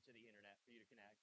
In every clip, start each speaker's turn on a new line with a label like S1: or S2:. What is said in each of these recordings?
S1: to the internet for you to connect.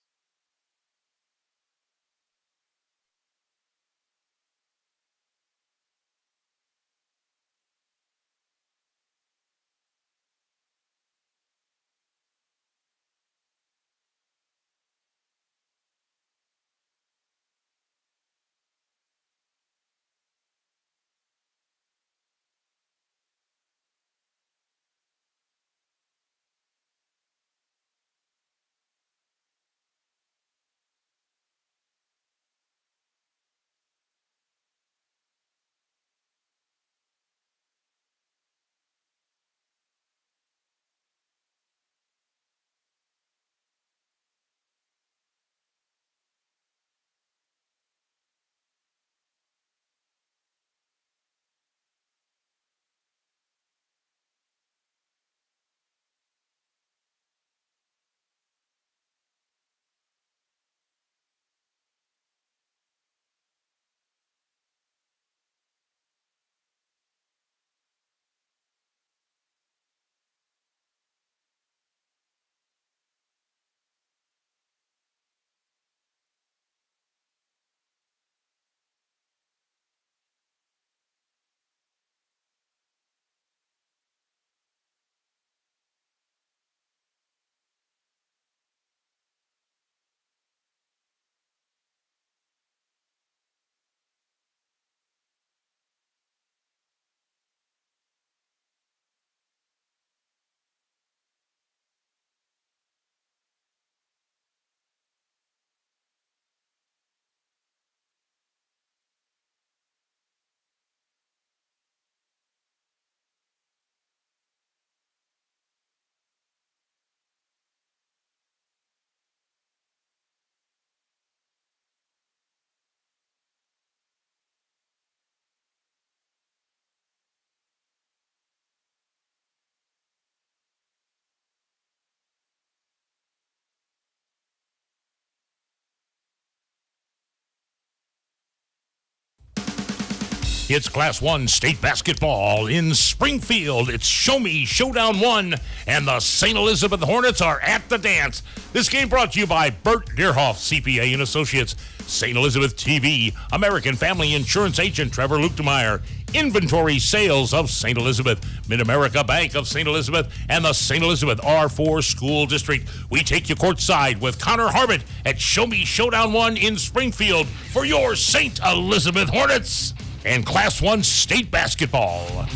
S2: It's Class 1 state basketball in Springfield. It's Show Me Showdown 1, and the St. Elizabeth Hornets are at the dance. This game brought to you by Bert Deerhoff, CPA and Associates, St. Elizabeth TV, American Family Insurance Agent Trevor Luchtemeier, Inventory Sales of St. Elizabeth, Mid-America Bank of St. Elizabeth, and the St. Elizabeth R4 School District. We take you courtside with Connor Harbert at Show Me Showdown 1 in Springfield for your St. Elizabeth Hornets and Class 1 state basketball.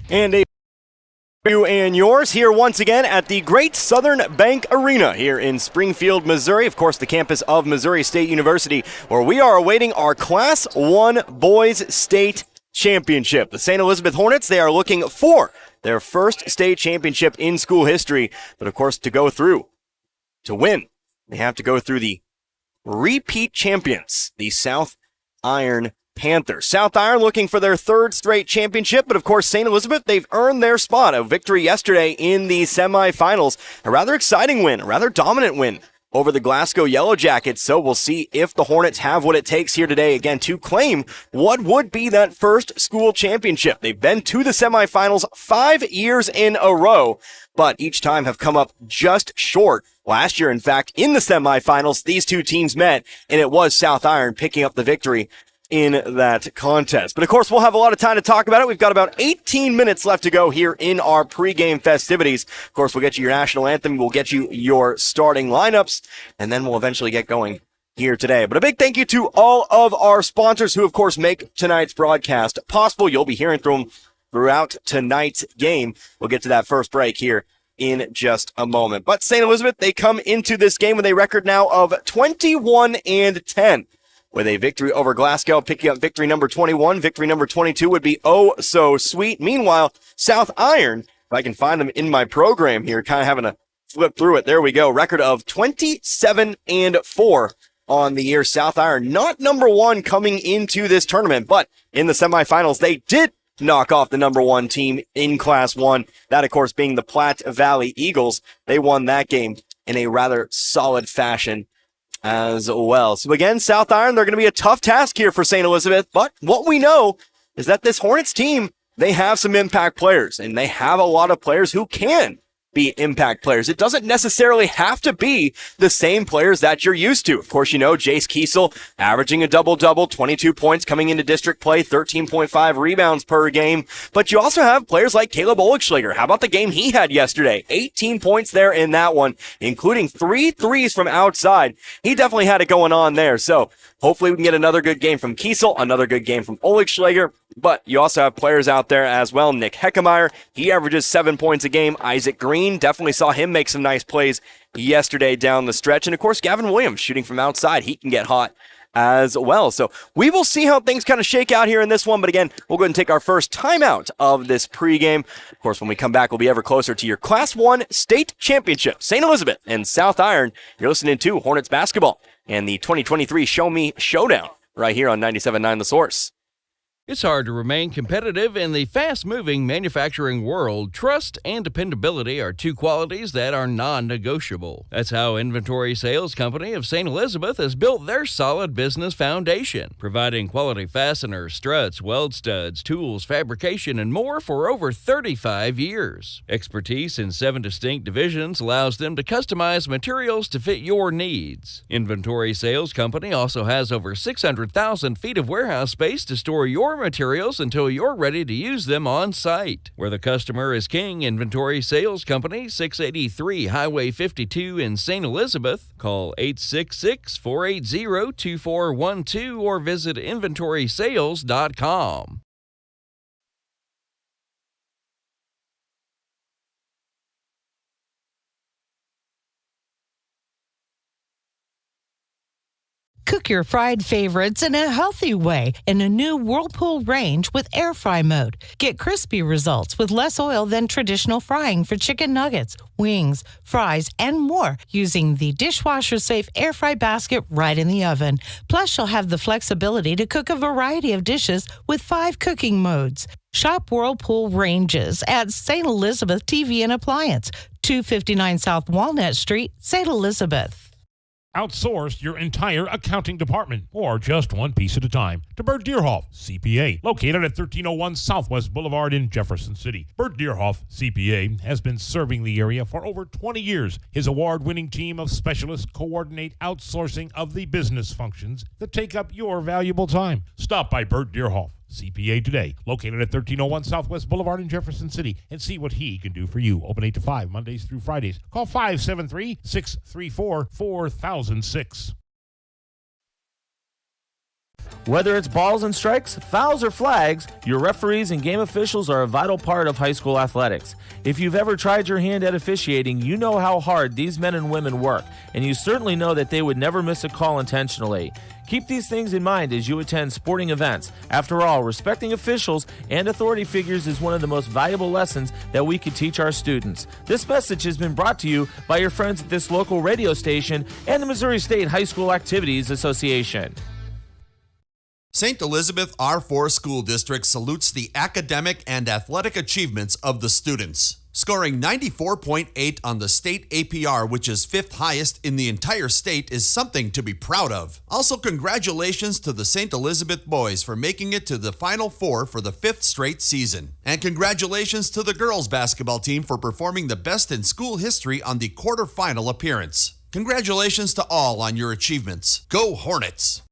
S3: And you and yours here once again at the Great Southern Bank Arena here in Springfield, Missouri. Of course, the campus of Missouri State University, where we are awaiting our Class 1 Boys State Championship. The St. Elizabeth Hornets, they are looking for their first state championship in school history. But of course, to win, they have to go through the repeat champions, the South Iron Panthers. South Iron looking for their third straight championship, but of course St. Elizabeth, they've earned their spot. A victory yesterday in the semifinals. A rather exciting win, a rather dominant win over the Glasgow Yellow Jackets. So we'll see if the Hornets have what it takes here today, again, to claim what would be that first school championship. They've been to the semifinals 5 years in a row, but each time have come up just short. Last year, in fact, in the semifinals, these two teams met, and it was South Iron picking up the victory in that contest. But of course, we'll have a lot of time to talk about it. We've got about 18 minutes left to go here in our pregame festivities. Of course, we'll get you your national anthem. We'll get you your starting lineups, and then we'll eventually get going here today. But a big thank you to all of our sponsors who, of course, make tonight's broadcast possible. You'll be hearing from them throughout tonight's game. We'll get to that first break here in just a moment. But St. Elizabeth, they come into this game with a record now of 21-10. With a victory over Glasgow, picking up victory number 21. Victory number 22 would be oh so sweet. Meanwhile, South Iron, if I can find them in my program here, kind of having to flip through it. There we go. Record of 27-4 on the year. South Iron, not number one coming into this tournament, but in the semifinals, they did knock off the number one team in Class 1. That, of course, being the Platte Valley Eagles. They won that game in a rather solid fashion as well. So again, South Iron, they're going to be a tough task here for St. Elizabeth, but what we know is that this Hornets team, they have some impact players, and they have a lot of players who can be impact players. It doesn't necessarily have to be the same players that you're used to. Of course, you know, Jace Kiesel averaging a double-double, 22 points coming into district play, 13.5 rebounds per game. But you also have players like Caleb Oligschlager. How about the game he had yesterday? 18 points there in that one, including 3 threes from outside. He definitely had it going on there. So hopefully we can get another good game from Kiesel, another good game from Oligschlager. But you also have players out there as well. Nick Heckemeyer, he averages 7 points a game. Isaac Green, definitely saw him make some nice plays yesterday down the stretch. And of course, Gavin Williams shooting from outside. He can get hot as well. So we will see how things kind of shake out here in this one. But again, we'll go ahead and take our first timeout of this pregame. Of course, when we come back, we'll be ever closer to your Class 1 state championship. St. Elizabeth and South Iron. You're listening to Hornets basketball and the 2023 Show Me Showdown right here on 97.9 The Source.
S1: It's hard to remain competitive in the fast-moving manufacturing world. Trust and dependability are two qualities that are non-negotiable. That's how Inventory Sales Company of St. Elizabeth has built their solid business foundation, providing quality fasteners, struts, weld studs, tools, fabrication, and more for over 35 years. Expertise in 7 distinct divisions allows them to customize materials to fit your needs. Inventory Sales Company also has over 600,000 feet of warehouse space to store your materials until you're ready to use them on site. Where the customer is king, Inventory Sales Company, 683 Highway 52 in St. Elizabeth. Call 866-480-2412 or visit inventorysales.com.
S4: Cook your fried favorites in a healthy way in a new Whirlpool range with air fry mode. Get crispy results with less oil than traditional frying for chicken nuggets, wings, fries, and more using the dishwasher-safe air fry basket right in the oven. Plus, you'll have the flexibility to cook a variety of dishes with 5 cooking modes. Shop Whirlpool ranges at St. Elizabeth TV and Appliance, 259 South Walnut Street, St. Elizabeth.
S2: Outsource your entire accounting department, or just one piece at a time, to Bert Deerhoff, CPA, located at 1301 Southwest Boulevard in Jefferson City. Bert Deerhoff, CPA, has been serving the area for over 20 years. His award-winning team of specialists coordinate outsourcing of the business functions that take up your valuable time. Stop by Bert Deerhoff, CPA today, located at 1301 Southwest Boulevard in Jefferson City, and see what he can do for you. Open 8 to 5, Mondays through Fridays. Call 573-634-4006.
S5: Whether it's balls and strikes, fouls, or flags, your referees and game officials are a vital part of high school athletics. If you've ever tried your hand at officiating, you know how hard these men and women work, and you certainly know that they would never miss a call intentionally. Keep these things in mind as you attend sporting events. After all, respecting officials and authority figures is one of the most valuable lessons that we can teach our students. This message has been brought to you by your friends at this local radio station and the Missouri State High School Activities Association.
S6: St. Elizabeth R4 School District salutes the academic and athletic achievements of the students. Scoring 94.8 on the state APR, which is 5th highest in the entire state, is something to be proud of. Also, congratulations to the St. Elizabeth boys for making it to the Final Four for the 5th straight season. And congratulations to the girls basketball team for performing the best in school history on the quarterfinal appearance. Congratulations to all on your achievements. Go Hornets!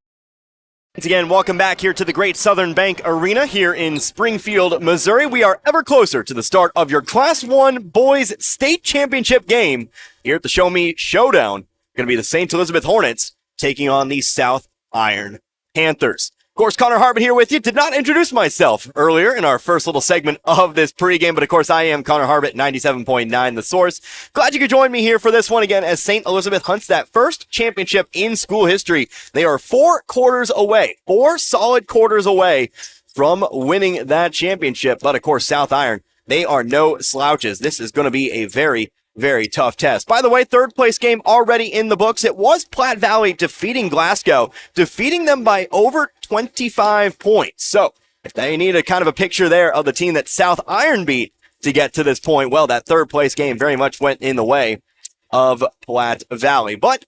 S3: Once again, welcome back here to the Great Southern Bank Arena here in Springfield, Missouri. We are ever closer to the start of your Class 1 Boys State Championship game here at the Show Me Showdown. Going to be the St. Elizabeth Hornets taking on the South Iron Panthers. Of course, Connor Harbert here with you. Did not introduce myself earlier in our first little segment of this pregame, but of course I am Connor Harbert, 97.9 The Source. Glad you could join me here for this one again as St. Elizabeth hunts that first championship in school history. They are 4 quarters away, 4 solid quarters away from winning that championship. But of course, South Iron, they are no slouches. This is going to be a very tough test. By the way, 3rd place game already in the books. It was Platte Valley defeating Glasgow, defeating them by over 25 points. So if they need a kind of a picture there of the team that South Iron beat to get to this point, well, that 3rd place game very much went in the way of Platte Valley. But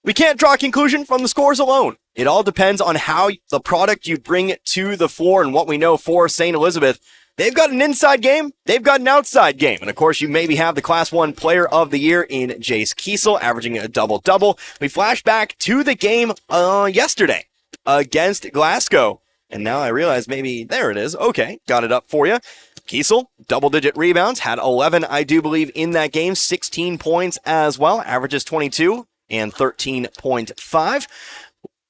S3: we can't draw a conclusion from the scores alone. It all depends on how the product you bring to the floor, and what we know for St. Elizabeth, they've got an inside game, they've got an outside game. And of course, you maybe have the Class 1 Player of the Year in Jace Kiesel, averaging a double-double. We flash back to the game yesterday against Glasgow. And now I realize maybe, there it is. Okay, got it up for you. Kiesel, double-digit rebounds, had 11, I do believe, in that game. 16 points as well, averages 22 and 13.5.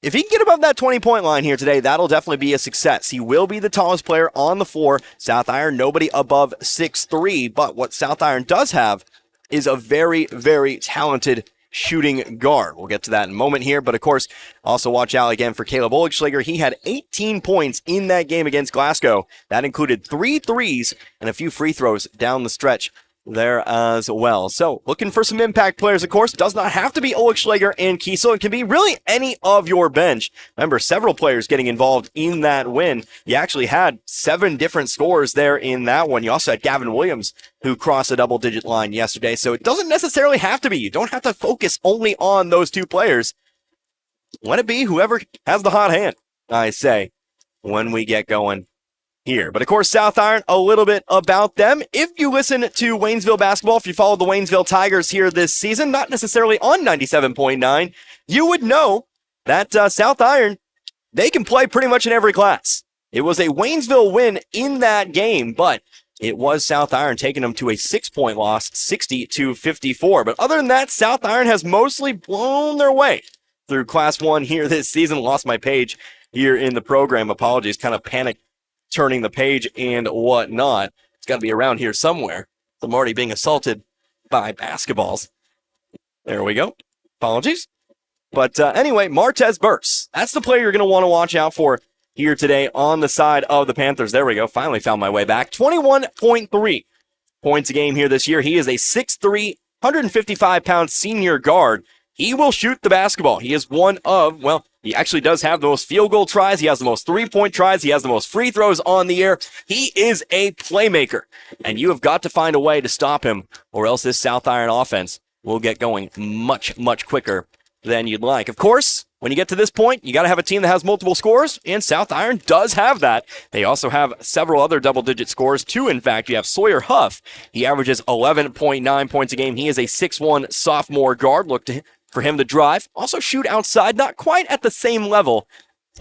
S3: If he can get above that 20-point line here today, that'll definitely be a success. He will be the tallest player on the floor. South Iron, nobody above 6'3", but what South Iron does have is a very, very talented shooting guard. We'll get to that in a moment here, but of course, also watch out again for Caleb Oligschlager. He had 18 points in that game against Glasgow. That included 3 threes and a few free throws down the stretch there as well. So, looking for some impact players, of course. Does not have to be Oligschlager and Kiesel. It can be really any of your bench. Remember, several players getting involved in that win. You actually had 7 different scores there in that one. You also had Gavin Williams, who crossed a double-digit line yesterday. So, it doesn't necessarily have to be. You don't have to focus only on those 2 players. Let it be whoever has the hot hand, I say, when we get going here. But of course, South Iron, a little bit about them. If you listen to Waynesville basketball, if you follow the Waynesville Tigers here this season, not necessarily on 97.9, you would know that South Iron, they can play pretty much in every class. It was a Waynesville win in that game, but it was South Iron taking them to a 6-point loss, 60-54. But other than that, South Iron has mostly blown their way through Class 1 here this season. Lost my page here in the program. Apologies, kind of panicked turning the page and whatnot. It's got to be around here somewhere. I'm already being assaulted by basketballs. There we go. Apologies. But anyway, Martez Burse. That's the player you're going to want to watch out for here today on the side of the Panthers. There we go. Finally found my way back. 21.3 points a game here this year. He is a 6'3", 155-pound senior guard. He will shoot the basketball. He is one of, well, he actually does have the most field goal tries. He has the most three-point tries. He has the most free throws on the air. He is a playmaker, and you have got to find a way to stop him, or else this South Iron offense will get going much, much quicker than you'd like. Of course, when you get to this point, you got to have a team that has multiple scores, and South Iron does have that. They also have several other double-digit scores, too. In fact, you have Sawyer Huff. He averages 11.9 points a game. He is a 6'1" sophomore guard. Look for him to drive. Also shoot outside, not quite at the same level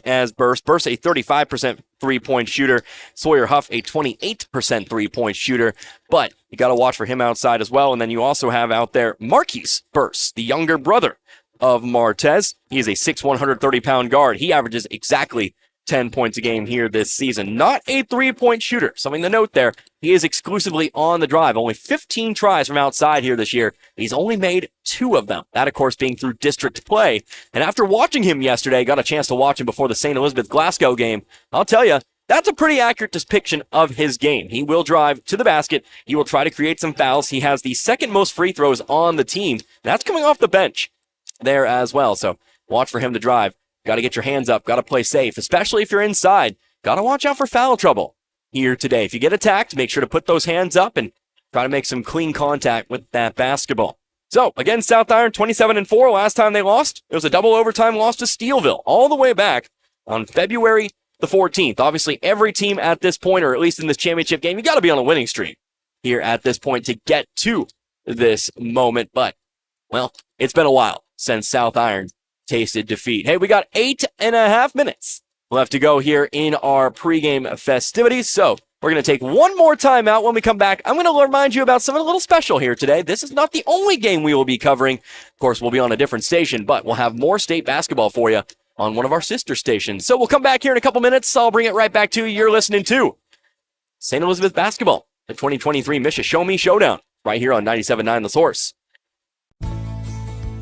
S3: as Burse. Burse, a 35% three-point shooter. Sawyer Huff, a 28% three-point shooter. But you got to watch for him outside as well. And then you also have out there Marquise Burse, the younger brother of Martez. He is a 6'1", 130-pound guard. He averages exactly 10 points a game here this season. Not a three-point shooter. Something to note there. He is exclusively on the drive. Only 15 tries from outside here this year. He's only made 2 of them. That, of course, being through district play. And after watching him yesterday, got a chance to watch him before the St. Elizabeth Glasgow game. I'll tell you, that's a pretty accurate depiction of his game. He will drive to the basket. He will try to create some fouls. He has the second most free throws on the team. That's coming off the bench there as well. So watch for him to drive. Got to get your hands up. Got to play safe, especially if you're inside. Got to watch out for foul trouble here today. If you get attacked, make sure to put those hands up and try to make some clean contact with that basketball. So, again, South Iron 27-4. Last time they lost, it was a double overtime loss to Steelville all the way back on February the 14th. Obviously, every team at this point, or at least in this championship game, you got to be on a winning streak here at this point to get to this moment. But, well, it's been a while since South Iron tasted defeat. Hey, we got 8.5 minutes left to go here in our pregame festivities. So we're going to take one more time out. When we come back, I'm going to remind you about something a little special here today. This is not the only game we will be covering. Of course, we'll be on a different station, but we'll have more state basketball for you on one of our sister stations. So we'll come back here in a couple minutes. I'll bring it right back to you. You're listening to St. Elizabeth Basketball, the 2023 Misha Show Me Showdown, right here on 97.9 The Source.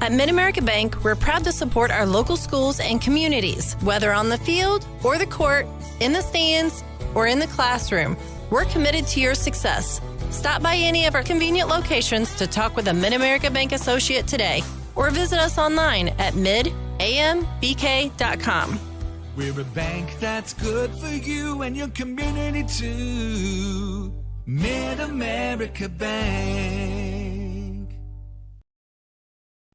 S7: At Mid-America Bank, we're proud to support our local schools and communities, whether on the field or the court, in the stands, or in the classroom. We're committed to your success. Stop by any of our convenient locations to talk with a Mid-America Bank associate today, or visit us online at midambk.com.
S8: We're a bank that's good for you and your community too. Mid-America Bank.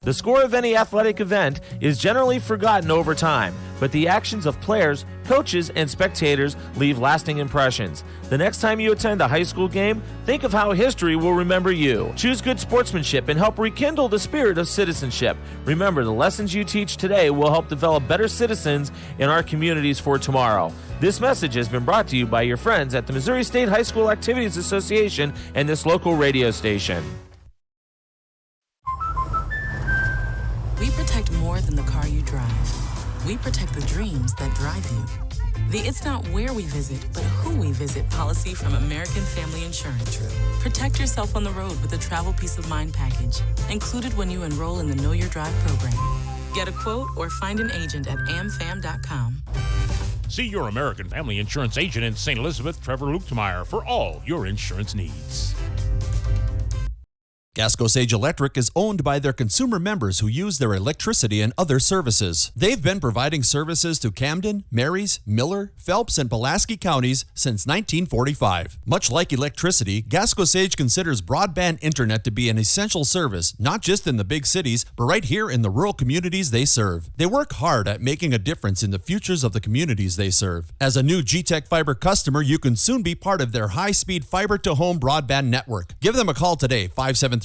S5: The score of any athletic event is generally forgotten over time, but the actions of players, coaches, and spectators leave lasting impressions. The next time you attend a high school game, think of how history will remember you. Choose good sportsmanship and help rekindle the spirit of citizenship. Remember, the lessons you teach today will help develop better citizens in our communities for tomorrow. This message has been brought to you by your friends at the Missouri State High School Activities Association and this local radio station.
S9: We protect more than the car you drive. We protect the dreams that drive you. The It's Not Where We Visit, but Who We Visit policy from American Family Insurance. Protect yourself on the road with a travel peace of mind package, included when you enroll in the Know Your Drive program. Get a quote or find an agent at amfam.com.
S2: See your American Family Insurance agent in St. Elizabeth, Trevor Lukemeyer, for all your insurance needs.
S6: Gasco Sage Electric is owned by their consumer members who use their electricity and other services. They've been providing services to Camden, Marys, Miller, Phelps, and Pulaski counties since 1945. Much like electricity, Gasco Sage considers broadband internet to be an essential service, not just in the big cities, but right here in the rural communities they serve. They work hard at making a difference in the futures of the communities they serve. As a new G-Tech Fiber customer, you can soon be part of their high-speed fiber-to-home broadband network. Give them a call today, 573-759-7146.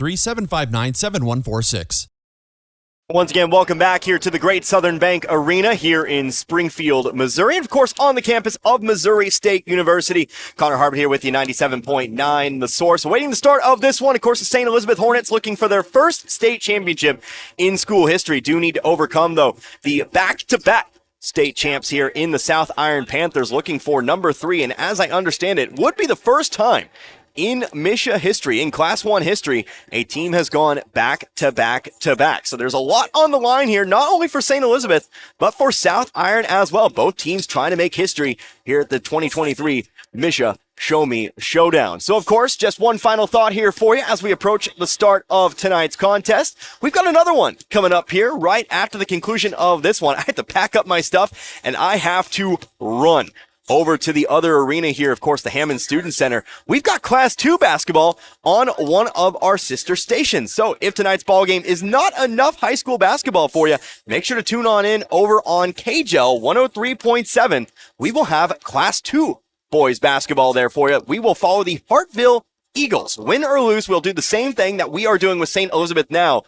S3: Once again, welcome back here to the Great Southern Bank Arena here in Springfield, Missouri. And of course, on the campus of Missouri State University. Connor Harbert here with you, 97.9 The Source. Awaiting the start of this one, of course, the St. Elizabeth Hornets looking for their first state championship in school history. Do need to overcome, though, the back-to-back state champs here in the South Iron Panthers, looking for number 3. And as I understand it, would be the first time in MSHSAA history, in Class 1 history, a team has gone back-to-back-to-back. So there's a lot on the line here, not only for St. Elizabeth, but for South Iron as well. Both teams trying to make history here at the 2023 MSHSAA Show Me Showdown. So, of course, just one final thought here for you as we approach the start of tonight's contest. We've got another one coming up here right after the conclusion of this one. I have to pack up my stuff, and I have to run over to the other arena here, of course, the Hammond Student Center. We've got Class 2 basketball on one of our sister stations. So if tonight's ball game is not enough high school basketball for you, make sure to tune on in over on KGEL 103.7. We will have Class 2 boys basketball there for you. We will follow the Hartville Eagles. Win or lose, we'll do the same thing that we are doing with St. Elizabeth now.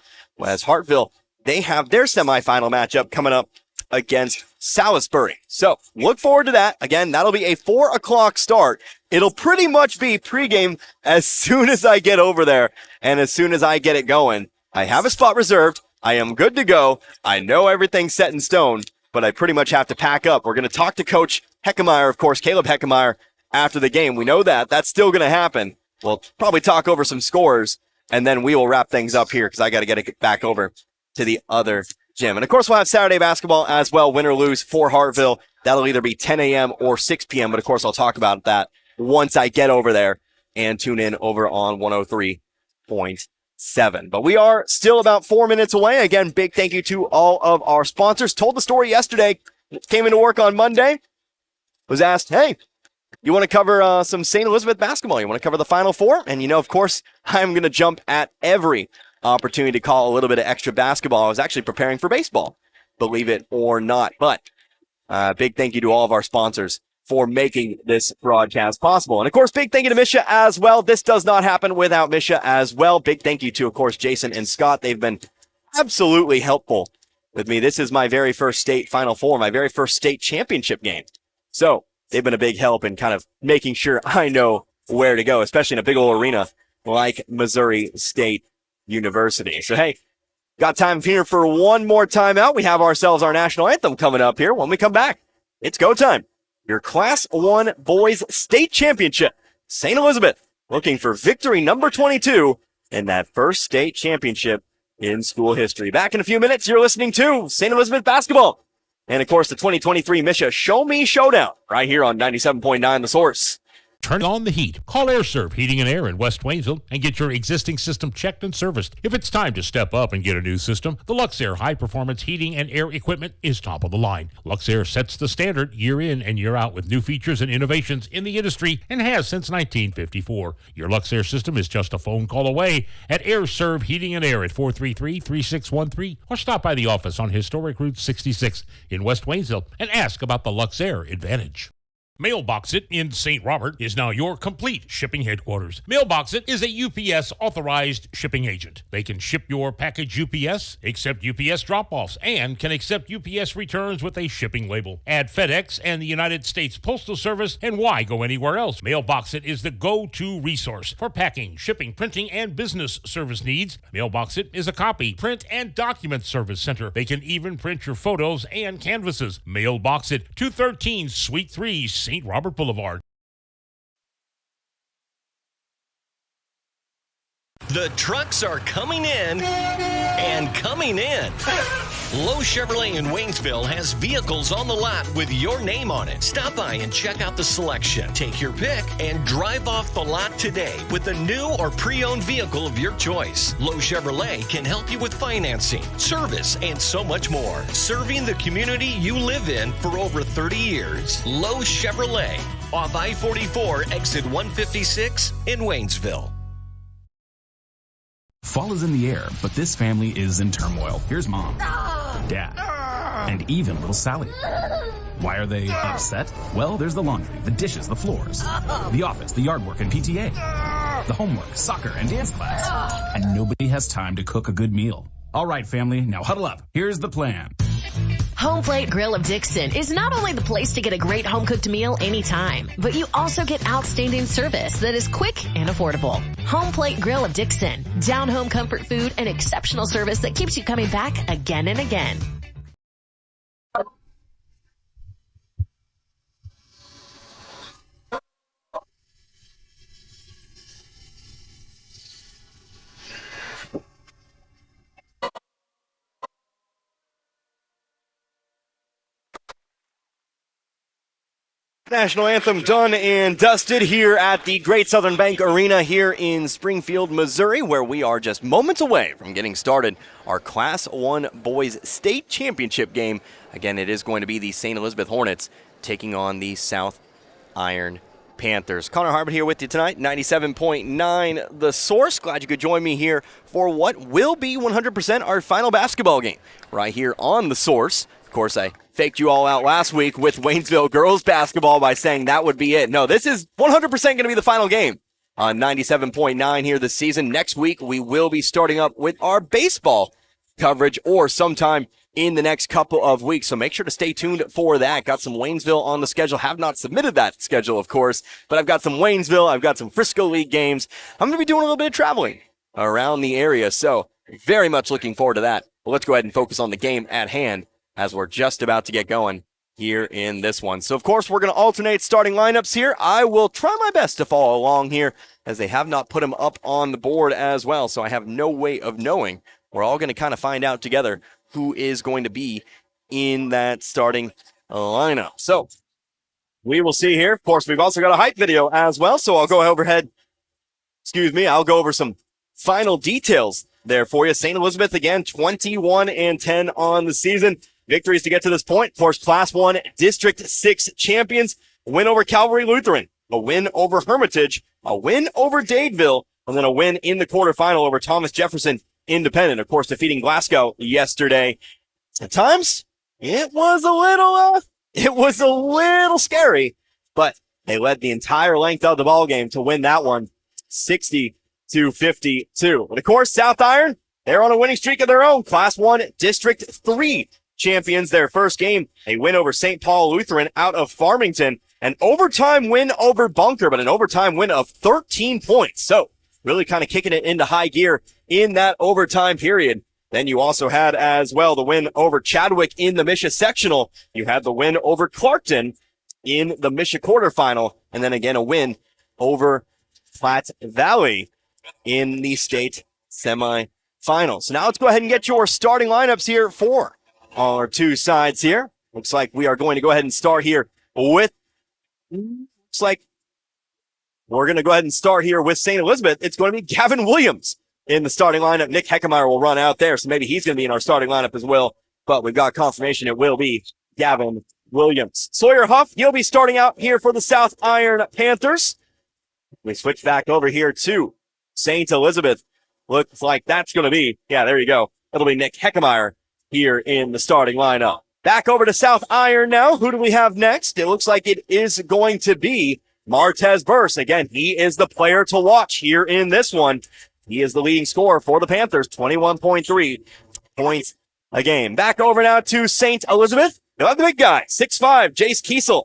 S3: As Hartville, they have their semifinal matchup coming up against Salisbury. So look forward to that. Again, that'll be a 4 o'clock start. It'll pretty much be pregame as soon as I get over there and as soon as I get it going. I have a spot reserved. I am good to go. I know everything's set in stone, but I pretty much have to pack up. We're going to talk to Coach Heckemeyer, of course, Caleb Heckemeyer, after the game. We know that. That's still going to happen. We'll probably talk over some scores, and then we will wrap things up here because I got to get it back over to the other gym. And of course, we'll have Saturday basketball as well, win or lose for Hartville. That'll either be 10 a.m. or 6 p.m., but of course, I'll talk about that once I get over there and tune in over on 103.7. But we are still about 4 minutes away. Again, big thank you to all of our sponsors. Told the story yesterday, came into work on Monday, was asked, hey, you want to cover some St. Elizabeth basketball? You want to cover the Final Four? And you know, of course, I'm going to jump at every opportunity to call a little bit of extra basketball. I was actually preparing for baseball, believe it or not. But big thank you to all of our sponsors for making this broadcast possible. And of course, big thank you to MSHSAA as well. This does not happen without MSHSAA as well. Big thank you to, of course, Jason and Scott. They've been absolutely helpful with me. This is my very first state Final Four, my very first state championship game. So they've been a big help in kind of making sure I know where to go, especially in a big old arena like Missouri State University. So, hey, got time here for one more timeout. We have ourselves our national anthem coming up here. When we come back, it's go time. Your Class 1 Boys State Championship. St. Elizabeth looking for victory number 22 in that first state championship in school history. Back in a few minutes, you're listening to St. Elizabeth basketball. And, of course, the 2023 MSHSAA Show Me Showdown right here on 97.9 The Source.
S2: turn on the heat. Call AirServe Heating and Air in West Waynesville and get your existing system checked and serviced. If it's time to step up and get a new system, the Luxair high-performance heating and air equipment is top of the line. Luxair sets the standard year in and year out with new features and innovations in the industry and has since 1954. Your Luxair system is just a phone call away at AirServe Heating and Air at 433-3613 or stop by the office on Historic Route 66 in West Waynesville and ask about the Luxair Advantage. Mailbox It in St. Robert is now your complete shipping headquarters. Mailbox It is a UPS authorized shipping agent. They can ship your package UPS, accept UPS drop-offs, and can accept UPS returns with a shipping label. Add FedEx and the United States Postal Service, and why go anywhere else? Mailbox It is the go-to resource for packing, shipping, printing, and business service needs. Mailbox It is a copy, print, and document service center. They can even print your photos and canvases. Mailbox It, 213 Suite 3, St. Robert Boulevard.
S10: The trucks are coming in and coming in. Lowe Chevrolet in Waynesville has vehicles on the lot with your name on it. Stop by and check out the selection. Take your pick and drive off the lot today with a new or pre-owned vehicle of your choice. Lowe Chevrolet can help you with financing, service, and so much more. Serving the community you live in for over 30 years. Lowe Chevrolet, off I-44, exit 156 in Waynesville.
S11: Fall is in the air, but this family is in turmoil. Here's Mom, Dad, and even little Sally. Why are they upset? Well, there's the laundry, the dishes, the floors, the office, the yard work and PTA, the homework, soccer, and dance class. And nobody has time to cook a good meal. All right, family, now huddle up. Here's the plan.
S12: Home Plate Grill of Dixon is not only the place to get a great home-cooked meal anytime, but you also get outstanding service that is quick and affordable. Home Plate Grill of Dixon, down-home comfort food and exceptional service that keeps you coming back again and again.
S3: National anthem done and dusted here at the Great Southern Bank Arena here in Springfield, Missouri, where we are just moments away from getting started our Class 1 Boys State Championship game. Again, it is going to be the St. Elizabeth Hornets taking on the South Iron Panthers. Connor Harbert here with you tonight, 97.9 The Source. Glad you could join me here for what will be 100% our final basketball game right here on The Source. Of course, I faked you all out last week with Waynesville girls basketball by saying that would be it. No, this is 100% going to be the final game on 97.9 here this season. Next week, we will be starting up with our baseball coverage or sometime in the next couple of weeks. So make sure to stay tuned for that. Got some Waynesville on the schedule. Have not submitted that schedule, of course, but I've got some Waynesville. I've got some Frisco League games. I'm going to be doing a little bit of traveling around the area. So very much looking forward to that. But let's go ahead and focus on the game at hand, as we're just about to get going here in this one. So, of course, we're going to alternate starting lineups here. I will try my best to follow along here, as they have not put them up on the board as well, so I have no way of knowing. We're all going to kind of find out together who is going to be in that starting lineup. So, we will see here. Of course, we've also got a hype video as well, so I'll go over some final details there for you. St. Elizabeth, again, 21-10 on the season. Victories to get to this point. Of course, Class 1 District 6 champions. A win over Calvary Lutheran. A win over Hermitage. A win over Dadeville. And then a win in the quarterfinal over Thomas Jefferson Independent. Of course, defeating Glasgow yesterday. At times, it was a little scary, but they led the entire length of the ball game to win that one 60-52. And of course, South Iron, they're on a winning streak of their own. Class 1 District 3 champions. Their first game, a win over St. Paul Lutheran out of Farmington. An overtime win over Bunker, but an overtime win of 13 points. So really kind of kicking it into high gear in that overtime period. Then you also had as well the win over Chadwick in the Misha sectional. You had the win over Clarkton in the Misha quarterfinal. And then again, a win over Platte Valley in the state semifinals. So now let's go ahead and get your starting lineups here for our two sides here. Looks like we are going to go ahead and start here with, We're going to go ahead and start here with St. Elizabeth. It's going to be Gavin Williams in the starting lineup. Nick Heckemeyer will run out there, so maybe he's going to be in our starting lineup as well. But we've got confirmation it will be Gavin Williams. Sawyer Huff, he'll be starting out here for the South Iron Panthers. We switch back over here to St. Elizabeth. Looks like that's going to be, yeah, there you go. It'll be Nick Heckemeyer here in the starting lineup. Back over to South Iron now. Who do we have next? It looks like it is going to be Martez Burse. Again, he is the player to watch here in this one. He is the leading scorer for the Panthers, 21.3 points a game. Back over now to St. Elizabeth. You'll have the big guy, 6'5", Jace Kiesel.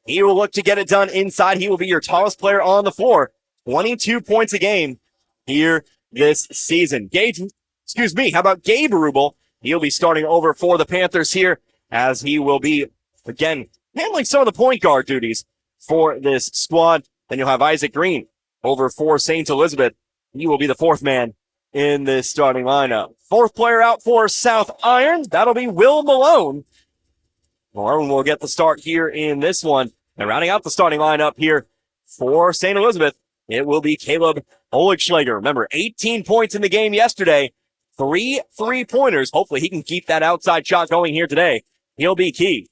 S3: He will look to get it done inside. He will be your tallest player on the floor, 22 points a game here this season. How about Gabe Rubel? He'll be starting over for the Panthers here as he will be, again, handling some of the point guard duties for this squad. Then you'll have Isaac Green over for St. Elizabeth. He will be the fourth man in this starting lineup. Fourth player out for South Iron. That'll be Will Malone. Malone will get the start here in this one. And rounding out the starting lineup here for St. Elizabeth, it will be Caleb Oligschlager. Remember, 18 points in the game yesterday. 3 3-pointers. Hopefully he can keep that outside shot going here today. He'll be key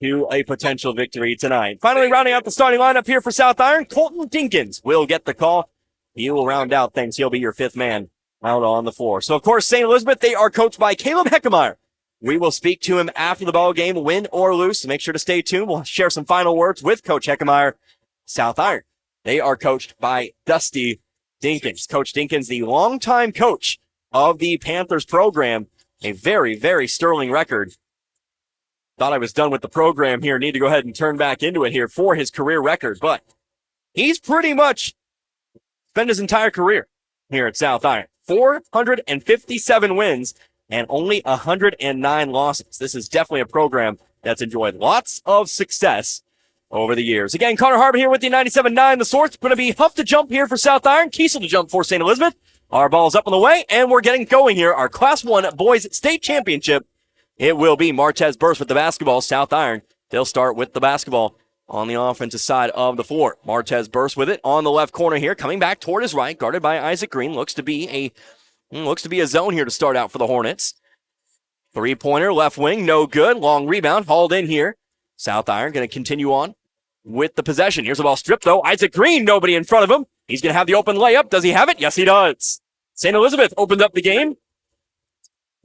S3: to a potential victory tonight. Finally, rounding out the starting lineup here for South Iron, Colton Dinkins will get the call. He will round out things. He'll be your fifth man out on the floor. So, of course, St. Elizabeth, they are coached by Caleb Heckemeyer. We will speak to him after the ball game, win or lose. So make sure to stay tuned. We'll share some final words with Coach Heckemeyer. South Iron, they are coached by Dusty Dinkins. Coach Dinkins, the longtime coach of the Panthers program, a very, very sterling record. Thought I was done with the program here. Need to go ahead and turn back into it here for his career record. But he's pretty much spent his entire career here at South Iron. 457 wins and only 109 losses. This is definitely a program that's enjoyed lots of success over the years. Again, Connor Harbin here with the 97.9. The Source. Going to be Huff to jump here for South Iron. Kiesel to jump for St. Elizabeth. Our ball's up on the way, and we're getting going here. Our Class 1 Boys State Championship. It will be Martez Burse with the basketball. South Iron, they'll start with the basketball on the offensive side of the floor. Martez Burse with it on the left corner here, coming back toward his right, guarded by Isaac Green. Looks to be a zone here to start out for the Hornets. Three-pointer, left wing, no good. Long rebound, hauled in here. South Iron going to continue on with the possession. Here's the ball stripped, though. Isaac Green, nobody in front of him. He's going to have the open layup. Does he have it? Yes, he does. St. Elizabeth opened up the game.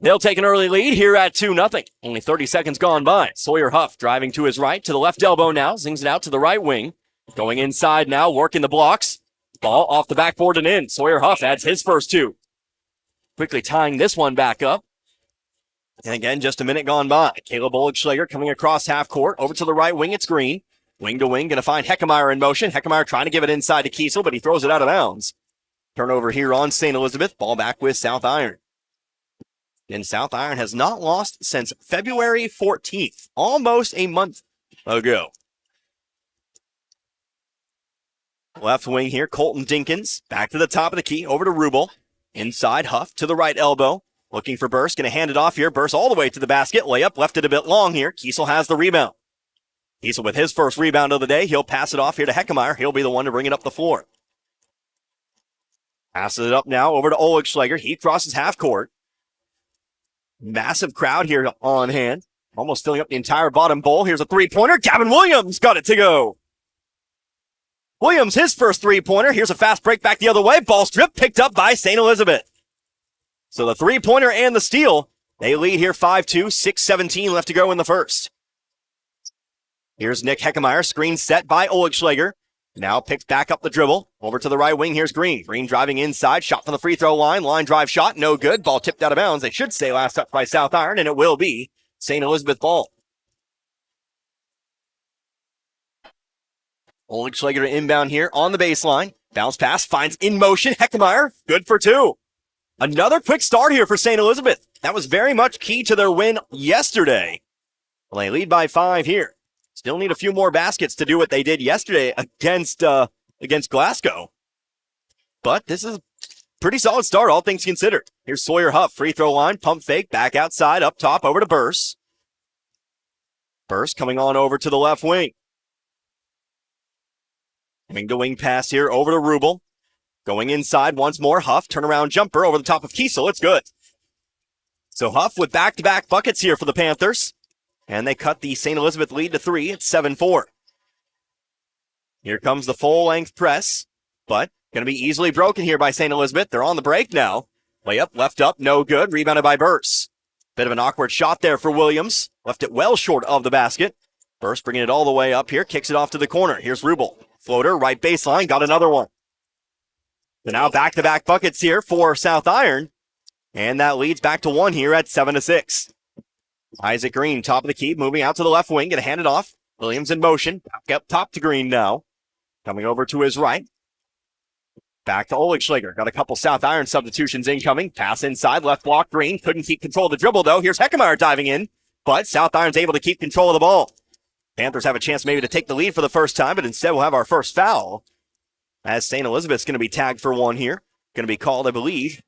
S3: They'll take an early lead here at 2-0. Only 30 seconds gone by. Sawyer Huff driving to his right, to the left elbow now. Zings it out to the right wing. Going inside now, working the blocks. Ball off the backboard and in. Sawyer Huff adds his first two. Quickly tying this one back up. And again, just a minute gone by. Caleb Oligschlager coming across half court. Over to the right wing, it's Green. Wing to wing, going to find Heckemeyer in motion. Heckemeyer trying to give it inside to Kiesel, but he throws it out of bounds. Turnover here on St. Elizabeth. Ball back with South Iron. And South Iron has not lost since February 14th, almost a month ago. Left wing here, Colton Dinkins. Back to the top of the key, over to Rubel. Inside, Huff to the right elbow. Looking for Burse, going to hand it off here. Burse all the way to the basket. Layup, left it a bit long here. Kiesel has the rebound. Kiesel with his first rebound of the day. He'll pass it off here to Heckemeyer. He'll be the one to bring it up the floor. Passes it up now over to Oligschlager. He crosses half court. Massive crowd here on hand. Almost filling up the entire bottom bowl. Here's a three-pointer. Gavin Williams got it to go. Williams, his first three-pointer. Here's a fast break back the other way. Ball strip picked up by St. Elizabeth. So the three-pointer and the steal, they lead here 5-2, 6:17 left to go in the first. Here's Nick Heckemeyer, screen set by Oligschlager. Now picks back up the dribble. Over to the right wing, here's Green. Green driving inside, shot from the free throw line. Line drive shot, no good. Ball tipped out of bounds. They should say last touch by South Iron, and it will be St. Elizabeth ball. Oligschlager to inbound here on the baseline. Bounce pass, finds in motion. Heckemeyer, good for two. Another quick start here for St. Elizabeth. That was very much key to their win yesterday. Well, they lead by 5 here. Still need a few more baskets to do what they did yesterday against Glasgow. But this is a pretty solid start, all things considered. Here's Sawyer Huff, free throw line, pump fake, back outside, up top, over to Burse. Burse coming on over to the left wing. Wing-to-wing pass here over to Rubel. Going inside once more. Huff, turnaround jumper over the top of Kiesel. It's good. So Huff with back-to-back buckets here for the Panthers. And they cut the St. Elizabeth lead to 3. It's 7-4. Here comes the full-length press, but going to be easily broken here by St. Elizabeth. They're on the break now. Layup, left up, no good. Rebounded by Burse. Bit of an awkward shot there for Williams. Left it well short of the basket. Burse bringing it all the way up here. Kicks it off to the corner. Here's Rubel. Floater, right baseline. Got another one. So now back-to-back buckets here for South Iron. And that leads back to 1 here at 7-6. Isaac Green, top of the key, moving out to the left wing. Going to hand it off. Williams in motion. Back up top to Green now. Coming over to his right. Back to Oligschlager. Got a couple South Iron substitutions incoming. Pass inside, left block, Green. Couldn't keep control of the dribble, though. Here's Heckemeyer diving in. But South Iron's able to keep control of the ball. Panthers have a chance maybe to take the lead for the first time, but instead we'll have our first foul. As St. Elizabeth's going to be tagged for 1 here. Going to be called, I believe.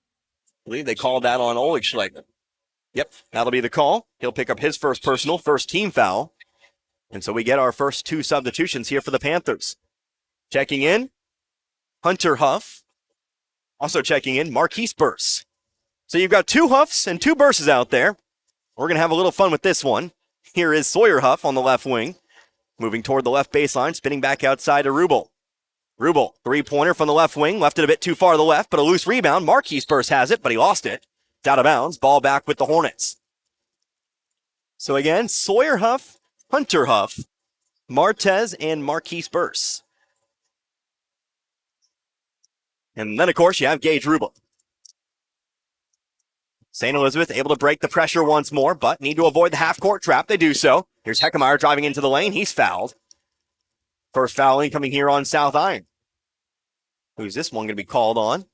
S3: They called that on Oligschlager. Yep, that'll be the call. He'll pick up his first personal, first team foul. And so we get our first 2 substitutions here for the Panthers. Checking in, Hunter Huff. Also checking in, Marquise Burse. So you've got 2 Huffs and 2 Burses out there. We're going to have a little fun with this one. Here is Sawyer Huff on the left wing. Moving toward the left baseline, spinning back outside to Rubel. Rubel, three-pointer from the left wing. Left it a bit too far to the left, but a loose rebound. Marquise Burse has it, but he lost it. It's out of bounds. Ball back with the Hornets. So again, Sawyer Huff, Hunter Huff, Martez, and Marquise Burse. And then, of course, you have Gage Rubel. St. Elizabeth able to break the pressure once more, but need to avoid the half-court trap. They do so. Here's Heckemeyer driving into the lane. He's fouled. First foul incoming here on South Iron. Who's this one going to be called on?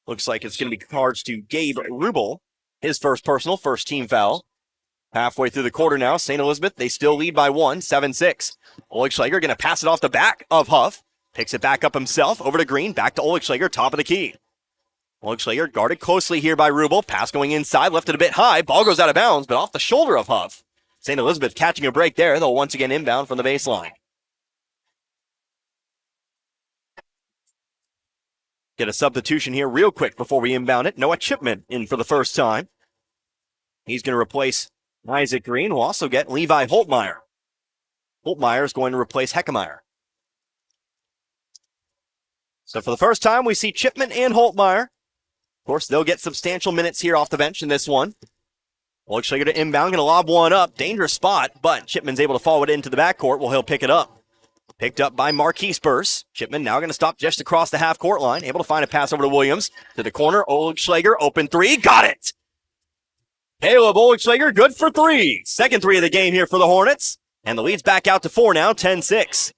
S3: Looks like it's going to be charged to Gabe Rubel. His first personal, first team foul. Halfway through the quarter now, St. Elizabeth, they still lead by 1, 7-6. Oligschlager going to pass it off the back of Huff. Picks it back up himself, over to Green, back to Oligschlager, top of the key. Oligschlager guarded closely here by Rubel. Pass going inside, left it a bit high. Ball goes out of bounds, but off the shoulder of Huff. St. Elizabeth catching a break there. They'll once again inbound from the baseline. Get a substitution here real quick before we inbound it. Noah Chipman in for the first time. He's going to replace Isaac Green. We'll also get Levi Holtmeyer. Holtmeyer is going to replace Heckemeyer. So for the first time, we see Chipman and Holtmeyer. Of course, they'll get substantial minutes here off the bench in this one. Oligschlager to inbound, going to lob one up. Dangerous spot, but Chipman's able to follow it into the backcourt. Well, he'll pick it up. Picked up by Marquise Burse. Chipman now going to stop just across the half-court line. Able to find a pass over to Williams. To the corner, Oligschlager, open 3. Got it! Caleb Oligschlager, good for 3. Second 3 of the game here for the Hornets. And the lead's back out to 4 now, 10-6.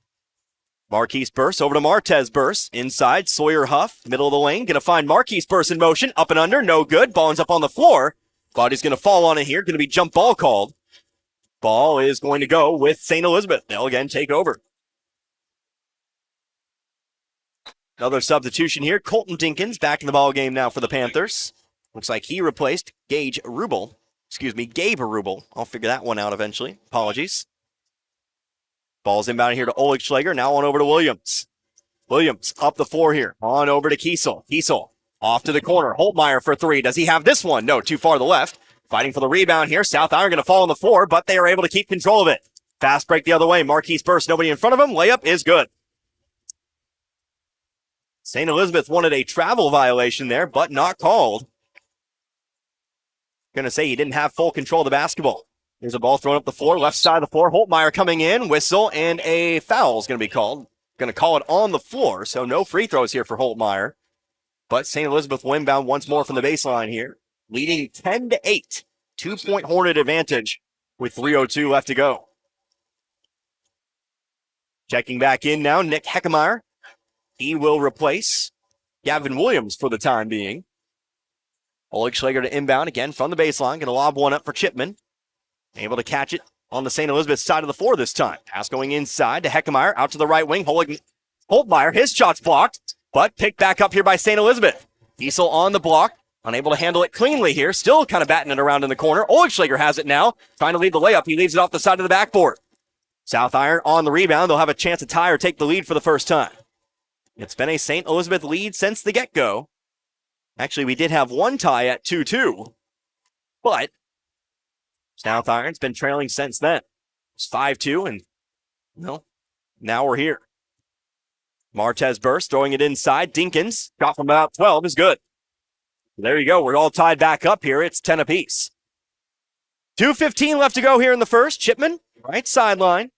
S3: Marquise Burse over to Martez Burse. Inside, Sawyer Huff, middle of the lane. Going to find Marquise Burse in motion. Up and under, no good. Ball ends up on the floor. But he's going to fall on it here. Going to be jump ball called. Ball is going to go with St. Elizabeth. They'll again take over. Another substitution here. Colton Dinkins back in the ball game now for the Panthers. Looks like he replaced Gabe Rubel. I'll figure that one out eventually. Apologies. Ball's inbound here to Oligschlager. Now on over to Williams. Williams up the floor here. On over to Kiesel. Kiesel off to the corner. Holtmeyer for 3. Does he have this one? No, too far to the left. Fighting for the rebound here. South Iron going to fall on the floor, but they are able to keep control of it. Fast break the other way. Marquise Burse, nobody in front of him. Layup is good. St. Elizabeth wanted a travel violation there, but not called. Going to say he didn't have full control of the basketball. There's a ball thrown up the floor, left side of the floor. Holtmeyer coming in, whistle, and a foul is going to be called. Going to call it on the floor, so no free throws here for Holtmeyer. But St. Elizabeth will inbound once more from the baseline here, leading 10-8. 2-point Hornet advantage with 3:02 left to go. Checking back in now, Nick Heckemeyer. He will replace Gavin Williams for the time being. Oligschlager to inbound again from the baseline. Going to lob one up for Chipman. Able to catch it on the St. Elizabeth side of the floor this time. Pass going inside to Heckemeyer, out to the right wing. Holtmeyer, his shot's blocked, but picked back up here by St. Elizabeth. Kiesel on the block, unable to handle it cleanly here. Still kind of batting it around in the corner. Oligschlager has it now, trying to lead the layup. He leaves it off the side of the backboard. South Iron on the rebound. They'll have a chance to tie or take the lead for the first time. It's been a St. Elizabeth lead since the get-go. Actually, we did have one tie at 2-2, but South Iron's been trailing since then. It's 5-2, and now we're here. Martez Burst throwing it inside. Dinkins, shot from about 12 is good. There you go. We're all tied back up here. It's 10 apiece. 2:15 left to go here in the first. Chipman, right sideline.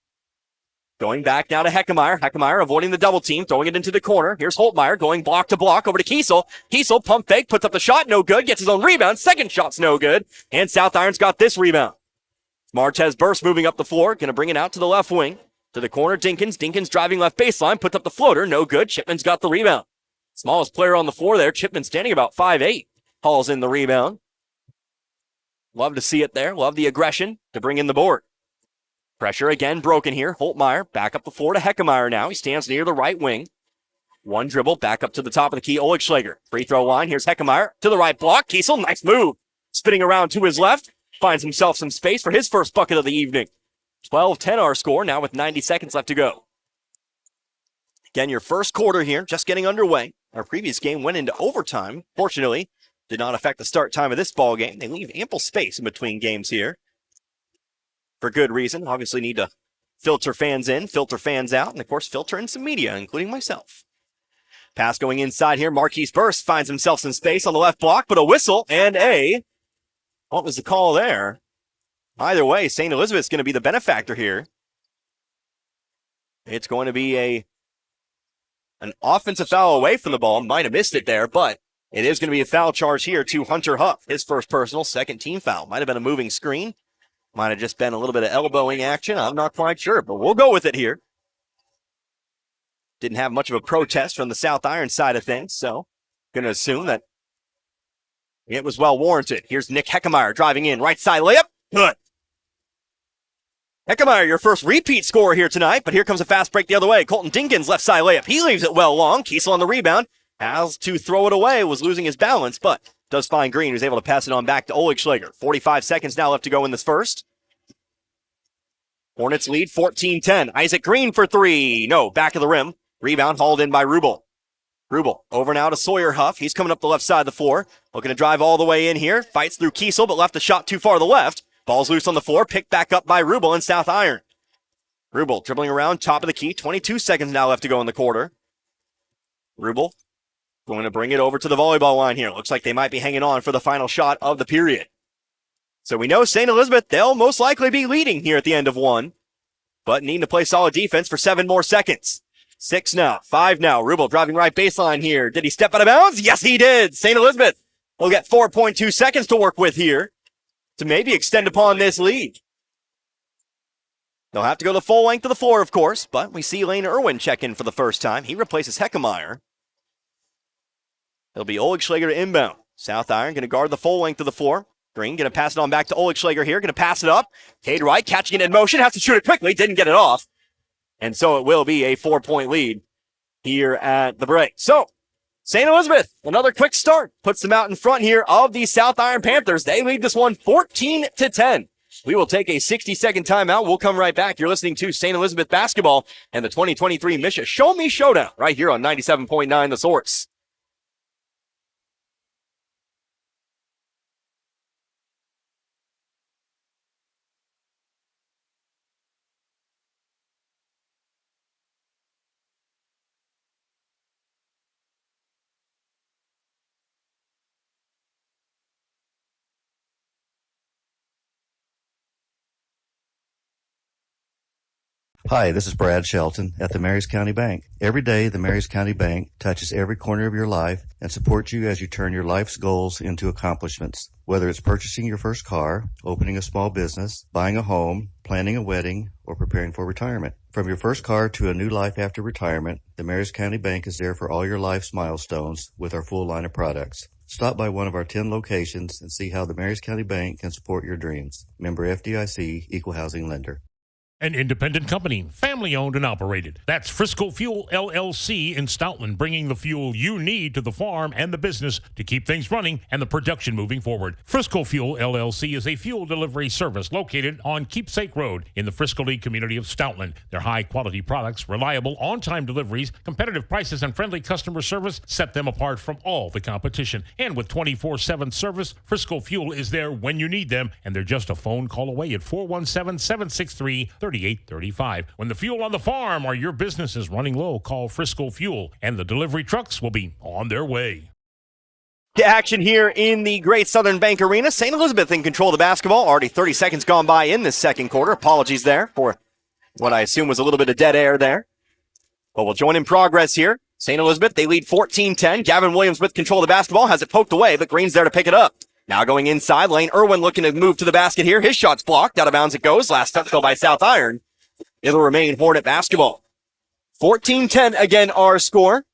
S3: Going back now to Heckemeyer. Heckemeyer avoiding the double team, throwing it into the corner. Here's Holtmeyer going block to block over to Kiesel. Kiesel, pump fake, puts up the shot, no good. Gets his own rebound. Second shot's no good. And South Iron's got this rebound. Martez Burst moving up the floor. Going to bring it out to the left wing. To the corner, Dinkins. Dinkins driving left baseline, puts up the floater. No good. Chipman's got the rebound. Smallest player on the floor there. Chipman standing about 5'8". Hauls in the rebound. Love to see it there. Love the aggression to bring in the board. Pressure again broken here. Holtmeyer back up the floor to Heckemeyer now. He stands near the right wing. One dribble back up to the top of the key. Oleg Schlager. Free throw line. Here's Heckemeyer to the right block. Kiesel, nice move. Spinning around to his left. Finds himself some space for his first bucket of the evening. 12-10 our score now with 90 seconds left to go. Again, your first quarter here just getting underway. Our previous game went into overtime. Fortunately, did not affect the start time of this ball game. They leave ample space in between games here. For good reason. Obviously need to filter fans in, filter fans out, and of course filter in some media, including myself. Pass going inside here. Marquise Burst finds himself some space on the left block, but a whistle and what was the call there? Either way, St. Elizabeth's going to be the benefactor here. It's going to be an offensive foul away from the ball. Might have missed it there, but it is going to be a foul charge here to Hunter Huff. His first personal, second team foul. Might have been a moving screen. Might have just been a little bit of elbowing action. I'm not quite sure, but we'll go with it here. Didn't have much of a protest from the South Iron side of things, so going to assume that it was well warranted. Here's Nick Heckemeyer driving in. Right side layup. Good. Heckemeyer, your first repeat scorer here tonight, but here comes a fast break the other way. Colton Dinkins, left side layup. He leaves it well long. Kiesel on the rebound. Has to throw it away. Was losing his balance, but does find Green, who's able to pass it on back to Oleg Schlager. 45 seconds now left to go in this first. Hornets lead 14-10. Isaac Green for three. No, back of the rim. Rebound hauled in by Rubel. Rubel over now to Sawyer Huff. He's coming up the left side of the floor. Looking to drive all the way in here. Fights through Kiesel, but left a shot too far to the left. Ball's loose on the floor. Picked back up by Rubel and South Iron. Rubel dribbling around, top of the key. 22 seconds now left to go in the quarter. Rubel going to bring it over to the volleyball line here. Looks like they might be hanging on for the final shot of the period. So we know St. Elizabeth, they'll most likely be leading here at the end of one, but needing to play solid defense for 7 more seconds. 6 now, 5 now. Rubel driving right baseline here. Did he step out of bounds? Yes, he did. St. Elizabeth will get 4.2 seconds to work with here to maybe extend upon this lead. They'll have to go the full length of the floor, of course, but we see Lane Irwin check in for the first time. He replaces Heckemeyer. It'll be Oleg Schlager to inbound. South Iron going to guard the full length of the floor. Green going to pass it on back to Oleg Schlager here. Going to pass it up. Cade Wright catching it in motion. Has to shoot it quickly. Didn't get it off. And so it will be a 4-point lead here at the break. So, St. Elizabeth, another quick start. Puts them out in front here of the South Iron Panthers. They lead this one 14-10. We will take a 60-second timeout. We'll come right back. You're listening to St. Elizabeth basketball and the 2023 Misha Show Me Showdown right here on 97.9 The Source.
S13: Hi, this is Brad Shelton at the Marys County Bank. Every day, the Marys County Bank touches every corner of your life and supports you as you turn your life's goals into accomplishments. Whether it's purchasing your first car, opening a small business, buying a home, planning a wedding, or preparing for retirement. From your first car to a new life after retirement, the Marys County Bank is there for all your life's milestones with our full line of products. Stop by one of our 10 locations and see how the Marys County Bank can support your dreams. Member FDIC, Equal Housing Lender.
S2: An independent company, family-owned and operated. That's Frisco Fuel LLC in Stoutland, bringing the fuel you need to the farm and the business to keep things running and the production moving forward. Frisco Fuel LLC is a fuel delivery service located on Keepsake Road in the Frisco Lee community of Stoutland. Their high-quality products, reliable on-time deliveries, competitive prices, and friendly customer service set them apart from all the competition. And with 24/7 service, Frisco Fuel is there when you need them, and they're just a phone call away at 417-763-3835. When the fuel on the farm or your business is running low, call Frisco Fuel, and the delivery trucks will be on their way.
S3: To action here in the Great Southern Bank Arena. St. Elizabeth in control of the basketball. Already 30 seconds gone by in this second quarter. Apologies there for what I assume was a little bit of dead air there. But we'll join in progress here. St. Elizabeth, they lead 14-10. Gavin Williams with control of the basketball. Has it poked away, but Green's there to pick it up. Now going inside, Lane Irwin looking to move to the basket here. His shot's blocked. Out of bounds it goes. Last touch though by South Iron. It'll remain Hornet basketball. 14-10 again our score.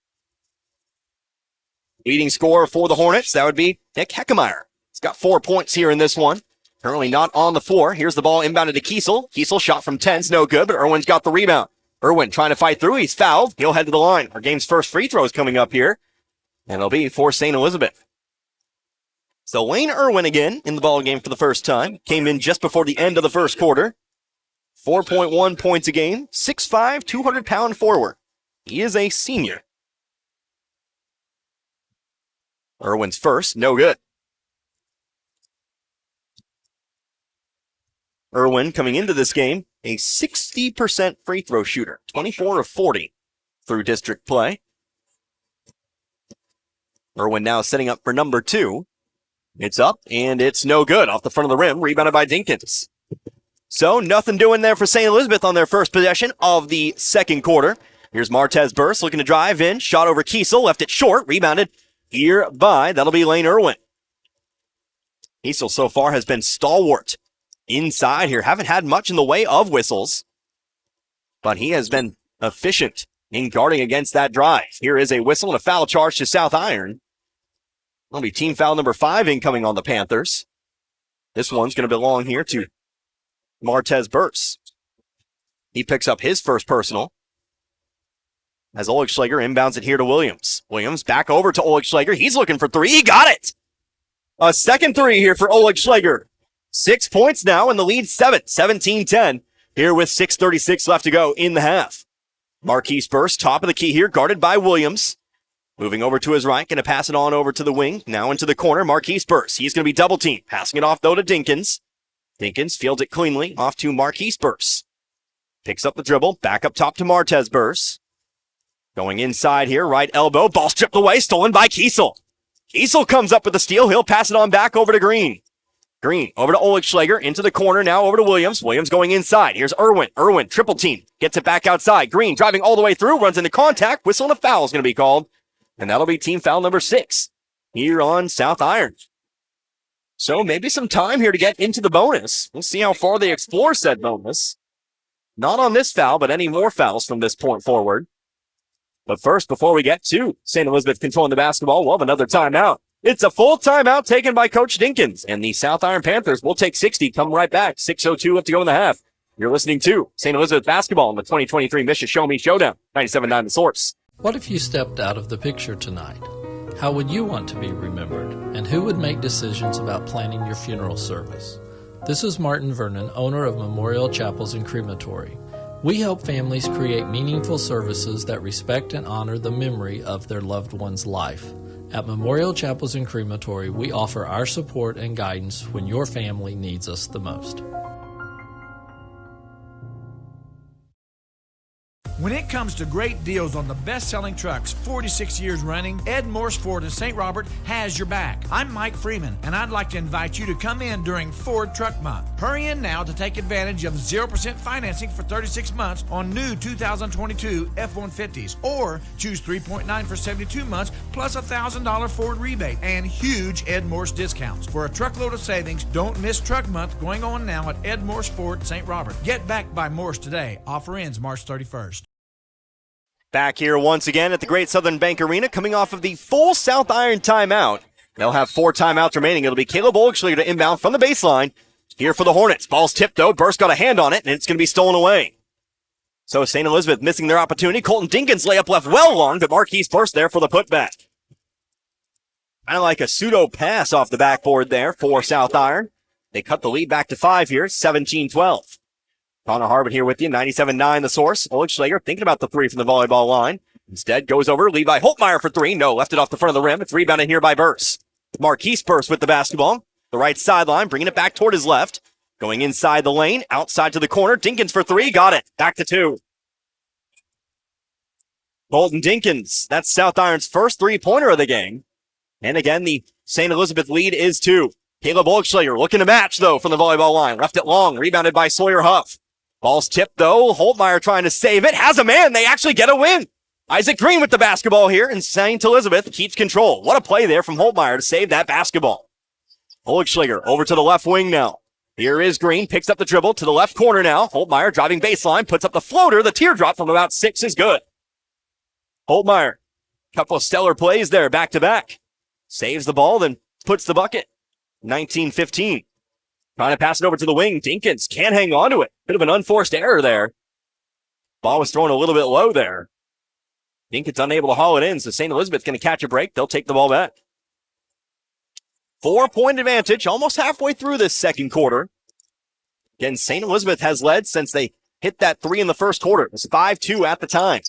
S3: Leading scorer for the Hornets, that would be Nick Heckemeyer. He's got 4 points here in this one. Currently not on the floor. Here's the ball inbounded to Kiesel. Kiesel shot from 10's no good, but Irwin's got the rebound. Irwin trying to fight through. He's fouled. He'll head to the line. Our game's first free throw is coming up here, and it'll be for St. Elizabeth. So Lane Irwin again in the ball game for the first time. Came in just before the end of the first quarter. 4.1 points a game. 6'5", 200-pound forward. He is a senior. Irwin's first, no good. Irwin coming into this game, a 60% free throw shooter. 24 of 40 through district play. Irwin now setting up for number 2. It's up, and it's no good. Off the front of the rim, rebounded by Dinkins. So, nothing doing there for St. Elizabeth on their first possession of the second quarter. Here's Martez Burst looking to drive in. Shot over Kiesel, left it short, rebounded here by, that'll be Lane Irwin. Kiesel so far has been stalwart inside here. Haven't had much in the way of whistles, but he has been efficient in guarding against that drive. Here is a whistle and a foul charge to South Iron. That'll be team foul number 5 incoming on the Panthers. This one's going to belong here to Martez Burst. He picks up his first personal. As Oleg Schlager inbounds it here to Williams. Williams back over to Oleg Schlager. He's looking for 3. He got it! A second 3 here for Oleg Schlager. 6 points now in the lead 7. 17-10 here with 6:36 left to go in the half. Marquise Burst, top of the key here, guarded by Williams. Moving over to his right, going to pass it on over to the wing. Now into the corner, Marquise Burst. He's going to be double-teamed. Passing it off, though, to Dinkins. Dinkins fields it cleanly off to Marquise Burst. Picks up the dribble, back up top to Martez Burst. Going inside here, right elbow, ball stripped away, stolen by Kiesel. Kiesel comes up with the steal. He'll pass it on back over to Green. Green over to Oleg Schlager, into the corner, now over to Williams. Williams going inside. Here's Irwin. Irwin, triple team, gets it back outside. Green driving all the way through, runs into contact. Whistle and a foul is going to be called. And that'll be team foul number 6 here on South Iron. So maybe some time here to get into the bonus. We'll see how far they explore said bonus. Not on this foul, but any more fouls from this point forward. But first, before we get to St. Elizabeth controlling the basketball, we'll have another timeout. It's a full timeout taken by Coach Dinkins, and the South Iron Panthers will take 60, come right back. 6:02 left to go in the half. You're listening to St. Elizabeth basketball in the 2023 Mission Show Me Showdown, 97.9 The Source.
S14: What if you stepped out of the picture tonight? How would you want to be remembered? And who would make decisions about planning your funeral service? This is Martin Vernon, owner of Memorial Chapels and Crematory. We help families create meaningful services that respect and honor the memory of their loved one's life. At Memorial Chapels and Crematory, we offer our support and guidance when your family needs us the most.
S15: When it comes to great deals on the best-selling trucks 46 years running, Ed Morse Ford in St. Robert has your back. I'm Mike Freeman, and I'd like to invite you to come in during Ford Truck Month. Hurry in now to take advantage of 0% financing for 36 months on new 2022 F-150s, or choose 3.9 for 72 months plus a $1,000 Ford rebate and huge Ed Morse discounts. For a truckload of savings, don't miss Truck Month going on now at Ed Morse Ford St. Robert. Get backed by Morse today. Offer ends March 31st.
S3: Back here once again at the Great Southern Bank Arena, coming off of the full South Iron timeout. They'll have 4 timeouts remaining. It'll be Caleb Oldschlager to inbound from the baseline. here for the Hornets. Ball's tipped, though. Burst got a hand on it, and it's going to be stolen away. So St. Elizabeth missing their opportunity. Colton Dinkins layup left well long, but Marquise Burst there for the putback. Kind of like a pseudo pass off the backboard there for South Iron. They cut the lead back to 5 here, 17-12. Connor Harbin here with you, 97-9 the source. Oleg Schlager thinking about the three from the volleyball line. Instead, goes over, Levi Holtmeyer for three. No, left it off the front of the rim. It's rebounded here by Burst. Marquise Burst with the basketball. The right sideline, bringing it back toward his left. Going inside the lane, outside to the corner. Dinkins for three, got it. Back to 2. Colton Dinkins, that's South Iron's first three-pointer of the game. And again, the St. Elizabeth lead is 2. Caleb Oldschlager looking to match, though, from the volleyball line. Left it long, rebounded by Sawyer Huff. Ball's tipped, though. Holtmeyer trying to save it. Has a man. They actually get a win. Isaac Green with the basketball here, and St. Elizabeth keeps control. What a play there from Holtmeyer to save that basketball. Oldschlager over to the left wing now. Here is Green, picks up the dribble to the left corner now. Holtmeyer driving baseline, puts up the floater. The teardrop from about 6 is good. Holtmeyer, couple of stellar plays there, back-to-back. Saves the ball, then puts the bucket. 19-15. Trying to pass it over to the wing. Dinkins can't hang on to it. Bit of an unforced error there. Ball was thrown a little bit low there. Dinkins unable to haul it in, so St. Elizabeth's going to catch a break. They'll take the ball back. 4-point advantage, almost halfway through this second quarter. Again, St. Elizabeth has led since they hit that 3 in the first quarter. It was 5-2 at the time.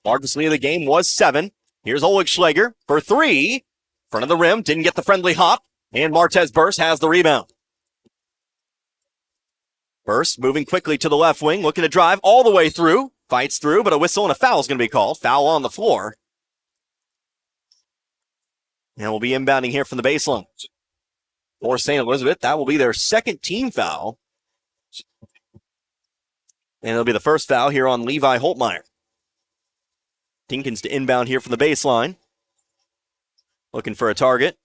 S3: Largest lead of the game was 7. Here's Oleg Schlager for 3. Front of the rim, didn't get the friendly hop. And Martez Burst has the rebound. Burst moving quickly to the left wing, looking to drive all the way through. Fights through, but a whistle and a foul is going to be called. Foul on the floor. And we'll be inbounding here from the baseline. For St. Elizabeth, that will be their second team foul. And it'll be the first foul here on Levi Holtmeyer. Dinkins to inbound here from the baseline. Looking for a target.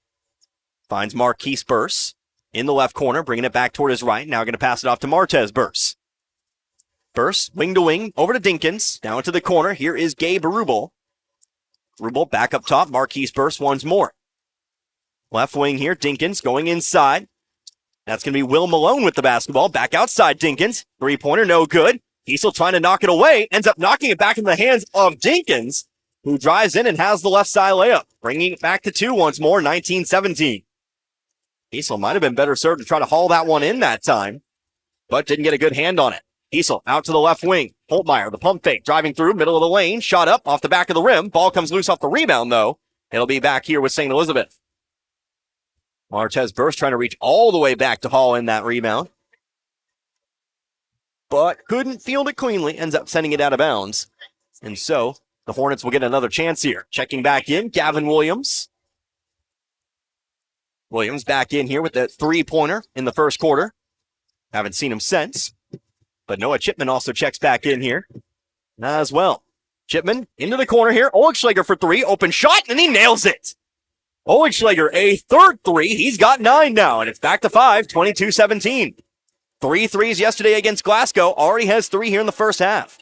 S3: Finds Marquise Burst in the left corner, bringing it back toward his right. Now going to pass it off to Martez Burst. Burst, wing to wing, over to Dinkins. Down to the corner. Here is Gabe Rubel. Rubel back up top. Marquise Burst once more. Left wing here. Dinkins going inside. That's going to be Will Malone with the basketball. Back outside Dinkins. Three-pointer, no good. Kiesel trying to knock it away. Ends up knocking it back in the hands of Dinkins, who drives in and has the left side layup. Bringing it back to 2 once more, 19-17. Kiesel might have been better served to try to haul that one in that time, but didn't get a good hand on it. Kiesel out to the left wing. Holtmeyer, the pump fake, driving through, middle of the lane, shot up off the back of the rim. Ball comes loose off the rebound, though. It'll be back here with St. Elizabeth. Martez Burst trying to reach all the way back to haul in that rebound, but couldn't field it cleanly. Ends up sending it out of bounds. And so the Hornets will get another chance here. Checking back in, Gavin Williams. Williams back in here with the three-pointer in the first quarter. Haven't seen him since. But Noah Chipman also checks back in here as well. Chipman into the corner here. Oleg Schlager for 3. Open shot, and he nails it. Oleg Schlager, a third 3. He's got 9 now, and it's back to 5, 22-17. 3 threes yesterday against Glasgow. Already has 3 here in the first half.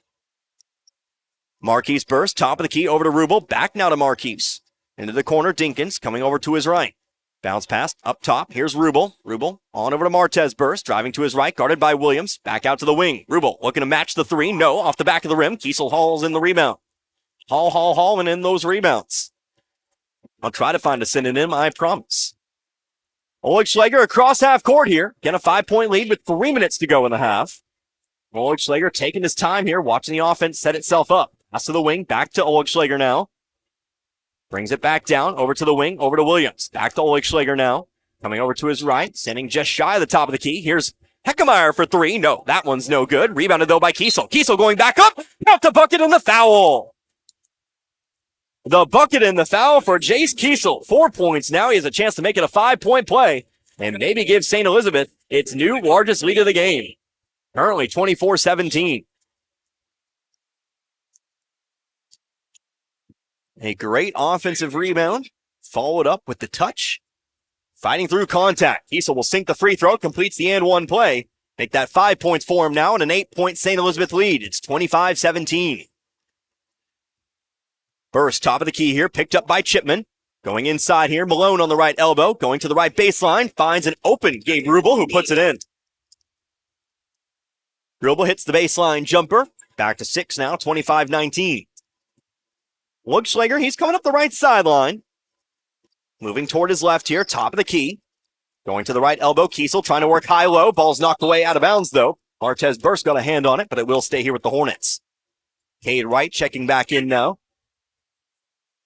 S3: Marquise Burst, top of the key over to Rubel. Back now to Marquise. Into the corner, Dinkins coming over to his right. Bounce pass up top. Here's Rubel. Rubel on over to Martez Burst. Driving to his right, guarded by Williams. Back out to the wing. Rubel looking to match the 3. No, off the back of the rim. Kiesel hauls in the rebound. Hauling in those rebounds. I'll try to find a synonym, I promise. Oleg Schlager across half court here. Get a 5-point lead with 3 minutes to go in the half. Oleg Schlager taking his time here, watching the offense set itself up. Pass to the wing, back to Oleg Schlager now. Brings it back down, over to the wing, over to Williams. Back to Oleg Schlager now. Coming over to his right, standing just shy of the top of the key. Here's Heckemeyer for 3. No, that one's no good. Rebounded, though, by Kiesel. Kiesel going back up. Out the bucket and the foul. The bucket and the foul for Jace Kiesel. 4 points now. He has a chance to make it a 5-point play and maybe give St. Elizabeth its new largest lead of the game. Currently 24-17. A great offensive rebound, followed up with the touch. Fighting through contact. Kiesel will sink the free throw, completes the and 1 play. Make that 5 points for him now and an 8-point St. Elizabeth lead. It's 25-17. Burst, top of the key here, picked up by Chipman. Going inside here, Malone on the right elbow, going to the right baseline, finds an open Gabe Rubel, who puts it in. Grillable hits the baseline jumper. Back to 6 now, 25-19. Lugschlager, he's coming up the right sideline. Moving toward his left here, top of the key. Going to the right elbow, Kiesel trying to work high-low. Ball's knocked away out of bounds, though. Martez Burst got a hand on it, but it will stay here with the Hornets. Cade Wright checking back in now.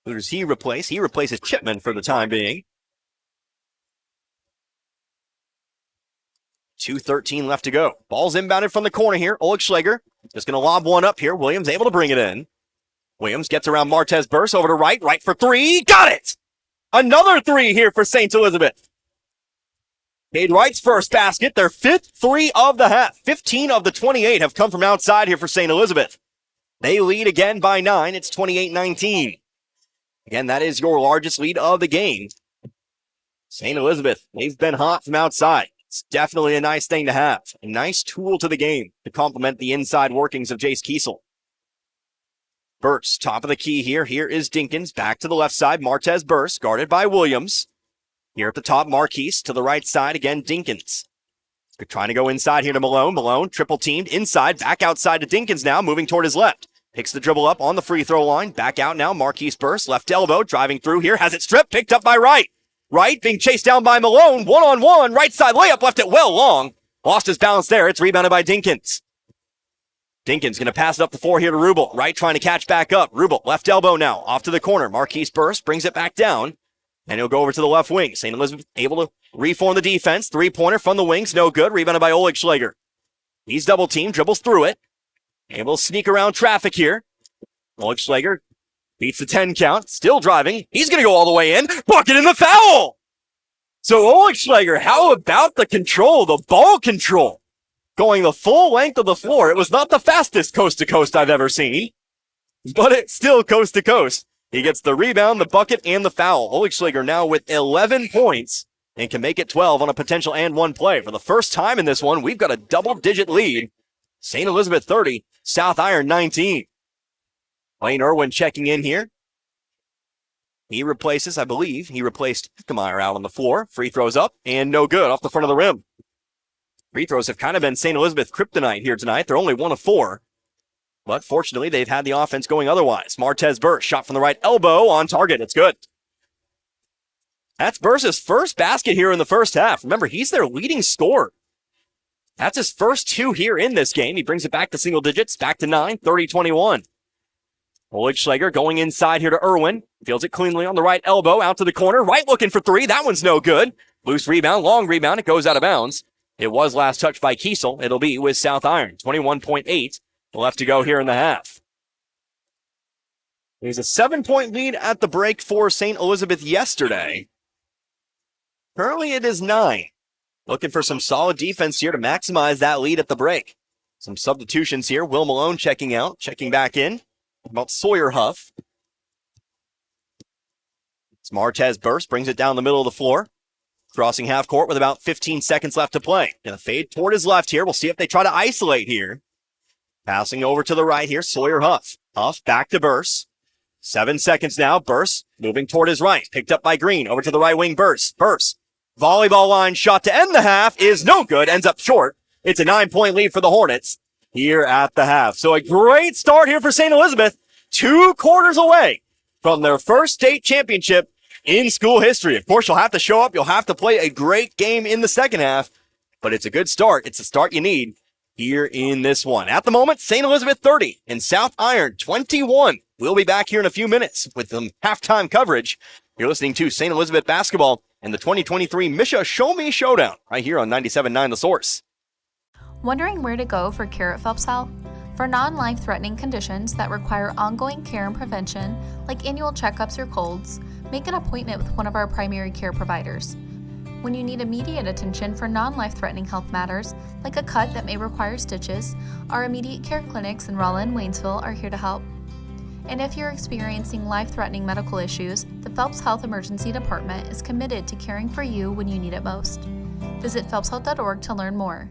S3: Who does he replace? He replaces Chipman for the time being. 2:13 left to go. Ball's inbounded from the corner here. Oleg Schlager just going to lob one up here. Williams able to bring it in. Williams gets around Martez Burst over to Wright. Wright for three. Got it! Another three here for St. Elizabeth. Cade Wright's first basket. Their 5th three of the half. 15 of the 28 have come from outside here for St. Elizabeth. They lead again by 9. It's 28-19. Again, that is your largest lead of the game. St. Elizabeth, they've been hot from outside. It's definitely a nice thing to have. A nice tool to the game to complement the inside workings of Jace Kiesel. Burst, top of the key here. Here is Dinkins. Back to the left side. Martez Burst, guarded by Williams. Here at the top, Marquise. To the right side, again, Dinkins. They're trying to go inside here to Malone. Malone, triple teamed inside. Back outside to Dinkins now, moving toward his left. Picks the dribble up on the free throw line. Back out now, Marquise Burst. Left elbow, driving through here. Has it stripped, picked up by Wright. Wright being chased down by Malone. One-on-one, right side layup, left it well long. Lost his balance there. It's rebounded by Dinkins. Dinkins going to pass it up the floor here to Rubel. Wright trying to catch back up. Rubel, left elbow now, off to the corner. Marquise Burst brings it back down. And he'll go over to the left wing. St. Elizabeth able to reform the defense. Three-pointer from the wings, no good. Rebounded by Oleg Schlager. He's double-teamed, dribbles through it. Able to sneak around traffic here. Oleg Schlager beats the 10 count, still driving. He's going to go all the way in. Bucket in the foul! So Oleg Schlager, how about the control, the ball control? Going the full length of the floor. It was not the fastest coast-to-coast I've ever seen, but it's still coast-to-coast. He gets the rebound, the bucket, and the foul. Oleg Schlager now with 11 points and can make it 12 on a potential and one play. For the first time in this one, we've got a double-digit lead. St. Elizabeth 30, South Iron 19. Lane Irwin checking in here. He replaces, I believe, he replaced Hickemeyer out on the floor. Free throws up, and no good off the front of the rim. Free throws have kind of been St. Elizabeth kryptonite here tonight. They're only 1 of 4. But fortunately, they've had the offense going otherwise. Martez Burst, shot from the right elbow on target. It's good. That's Burst's first basket here in the first half. Remember, he's their leading scorer. That's his first 2 here in this game. He brings it back to single digits, back to 9, 30-21. Oleg Schlager going inside here to Irwin. Feels it cleanly on the right elbow, out to the corner. Right looking for 3. That one's no good. Loose rebound, long rebound. It goes out of bounds. It was last touched by Kiesel. It'll be with South Iron. 21.8 left to go here in the half. There's a 7-point lead at the break for St. Elizabeth yesterday. Currently it is 9. Looking for some solid defense here to maximize that lead at the break. Some substitutions here. Will Malone checking out, checking back in. About Sawyer Huff. It's Martez Burst, brings it down the middle of the floor. Crossing half court with about 15 seconds left to play. Gonna fade toward his left here. We'll see if they try to isolate here. Passing over to the right here, Sawyer Huff. Huff back to Burst. 7 seconds now. Burst moving toward his right. Picked up by Green. Over to the right wing, Burst. Burst. Volleyball line shot to end the half is no good. Ends up short. It's a 9-point lead for the Hornets here at the half. So a great start here for St. Elizabeth. 2 quarters away from their first state championship in school history. Of course, you'll have to show up. You'll have to play a great game in the second half, but it's a good start. It's the start you need here in this one. At the moment, St. Elizabeth 30 and South Iron 21. We'll be back here in a few minutes with some halftime coverage. You're listening to St. Elizabeth basketball and the 2023 Misha Show Me Showdown right here on 97.9 The Source.
S16: Wondering where to go for care at Phelps Health? For non-life-threatening conditions that require ongoing care and prevention, like annual checkups or colds, make an appointment with one of our primary care providers. When you need immediate attention for non-life-threatening health matters, like a cut that may require stitches, our immediate care clinics in Rolla and Waynesville are here to help. And if you're experiencing life-threatening medical issues, the Phelps Health Emergency Department is committed to caring for you when you need it most. Visit phelpshealth.org to learn more.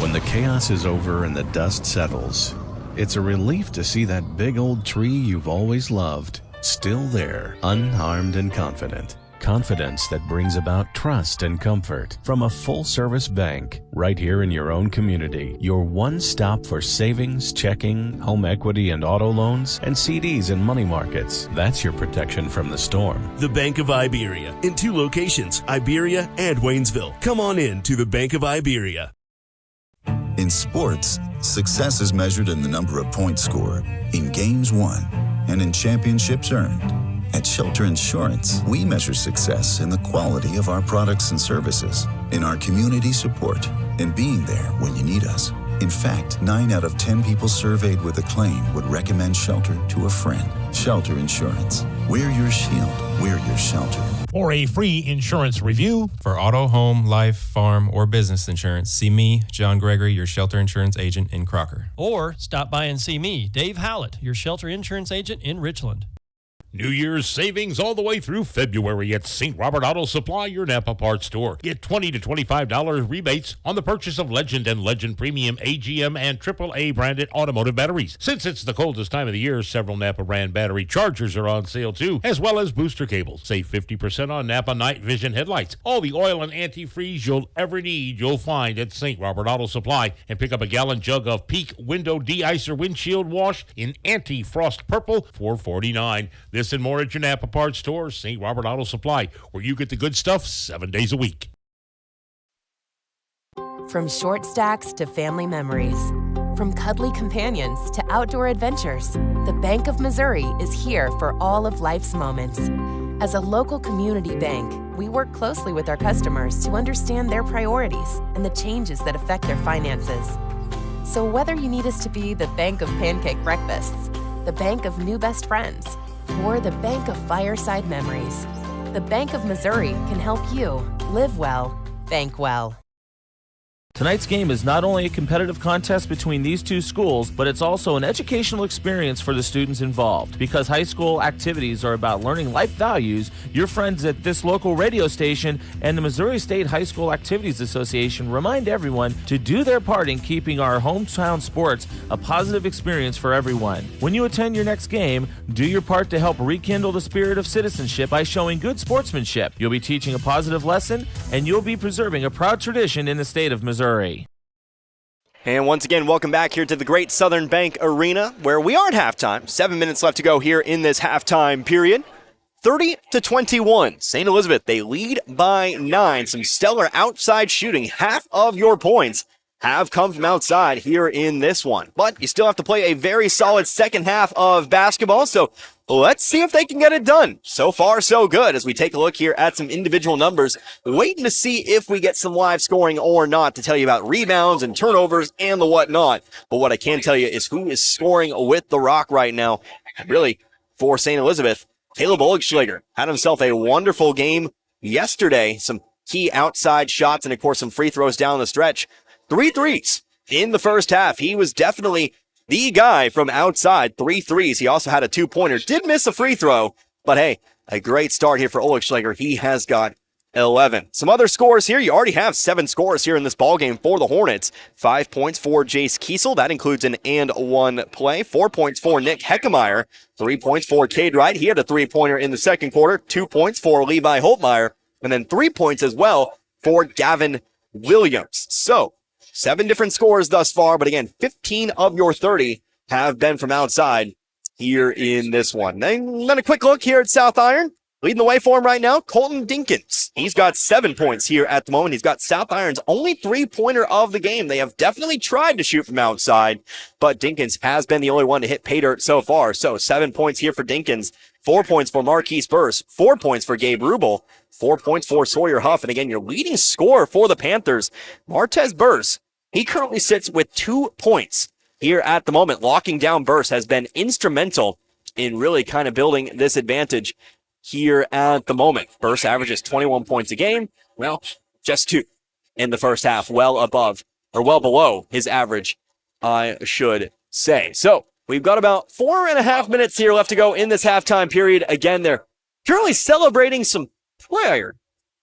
S17: When the chaos is over and the dust settles, it's a relief to see that big old tree you've always loved still there, unharmed and confident. Confidence that brings about trust and comfort from a full-service bank right here in your own community. Your one stop for savings, checking, home equity and auto loans, and CDs and money markets. That's your protection from the storm.
S18: The Bank of Iberia in 2 locations, Iberia and Waynesville. Come on in to the Bank of Iberia.
S19: In sports, success is measured in the number of points scored, in games won, and in championships earned. At Shelter Insurance, we measure success in the quality of our products and services, in our community support, and being there when you need us. In fact, 9 out of 10 people surveyed with a claim would recommend Shelter to a friend. Shelter Insurance. We're your shield. We're your shelter.
S20: For a free insurance review,
S21: for auto, home, life, farm, or business insurance, see me, John Gregory, your Shelter Insurance agent in Crocker.
S22: Or stop by and see me, Dave Howlett, your Shelter Insurance agent in Richland.
S2: New Year's savings all the way through February at St. Robert Auto Supply, your Napa parts store. Get $20 to $25 rebates on the purchase of Legend and Legend Premium AGM and AAA branded automotive batteries. Since it's the coldest time of the year, several Napa brand battery chargers are on sale too, as well as booster cables. Save 50% on Napa night vision headlights. All the oil and antifreeze you'll ever need, you'll find at St. Robert Auto Supply. And pick up a gallon jug of Peak Window De-Icer Windshield Wash in anti-frost purple for $49. This and more at your Napa parts store, St. Robert Auto Supply, where you get the good stuff 7 days a week.
S23: From short stacks to family memories, from cuddly companions to outdoor adventures, the Bank of Missouri is here for all of life's moments. As a local community bank, we work closely with our customers to understand their priorities and the changes that affect their finances. So whether you need us to be the bank of pancake breakfasts, the bank of new best friends, or the bank of fireside memories, the Bank of Missouri can help you live well, bank well.
S5: Tonight's game is not only a competitive contest between these 2 schools, but it's also an educational experience for the students involved. Because high school activities are about learning life values, your friends at this local radio station and the Missouri State High School Activities Association remind everyone to do their part in keeping our hometown sports a positive experience for everyone. When you attend your next game, do your part to help rekindle the spirit of citizenship by showing good sportsmanship. You'll be teaching a positive lesson, and you'll be preserving a proud tradition in the state of Missouri.
S3: And once again, welcome back here to the Great Southern Bank Arena, where we are at halftime. 7 minutes left to go here in this halftime period. 30-21. St. Elizabeth, they lead by 9. Some stellar outside shooting. Half of your points have come from outside here in this one. But you still have to play a very solid second half of basketball, so let's see if they can get it done. So far, so good as we take a look here at some individual numbers, waiting to see if we get some live scoring or not to tell you about rebounds and turnovers and the whatnot. But what I can tell you is who is scoring with the rock right now. Really, for St. Elizabeth, Caleb Oligschlager had himself a wonderful game yesterday. Some key outside shots and, of course, some free throws down the stretch. 3 threes in the first half. He was definitely the guy from outside. 3 threes. He also had a 2-pointer. Did miss a free throw, but hey, a great start here for Oligschlager. He has got 11. Some other scores here. You already have 7 scores here in this ballgame for the Hornets. 5 points for Jace Kiesel. That includes an and 1 play. 4 points for Nick Heckemeyer. 3 points for Cade Wright. He had a 3-pointer in the second quarter. 2 points for Levi Holtmeyer. And then 3 points as well for Gavin Williams. So, 7 different scores thus far, but again, 15 of your 30 have been from outside here in this one. And then a quick look here at South Iron. Leading the way for him right now, Colton Dinkins. He's got 7 points here at the moment. He's got South Iron's only 3-pointer of the game. They have definitely tried to shoot from outside, but Dinkins has been the only one to hit pay dirt so far. So 7 points here for Dinkins, 4 points for Marquise Burse, 4 points for Gabe Rubel, 4 points for Sawyer Huff. And again, your leading scorer for the Panthers, Martez Burse. He currently sits with 2 points here at the moment. Locking down Burse has been instrumental in really kind of building this advantage here at the moment. Burse averages 21 points a game. Well, just 2 in the first half, well below his average, I should say. So we've got about 4.5 minutes here left to go in this halftime period. Again, they're currently celebrating some prior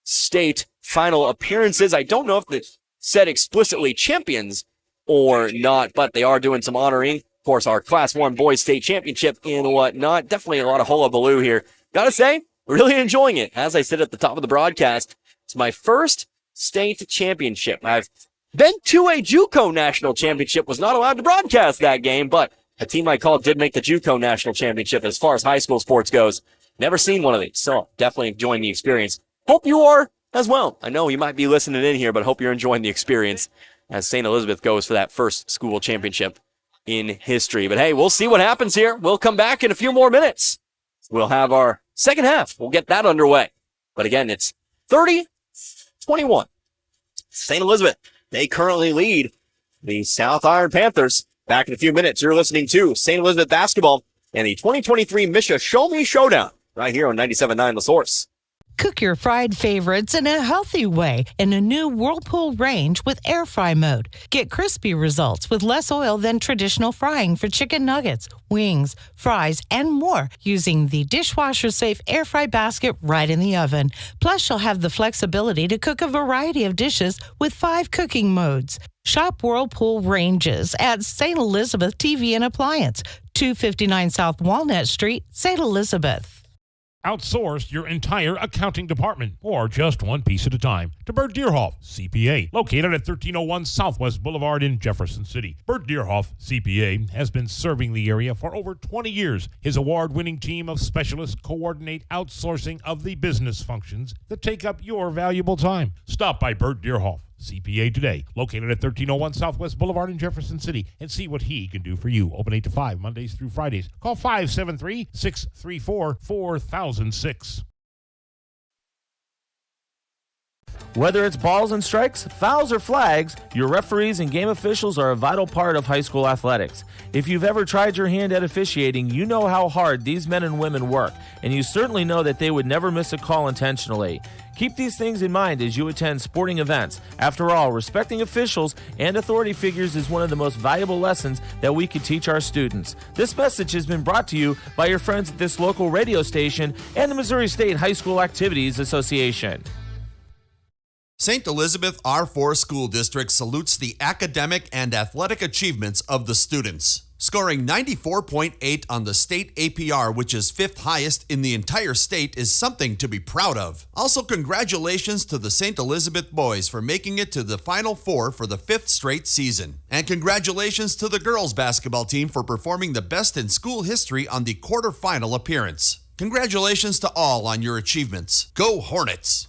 S3: state final appearances. I don't know if they said explicitly champions or not, but they are doing some honoring. Of course, our Class 1 boys state championship and whatnot. Definitely a lot of hullabaloo here. Gotta say, Really enjoying it. As I said at the top of the broadcast, it's my first state championship. I've been to a JUCO national championship, was not allowed to broadcast that game, but a team I called did make the JUCO national championship as far as high school sports goes. Never seen one of these, so definitely enjoying the experience. Hope you are as well. I know you might be listening in here, but hope you're enjoying the experience as St. Elizabeth goes for that first school championship in history. But hey, we'll see what happens here. We'll come back in a few more minutes. We'll have our second half. We'll get that underway. But again, it's 30-21. St. Elizabeth, they currently lead the South Iron Panthers. Back in a few minutes, you're listening to St. Elizabeth basketball and the 2023 Misha Show Me Showdown right here on 97.9 The Source.
S1: Cook your fried favorites in a healthy way in a new Whirlpool range with air fry mode. Get crispy results with less oil than traditional frying for chicken nuggets, wings, fries, and more using the dishwasher-safe air fry basket right in the oven. Plus, you'll have the flexibility to cook a variety of dishes with 5 cooking modes. Shop Whirlpool ranges at St. Elizabeth TV and Appliance, 259 South Walnut Street, St. Elizabeth.
S20: Outsource your entire accounting department, or just one piece at a time, to Bert Deerhoff, CPA, located at 1301 Southwest Boulevard in Jefferson City. Bert Deerhoff, CPA, has been serving the area for over 20 years. His award-winning team of specialists coordinate outsourcing of the business functions that take up your valuable time. Stop by Bert Deerhoff, CPA today, located at 1301 Southwest Boulevard in Jefferson City, and see what he can do for you. Open 8 to 5, Mondays through Fridays. Call 573-634-4006.
S5: Whether it's balls and strikes, fouls, or flags, your referees and game officials are a vital part of high school athletics. If you've ever tried your hand at officiating, you know how hard these men and women work, and you certainly know that they would never miss a call intentionally. Keep these things in mind as you attend sporting events. After all, respecting officials and authority figures is one of the most valuable lessons that we could teach our students. This message has been brought to you by your friends at this local radio station and the Missouri State High School Activities Association.
S6: St. Elizabeth R4 School District salutes the academic and athletic achievements of the students, scoring 94.8 on the state APR, which is 5th highest in the entire state, is something to be proud of. Also, congratulations to the St. Elizabeth boys for making it to the Final Four for the 5th straight season. And congratulations to the girls basketball team for performing the best in school history on the quarterfinal appearance. Congratulations to all on your achievements. Go Hornets!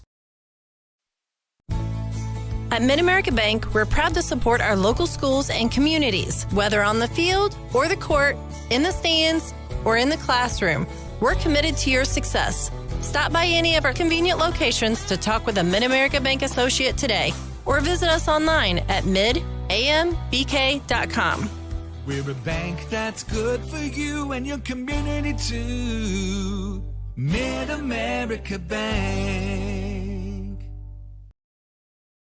S4: At Mid-America Bank, we're proud to support our local schools and communities, whether on the field or the court, in the stands, or in the classroom. We're committed to your success. Stop by any of our convenient locations to talk with a Mid-America Bank associate today, or visit us online at midambk.com.
S8: We're a bank that's good for you and your community too. Mid-America Bank.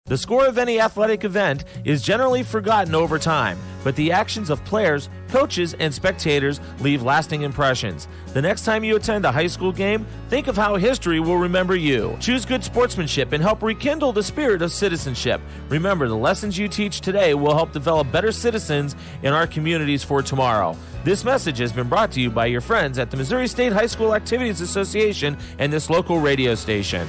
S5: The score of any athletic event is generally forgotten over time, but the actions of players, coaches, and spectators leave lasting impressions. The next time you attend a high school game, think of how history will remember you. Choose good sportsmanship and help rekindle the spirit of citizenship. Remember, the lessons you teach today will help develop better citizens in our communities for tomorrow. This message has been brought to you by your friends at the Missouri State High School Activities Association and this local radio station.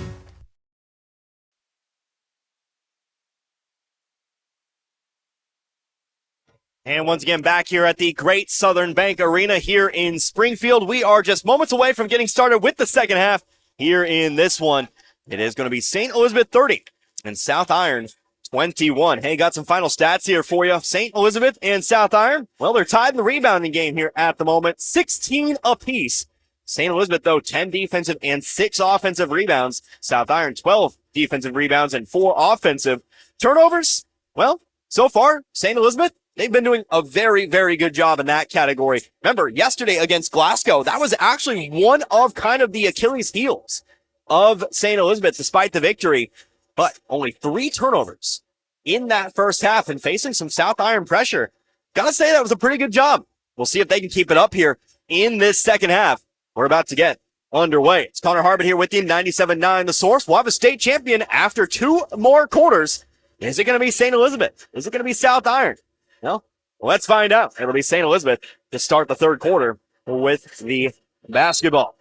S3: And once again, back here at the Great Southern Bank Arena here in Springfield. We are just moments away from getting started with the second half here in this one. It is going to be St. Elizabeth 30 and South Iron 21. Hey, got some final stats here for you. St. Elizabeth and South Iron, well, they're tied in the rebounding game here at the moment, 16 apiece. St. Elizabeth, though, 10 defensive and 6 offensive rebounds. South Iron, 12 defensive rebounds and 4 offensive. Turnovers, well, so far, St. Elizabeth, they've been doing a very, very good job in that category. Remember, yesterday against Glasgow, that was actually one of kind of the Achilles heels of St. Elizabeth despite the victory. But only 3 turnovers in that first half and facing some South Iron pressure. Gotta say, that was a pretty good job. We'll see if they can keep it up here in this second half. We're about to get underway. It's Connor Harbin here with you, 97.9 The Source. We'll have a state champion after 2 more quarters. Is it going to be St. Elizabeth? Is it going to be South Iron? Well, let's find out. It'll be St. Elizabeth to start the third quarter with the basketball.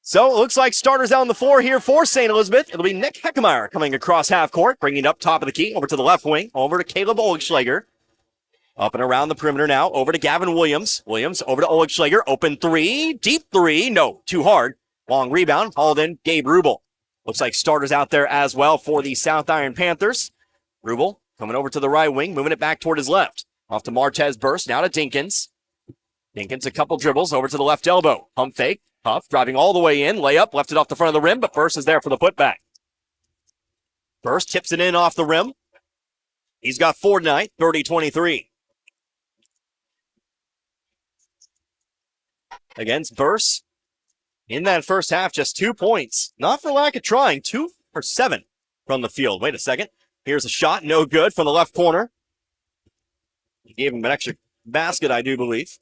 S3: So it looks like starters out on the floor here for St. Elizabeth. It'll be Nick Heckemeyer coming across half court, bringing it up top of the key, over to the left wing, over to Caleb Oligschlager. Up and around the perimeter now, over to Gavin Williams. Williams over to Oligschlager, open three, deep three, no, too hard. Long rebound, hauled in, Gabe Rubel. Looks like starters out there as well for the South Iron Panthers. Rubel coming over to the right wing, moving it back toward his left. Off to Martez Burst, now to Dinkins. Dinkins a couple dribbles over to the left elbow. Pump fake, Huff driving all the way in, layup, left it off the front of the rim, but Burst is there for the putback. Burst tips it in off the rim. He's got 4 tonight, 30-23. Against Burst. In that first half, just 2 points. Not for lack of trying. 2 for 7 from the field. Wait a second. Here's a shot. No good from the left corner. He gave him an extra basket, I do believe.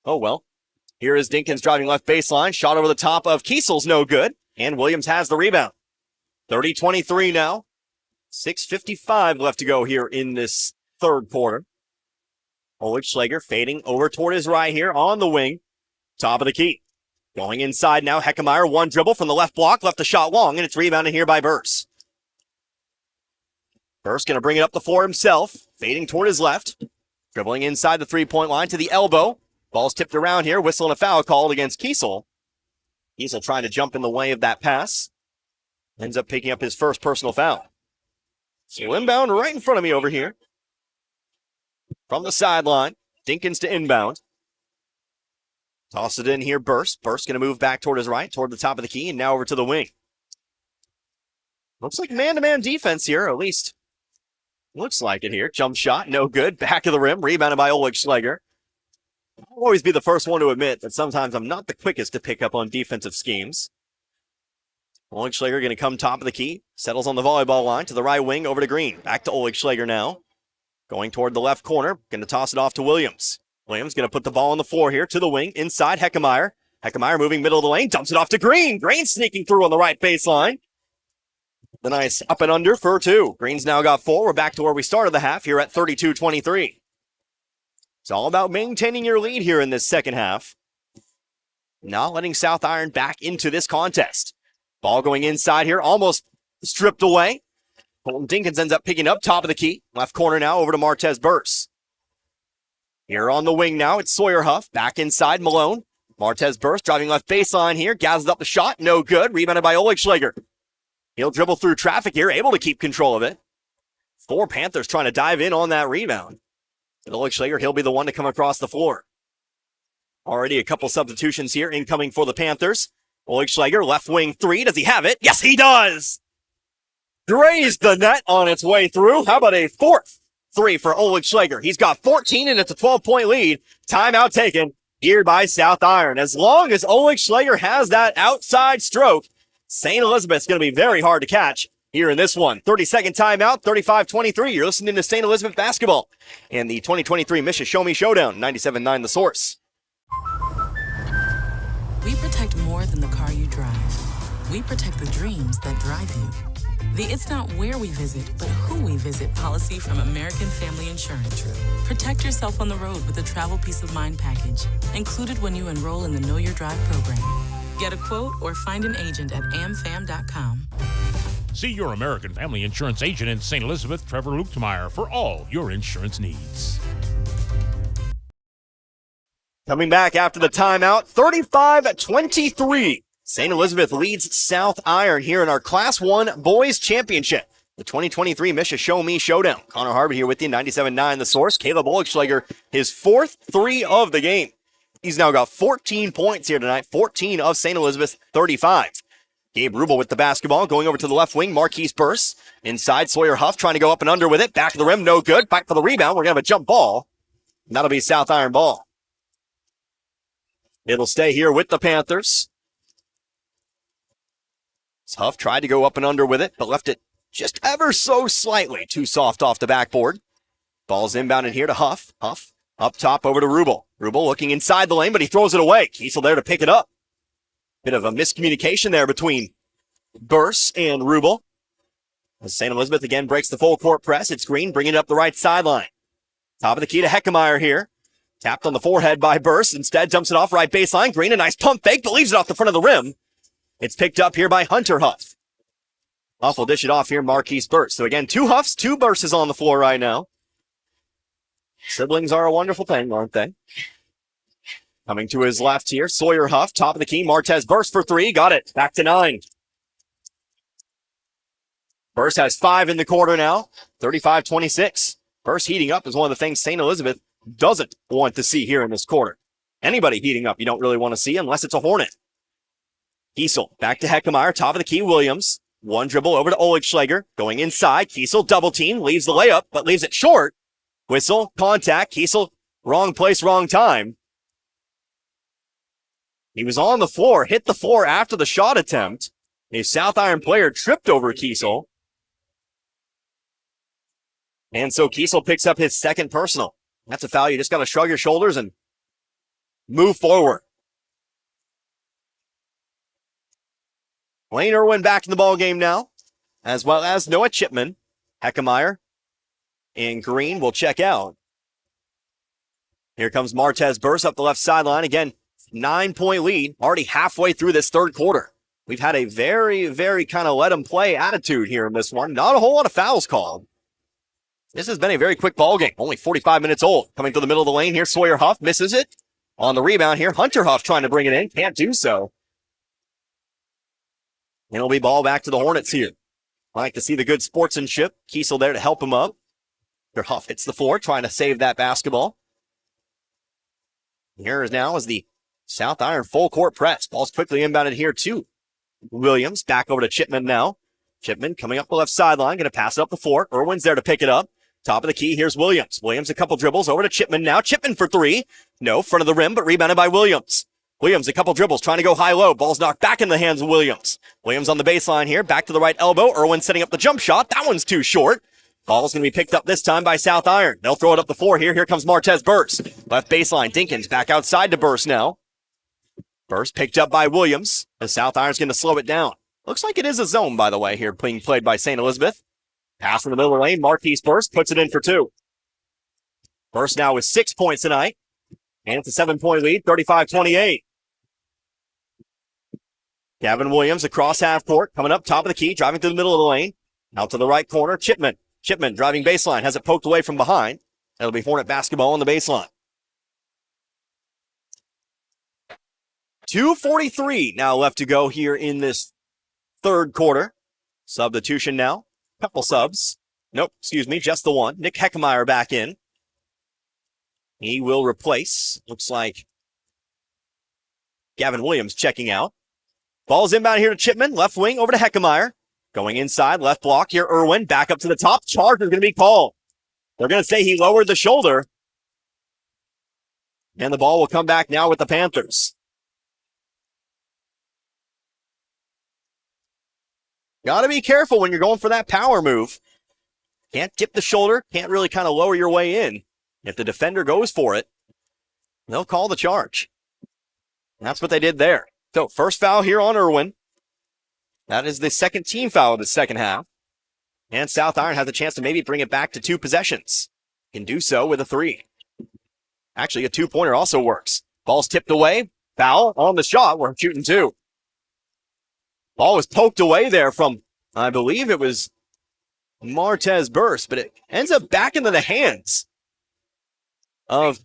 S3: Oh, well. Here is Dinkins driving left baseline. Shot over the top of Kiesel's no good. And Williams has the rebound. 30-23 now. 6:55 left to go here in this third quarter. Oligschlager fading over toward his right here on the wing. Top of the key. Going inside now, Heckemeyer, one dribble from the left block, left a shot long, and it's rebounded here by Burst. Burst going to bring it up the floor himself, fading toward his left. Dribbling inside the three-point line to the elbow. Ball's tipped around here, whistle and a foul called against Kiesel. Kiesel trying to jump in the way of that pass. Ends up picking up his first personal foul. So inbound right in front of me over here. From the sideline, Dinkins to inbound. Toss it in here, Burst. Burst going to move back toward his right, toward the top of the key, and now over to the wing. Looks like man-to-man defense here, or at least looks like it here. Jump shot, no good. Back of the rim, rebounded by Oligschlager. I'll always be the first one to admit that sometimes I'm not the quickest to pick up on defensive schemes. Oligschlager going to come top of the key, settles on the volleyball line to the right wing, over to Green. Back to Oligschlager now. Going toward the left corner, going to toss it off to Williams. Williams going to put the ball on the floor here to the wing, inside Heckemeyer. Heckemeyer moving middle of the lane, dumps it off to Green. Green sneaking through on the right baseline. The nice up and under for 2. Green's now got 4. We're back to where we started the half here at 32-23. It's all about maintaining your lead here in this second half. Not letting South Iron back into this contest. Ball going inside here, almost stripped away. Colton Dinkins ends up picking up top of the key. Left corner now over to Martez Burst. Here on the wing now, it's Sawyer Huff. Back inside, Malone. Martez Burst driving left baseline here. Gathers up the shot. No good. Rebounded by Oligschlager. He'll dribble through traffic here, able to keep control of it. 4 Panthers trying to dive in on that rebound. And Oligschlager, he'll be the one to come across the floor. Already a couple substitutions here incoming for the Panthers. Oligschlager, left wing 3. Does he have it? Yes, he does! Grazed the net on its way through. How about a 4th 3 for Oligschlager? He's got 14 and it's a 12-point lead. Timeout taken here by South Iron. As long as Oligschlager has that outside stroke, St. Elizabeth's going to be very hard to catch here in this one. 30-second timeout, 35-23. You're listening to St. Elizabeth basketball and the 2023 Misha Show Me Showdown, 97.9 The Source.
S7: We protect more than the car you drive. We protect the dreams that drive you. The It's Not Where We Visit, but Who We Visit policy from American Family Insurance. Protect yourself on the road with a travel peace of mind package, included when you enroll in the Know Your Drive program. Get a quote or find an agent at amfam.com.
S20: See your American Family Insurance agent in St. Elizabeth, Trevor Luchtmeyer, for all your insurance needs.
S3: Coming back after the timeout, 35-23. St. Elizabeth leads South Iron here in our Class 1 Boys Championship. The 2023 Misha Show Me Showdown. Connor Harbor here with you, 97.9 The Source. Caleb Oligschlager, his 4th 3 of the game. He's now got 14 points here tonight, 14 of St. Elizabeth's 35. Gabe Rubel with the basketball, going over to the left wing, Marquise Burst. Inside, Sawyer Huff trying to go up and under with it. Back to the rim, no good. Back for the rebound. We're going to have a jump ball. And that'll be South Iron ball. It'll stay here with the Panthers. Huff tried to go up and under with it, but left it just ever so slightly too soft off the backboard. Ball's inbounded here to Huff. Huff up top over to Rubel. Rubel looking inside the lane, but he throws it away. Kiesel there to pick it up. Bit of a miscommunication there between Burst and Rubel. As St. Elizabeth again breaks the full court press, it's Green bringing it up the right sideline. Top of the key to Heckemeyer here. Tapped on the forehead by Burst. Instead, dumps it off right baseline. Green, a nice pump fake, but leaves it off the front of the rim. It's picked up here by Hunter Huff. Huff will dish it off here, Marquise Burst. So again, 2 Huffs, 2 Bursts on the floor right now. Siblings are a wonderful thing, aren't they? Coming to his left here, Sawyer Huff, top of the key. Martez Burst for 3, got it. Back to 9. Burst has 5 in the quarter now, 35-26. Burst heating up is one of the things St. Elizabeth doesn't want to see here in this quarter. Anybody heating up you don't really want to see unless it's a Hornet. Kiesel back to Heckemeyer, top of the key, Williams. 1 dribble over to Oligschlager, going inside. Kiesel double team, leaves the layup, but leaves it short. Whistle, contact, Kiesel, wrong place, wrong time. He was on the floor, hit the floor after the shot attempt. A South Iron player tripped over Kiesel. And so Kiesel picks up his 2nd personal. That's a foul. You just got to shrug your shoulders and move forward. Lane Irwin back in the ball game now, as well as Noah Chipman. Heckemeyer and Green will check out. Here comes Martez Burst up the left sideline. Again, 9-point lead, already halfway through this 3rd quarter. We've had a very, very kind of let him play attitude here in this one. Not a whole lot of fouls called. This has been a very quick ball game, only 45 minutes old. Coming to the middle of the lane here, Sawyer Huff misses it. On the rebound here, Hunter Huff trying to bring it in, can't do so. And it'll be ball back to the Hornets here. I like to see the good sportsmanship. Kiesel there to help him up. Huff hits the floor, trying to save that basketball. Here is now the South Iron full court press. Ball's quickly inbounded here too. Williams back over to Chipman now. Chipman coming up the left sideline, going to pass it up the floor. Irwin's there to pick it up. Top of the key, here's Williams. Williams a couple dribbles over to Chipman now. Chipman for 3. No, front of the rim, but rebounded by Williams. Williams a couple dribbles, trying to go high-low. Ball's knocked back in the hands of Williams. Williams on the baseline here, back to the right elbow. Irwin setting up the jump shot. That one's too short. Ball's going to be picked up this time by South Iron. They'll throw it up the floor here. Here comes Martez Burst. Left baseline, Dinkins back outside to Burst now. Burst picked up by Williams. The South Iron's going to slow it down. Looks like it is a zone, by the way, here being played by St. Elizabeth. Pass in the middle of the lane. Marquise Burst puts it in for 2. Burst now with 6 points tonight. And it's a 7-point lead, 35-28. Gavin Williams across half court, coming up top of the key, driving through the middle of the lane. Out to the right corner, Chipman. Chipman driving baseline, has it poked away from behind. That'll be Hornet basketball on the baseline. 2:43 now left to go here in this 3rd quarter. Substitution now. Couple subs. Nope, excuse me, just the one. Nick Heckemeyer back in. He will replace, looks like, Gavin Williams checking out. Ball's inbound here to Chipman. Left wing over to Heckemeyer. Going inside, left block here, Irwin. Back up to the top. Charge is going to be called. They're going to say he lowered the shoulder. And the ball will come back now with the Panthers. Got to be careful when you're going for that power move. Can't dip the shoulder. Can't really kind of lower your way in. If the defender goes for it, they'll call the charge. That's what they did there. So first foul here on Irwin. That is the 2nd team foul of the 2nd half. And South Iron has a chance to maybe bring it back to 2 possessions. Can do so with a 3. Actually, a 2-pointer also works. Ball's tipped away. Foul on the shot. We're shooting 2. Ball was poked away there from, I believe it was Martez Burst, but it ends up back into the hands of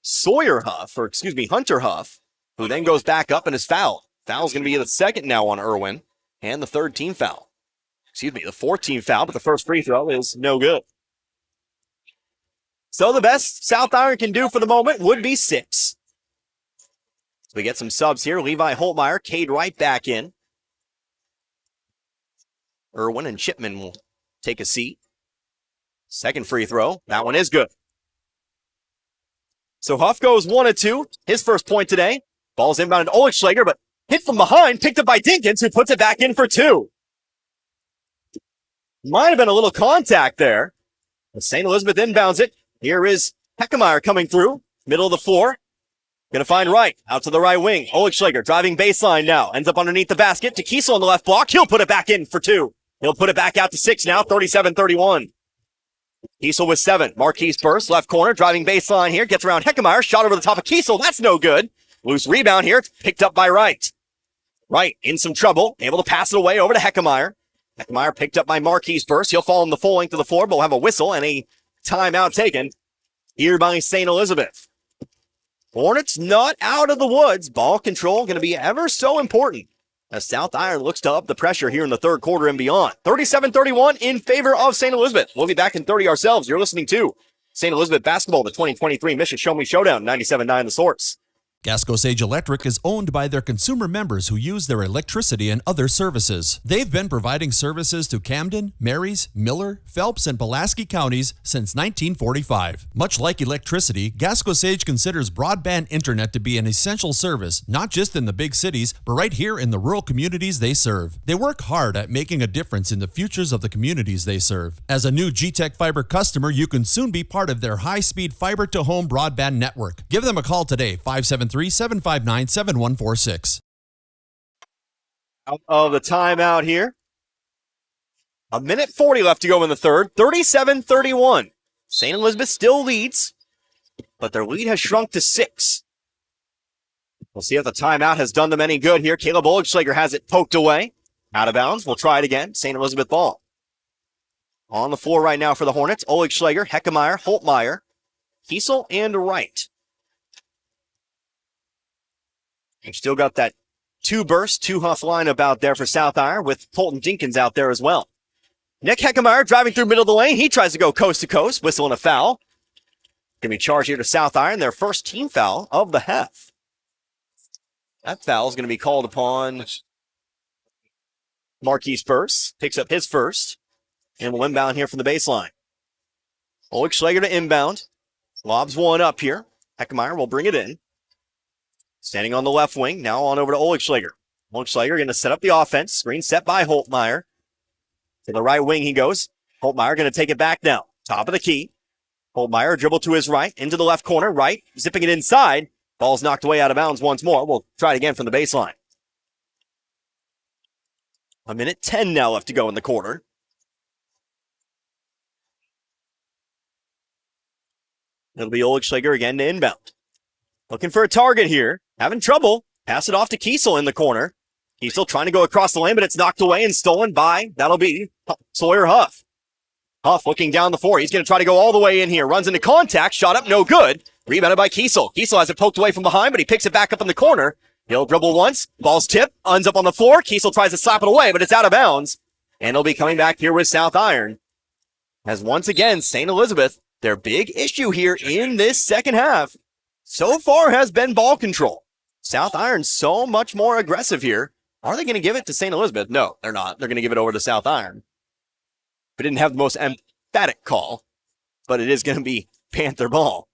S3: Sawyer Huff, or excuse me, Hunter Huff, who then goes back up and is fouled. Foul's going to be the 2nd now on Irwin, and the 3rd team foul. Excuse me, the 4th team foul, but the first free throw is no good. So the best South Iron can do for the moment would be 6. So we get some subs here. Levi Holtmeyer, Cade Wright back in. Irwin and Chipman will take a seat. 2nd free throw. That one is good. So Huff goes 1 of 2. His first point today. Ball's inbound to Oligschlager, but hit from behind, picked up by Dinkins, who puts it back in for 2. Might have been a little contact there. But St. Elizabeth inbounds it. Here is Heckemeyer coming through. Middle of the floor. Going to find Wright. Out to the right wing. Oligschlager driving baseline now. Ends up underneath the basket. To Kiesel on the left block. He'll put it back in for 2. He'll put it back out to 6 now. 37-31. Kiesel with 7. Marquise Burst, left corner, driving baseline here. Gets around Heckemeyer. Shot over the top of Kiesel. That's no good. Loose rebound here. Picked up by Wright. Wright in some trouble, able to pass it away over to Heckemeyer. Heckemeyer picked up by Marquise Burst. He'll fall in the full length of the floor, but we'll have a whistle and a timeout taken here by St. Elizabeth. Hornets not out of the woods. Ball control going to be ever so important as South Iron looks to up the pressure here in the third quarter and beyond. 37-31 in favor of St. Elizabeth. We'll be back in 30 ourselves. You're listening to St. Elizabeth Basketball, the 2023 Mission Show Me Showdown, 97.9 The Source.
S6: Gasco Sage Electric is owned by their consumer members who use their electricity and other services. They've been providing services to Camden, Marys, Miller, Phelps, and Pulaski counties since 1945. Much like electricity, Gasco Sage considers broadband internet to be an essential service, not just in the big cities, but right here in the rural communities they serve. They work hard at making a difference in the futures of the communities they serve. As a new G-Tech Fiber customer, you can soon be part of their high-speed fiber-to-home broadband network. Give them a call today, 573-759-7146.
S3: Out of the timeout here. 1:40 left to go in the third. 37-31. St. Elizabeth still leads, but their lead has shrunk to 6. We'll see if the timeout has done them any good here. Caleb Oligschlager has it poked away. Out of bounds. We'll try it again. St. Elizabeth ball. On the floor right now for the Hornets. Oligschlager, Heckemeyer, Holtmeyer, Kiesel, and Wright. You've still got that 2-burst, 2-huff lineup out there for South Iron with Colton Jenkins out there as well. Nick Heckemeyer driving through middle of the lane. He tries to go coast to coast, whistling a foul. Going to be charged here to South Iron, their first team foul of the half. That foul is going to be called upon Marquise Burst. Picks up his first and will inbound here from the baseline. Oligschlager to inbound. Lobs one up here. Heckemeyer will bring it in. Standing on the left wing, now on over to Oligschlager. Oligschlager going to set up the offense. Screen set by Holtmeyer. To the right wing he goes. Holtmeyer going to take it back now. Top of the key. Holtmeyer dribble to his right, into the left corner. Right, zipping it inside. Ball's knocked away out of bounds once more. We'll try it again from the baseline. 1:10 now left to go in the quarter. It'll be Oligschlager again to inbound. Looking for a target here. Having trouble. Pass it off to Kiesel in the corner. Kiesel trying to go across the lane, but it's knocked away and stolen by, that'll be Sawyer Huff. Huff looking down the floor. He's going to try to go all the way in here. Runs into contact. Shot up, no good. Rebounded by Kiesel. Kiesel has it poked away from behind, but he picks it back up in the corner. He'll dribble once. Ball's tipped. Ends up on the floor. Kiesel tries to slap it away, but it's out of bounds. And he'll be coming back here with South Iron. As once again, St. Elizabeth, their big issue here in this second half, so far has been ball control. South Iron so much more aggressive here. Are they going to give it to St. Elizabeth? No, they're not. They're going to give it over to South Iron. We didn't have the most emphatic call, but it is going to be Panther ball.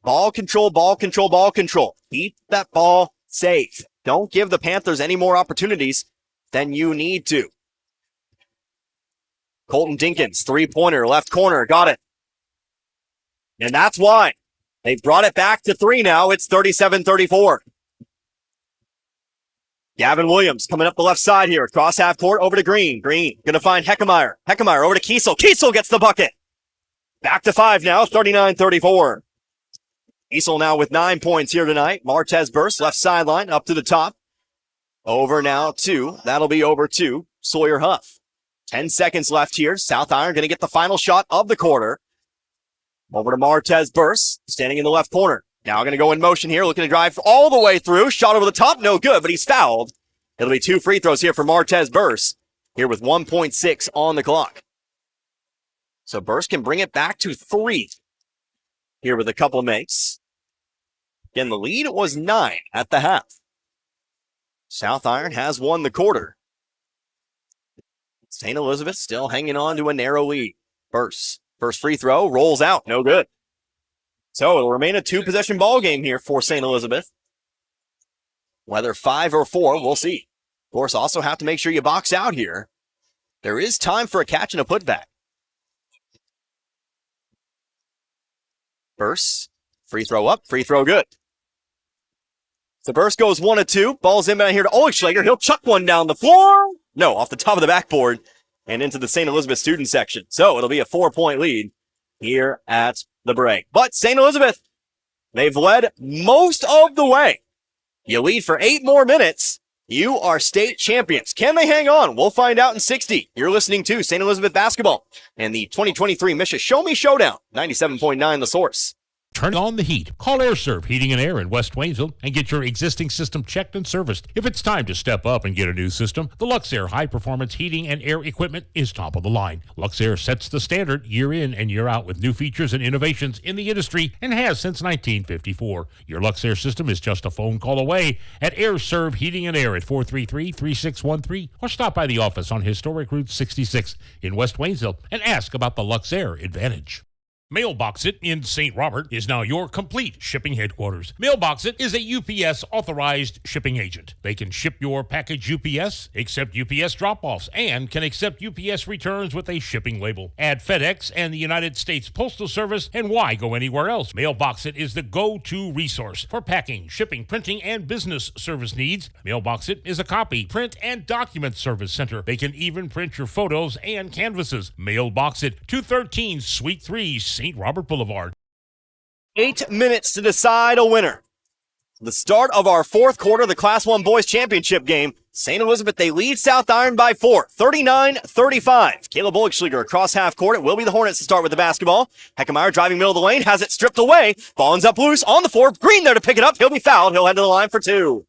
S3: Ball control, ball control, ball control. Keep that ball safe. Don't give the Panthers any more opportunities than you need to. Colton Jenkins, three-pointer, left corner, got it. And that's why they've brought it back to 3 now. It's 37-34. Gavin Williams coming up the left side here. Across half court over to Green. Green going to find Heckemeyer. Heckemeyer over to Kiesel. Kiesel gets the bucket. Back to 5 now, 39-34. Kiesel now with 9 points here tonight. Martez Burst, left sideline, up to the top. Over now to, that'll be over to Sawyer Huff. 10 seconds left here. South Iron going to get the final shot of the quarter. Over to Martez Burst, standing in the left corner. Now going to go in motion here, looking to drive all the way through. Shot over the top, no good, but he's fouled. It'll be 2 free throws here for Martez Burst, here with 1.6 on the clock. So Burst can bring it back to 3 here with a couple of makes. Again, the lead was 9 at the half. South Iron has won the quarter. St. Elizabeth still hanging on to a narrow lead. Burst, first free throw, rolls out, no good. So it'll remain a 2-possession ball game here for St. Elizabeth. Whether 5 or 4, we'll see. Of course, also have to make sure you box out here. There is time for a catch and a putback. Burst, free throw up, free throw good. The Burst goes 1 of 2. Ball's inbound here to Oligschlager. He'll chuck one down the floor. No, off the top of the backboard and into the St. Elizabeth student section. So it'll be a 4-point lead here at the break. But St. Elizabeth, they've led most of the way. You lead for 8 more minutes, You are state champions. Can they hang on? We'll find out in 60. You're listening to St. Elizabeth Basketball and the 2023 Misha Show Me Showdown, 97.9 The Source.
S20: Turn on the heat. Call AirServe Heating and Air in West Waynesville and get your existing system checked and serviced. If it's time to step up and get a new system, the Luxair high-performance heating and air equipment is top of the line. Luxair sets the standard year in and year out with new features and innovations in the industry and has since 1954. Your Luxair system is just a phone call away at AirServe Heating and Air at 433-3613 or stop by the office on Historic Route 66 in West Waynesville and ask about the Luxair Advantage. Mailbox It in St. Robert is now your complete shipping headquarters. Mailbox It is a UPS authorized shipping agent. They can ship your package UPS, accept UPS drop-offs, and can accept UPS returns with a shipping label. Add FedEx and the United States Postal Service, and why go anywhere else? Mailbox It is the go-to resource for packing, shipping, printing, and business service needs. Mailbox It is a copy, print, and document service center. They can even print your photos and canvases. Mailbox It, 213 Suite 3, St. Robert Boulevard.
S3: 8 minutes to decide a winner. The start of our fourth quarter of the Class 1 Boys Championship game. St. Elizabeth, they lead South Iron by 4, 39-35. Caleb Oligschlager across half court. It will be the Hornets to start with the basketball. Heckemeyer driving middle of the lane, has it stripped away. Ball ends up loose on the floor. Green there to pick it up. He'll be fouled. He'll head to the line for 2.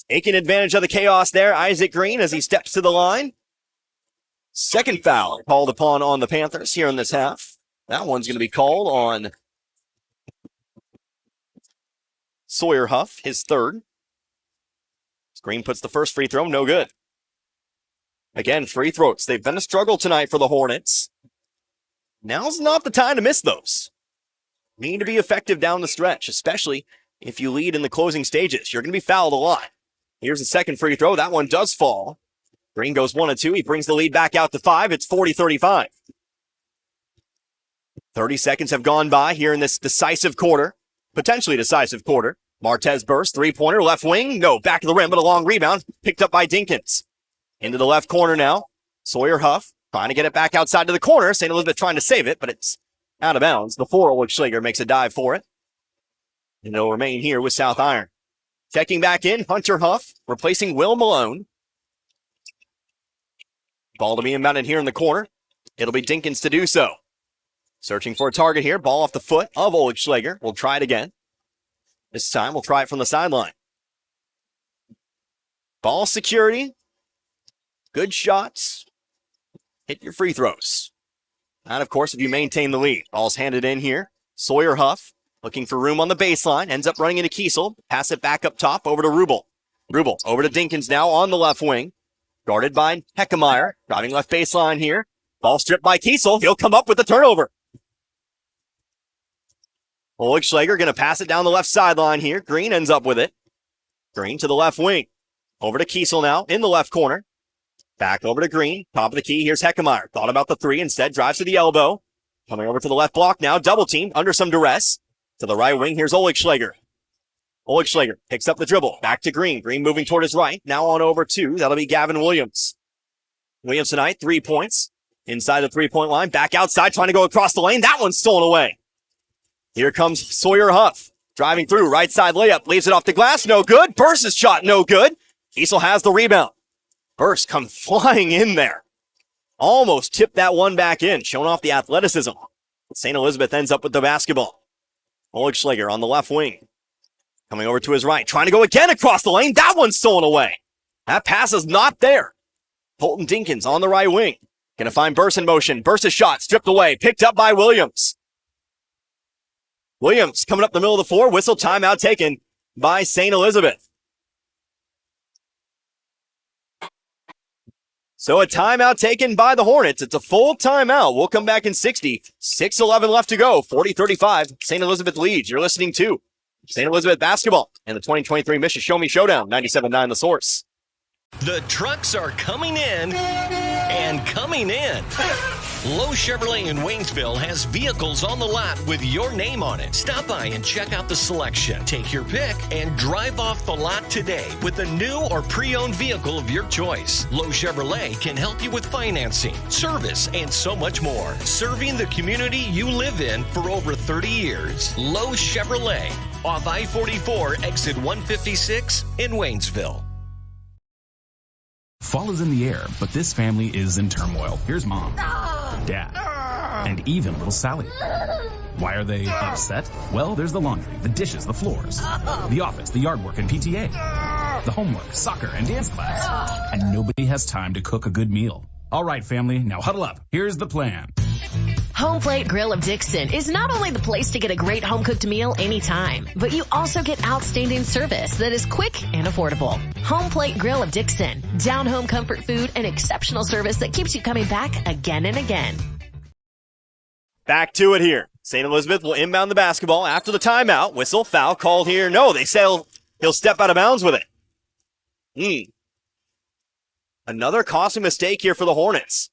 S3: Taking advantage of the chaos there, Isaac Green, as he steps to the line. Second foul called upon on the Panthers here in this half. That one's going to be called on Sawyer Huff, his third. Green puts the first free throw, no good. Again, free throws. They've been a struggle tonight for the Hornets. Now's not the time to miss those. Need to be effective down the stretch, especially if you lead in the closing stages. You're going to be fouled a lot. Here's the second free throw. That one does fall. Green goes 1 and 2. He brings the lead back out to 5. It's 40-35. 30 seconds have gone by here in this decisive quarter, potentially decisive quarter. Martez burst, three-pointer, left wing, no, back of the rim, but a long rebound, picked up by Dinkins. Into the left corner now, Sawyer Huff trying to get it back outside to the corner. St. Elizabeth trying to save it, but it's out of bounds before Oligschlager makes a dive for it. And it'll remain here with South Iron. Checking back in, Hunter Huff, replacing Will Malone. Ball to be inbounded here in the corner. It'll be Dinkins to do so. Searching for a target here. Ball off the foot of Oligschlager. We'll try it again. This time we'll try it from the sideline. Ball security. Good shots. Hit your free throws. And of course, if you maintain the lead. Ball's handed in here. Sawyer Huff looking for room on the baseline. Ends up running into Kiesel. Pass it back up top over to Rubel. Rubel over to Dinkins now on the left wing. Guarded by Heckemeyer. Driving left baseline here. Ball stripped by Kiesel. He'll come up with the turnover. Oligschlager going to pass it down the left sideline here. Green ends up with it. Green to the left wing. Over to Kiesel now in the left corner. Back over to Green. Top of the key. Here's Heckemeyer. Thought about the three. Instead drives to the elbow. Coming over to the left block now. Double teamed under some duress. To the right wing. Here's Oligschlager. Oligschlager picks up the dribble. Back to Green. Green moving toward his right. Now on over to. That'll be Gavin Williams. Williams tonight. 3 points. Inside the three-point line. Back outside. Trying to go across the lane. That one's stolen away. Here comes Sawyer Huff. Driving through. Right side layup. Leaves it off the glass. No good. Burst's shot. No good. Kiesel has the rebound. Burst comes flying in there. Almost tipped that one back in. Showing off the athleticism. St. Elizabeth ends up with the basketball. Oligschlager on the left wing. Coming over to his right. Trying to go again across the lane. That one's stolen away. That pass is not there. Colton Dinkins on the right wing. Gonna find Burst in motion. Burst's shot. Stripped away. Picked up by Williams. Williams coming up the middle of the floor. Whistle timeout taken by St. Elizabeth. So a timeout taken by the Hornets. It's a full timeout. We'll come back in 60. 6:11 left to go. 40-35. St. Elizabeth leads. You're listening to St. Elizabeth basketball and the 2023 Misha Show Me Showdown. 97.9 The Source.
S9: The trucks are coming in and coming in. Lowe Chevrolet in Waynesville has vehicles on the lot with your name on it. Stop by and check out the selection. Take your pick and drive off the lot today with a new or pre-owned vehicle of your choice. Lowe Chevrolet can help you with financing, service, and so much more. Serving the community you live in for over 30 years. Lowe Chevrolet, off I-44, exit 156 in Waynesville.
S10: Fall is in the air, but this family is in turmoil. Here's Mom, Dad, and even little Sally. Why are they upset? Well, there's the laundry, the dishes, the floors, the office, the yard work and PTA, the homework, soccer, and dance class. And nobody has time to cook a good meal. All right, family, now huddle up. Here's the plan.
S11: Home Plate Grill of Dixon is not only the place to get a great home-cooked meal anytime, but you also get outstanding service that is quick and affordable. Home Plate Grill of Dixon. Down-home comfort food and exceptional service that keeps you coming back again and again.
S3: Back to it here. St. Elizabeth will inbound the basketball after the timeout. Whistle, foul called here. No, they say he'll step out of bounds with it. Another costly mistake here for the Hornets.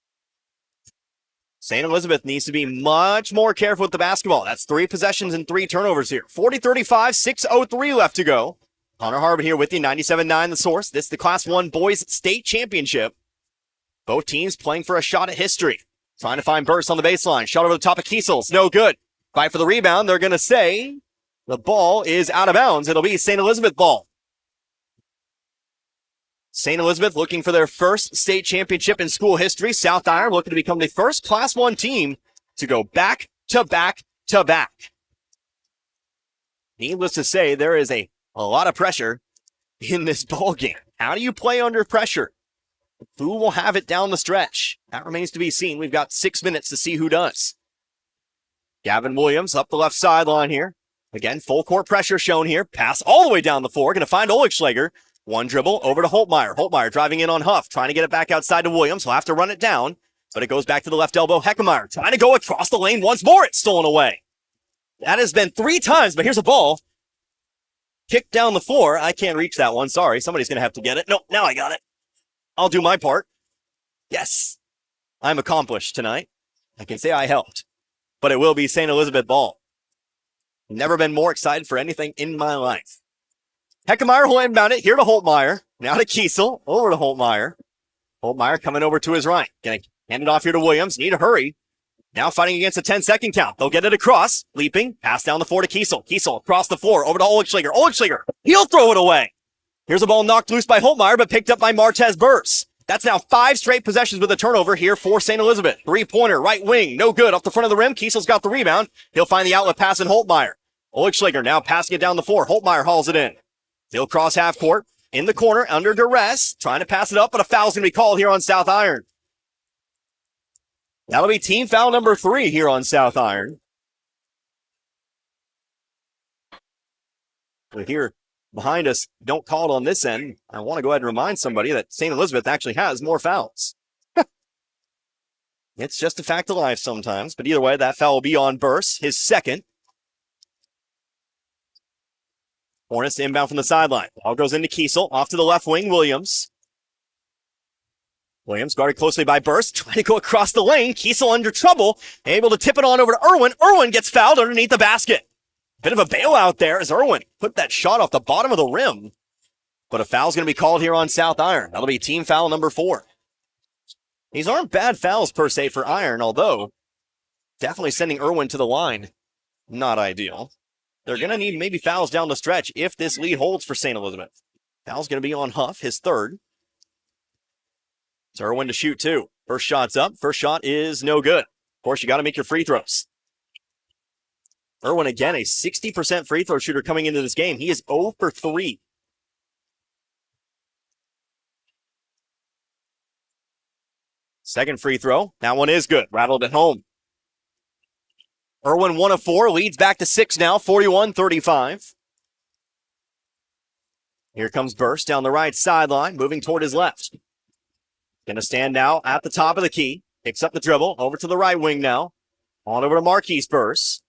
S3: St. Elizabeth needs to be much more careful with the basketball. That's 3 possessions and 3 turnovers here. 40-35, 6:03 left to go. Connor Harbin here with you, 97.9 The Source. This is the Class 1 Boys State Championship. Both teams playing for a shot at history. Trying to find Burst on the baseline. Shot over the top of Kiesels. No good. Fight for the rebound. They're going to say the ball is out of bounds. It'll be St. Elizabeth ball. St. Elizabeth looking for their first state championship in school history. South Iron looking to become the first Class 1 team to go back to back to back. Needless to say, there is a lot of pressure in this ball game. How do you play under pressure? Who will have it down the stretch? That remains to be seen. We've got 6 minutes to see who does. Gavin Williams up the left sideline here. Again, full court pressure shown here. Pass all the way down the floor. Going to find Oligschlager. One dribble over to Holtmeyer. Holtmeyer driving in on Huff, trying to get it back outside to Williams. He'll have to run it down, but it goes back to the left elbow. Heckemeyer trying to go across the lane once more. It's stolen away. That has been 3 times, but here's a ball. Kicked down the floor. I can't reach that one. Sorry. Somebody's going to have to get it. No, now I got it. I'll do my part. Yes. I'm accomplished tonight. I can say I helped, but it will be St. Elizabeth ball. Never been more excited for anything in my life. Heckemeyer will inbound it here to Holtmeyer. Now to Kiesel. Over to Holtmeyer. Holtmeyer coming over to his right. Gonna hand it off here to Williams. Need to hurry. Now fighting against a 10-second count. They'll get it across. Leaping. Pass down the floor to Kiesel. Kiesel across the floor. Over to Oligschlager. Oligschlager. He'll throw it away. Here's a ball knocked loose by Holtmeyer, but picked up by Martez Burse. That's now 5 straight possessions with a turnover here for St. Elizabeth. 3-pointer, right wing. No good. Off the front of the rim. Kiesel's got the rebound. He'll find the outlet pass in Holtmeyer. Oligschlager now passing it down the floor. Holtmeyer hauls it in. They'll cross half court, in the corner, under duress, trying to pass it up, but a foul's going to be called here on South Iron. That'll be team foul number 3 here on South Iron. We're here behind us, don't call it on this end. I want to go ahead and remind somebody that St. Elizabeth actually has more fouls. It's just a fact of life sometimes, but either way, that foul will be on Burse, his second. Hornets inbound from the sideline. Ball goes into Kiesel. Off to the left wing, Williams. Williams guarded closely by Burst. Trying to go across the lane. Kiesel under trouble. Able to tip it on over to Irwin. Irwin gets fouled underneath the basket. Bit of a bailout there as Irwin put that shot off the bottom of the rim. But a foul's going to be called here on South Iron. That'll be team foul number 4. These aren't bad fouls per se for Iron, although definitely sending Irwin to the line. Not ideal. They're going to need maybe fouls down the stretch if this lead holds for St. Elizabeth. Foul's going to be on Huff, his third. It's Irwin to shoot 2. First shot's up. First shot is no good. Of course, you got to make your free throws. Irwin, again, a 60% free throw shooter coming into this game. He is 0 for 3. Second free throw. That one is good. Rattled it home. Irwin 1 of 4, leads back to 6 now, 41-35. Here comes Burst down the right sideline, moving toward his left. Gonna stand now at the top of the key. Picks up the dribble, over to the right wing now. On over to Marquise Burst.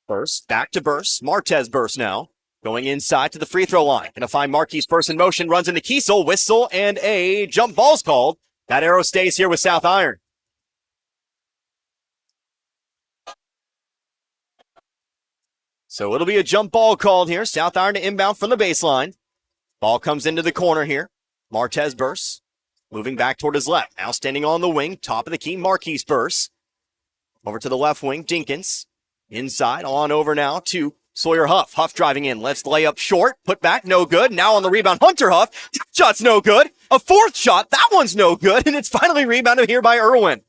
S3: Burst, back to Burst. Martez Burst now. Going inside to the free throw line. Gonna find Marquise Burst in motion, runs into Kiesel, whistle, and a jump ball's called. That arrow stays here with South Iron. So it'll be a jump ball called here. South Iron to inbound from the baseline. Ball comes into the corner here. Martez Burse moving back toward his left. Now standing on the wing, top of the key, Marquise Burse. Over to the left wing, Dinkins. Inside, on over now to Sawyer Huff. Huff driving in. Lets the layup short. Put back. No good. Now on the rebound, Hunter Huff. Shot's no good. A fourth shot. That one's no good. And it's finally rebounded here by Irwin.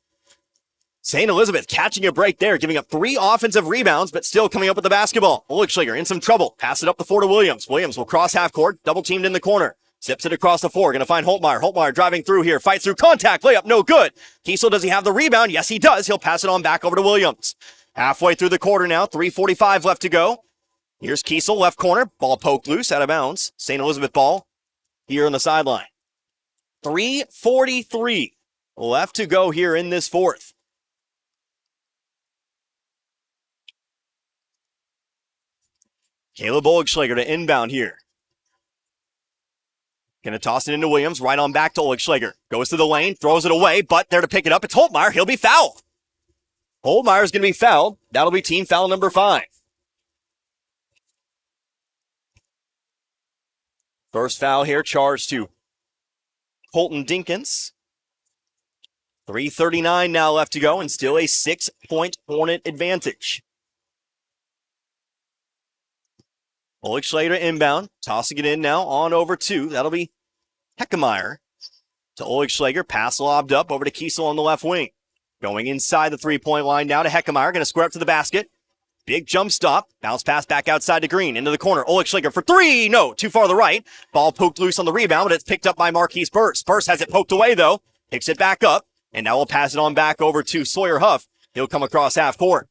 S3: St. Elizabeth catching a break there, giving up 3 offensive rebounds, but still coming up with the basketball. Oligschlager in some trouble. Pass it up the floor to Williams. Williams will cross half court. Double teamed in the corner. Zips it across the floor. Going to find Holtmeyer. Holtmeyer driving through here. Fights through contact. Layup no good. Kiesel, does he have the rebound? Yes, he does. He'll pass it on back over to Williams. Halfway through the quarter now. 3:45 left to go. Here's Kiesel, left corner. Ball poked loose, out of bounds. St. Elizabeth ball here on the sideline. 3:43 left to go here in this fourth. Caleb Oligschlager to inbound here. Going to toss it into Williams, right on back to Oligschlager. Goes to the lane, throws it away, but there to pick it up, it's Holtmeyer. He'll be fouled. Holtmeyer's going to be fouled. That'll be team foul number 5. First foul here, charged to Colton Dinkins. 3:39 now left to go, and still a 6-point Hornet advantage. Oligschlager inbound, tossing it in now on over to, that'll be Heckemeyer to Oligschlager. Pass lobbed up over to Kiesel on the left wing. Going inside the 3-point line now to Heckemeyer, going to square up to the basket. Big jump stop, bounce pass back outside to Green, into the corner. Oligschlager for 3, no, too far to the right. Ball poked loose on the rebound, but it's picked up by Marquise Burse. Burse has it poked away though, picks it back up, and now we'll pass it on back over to Sawyer Huff. He'll come across half court.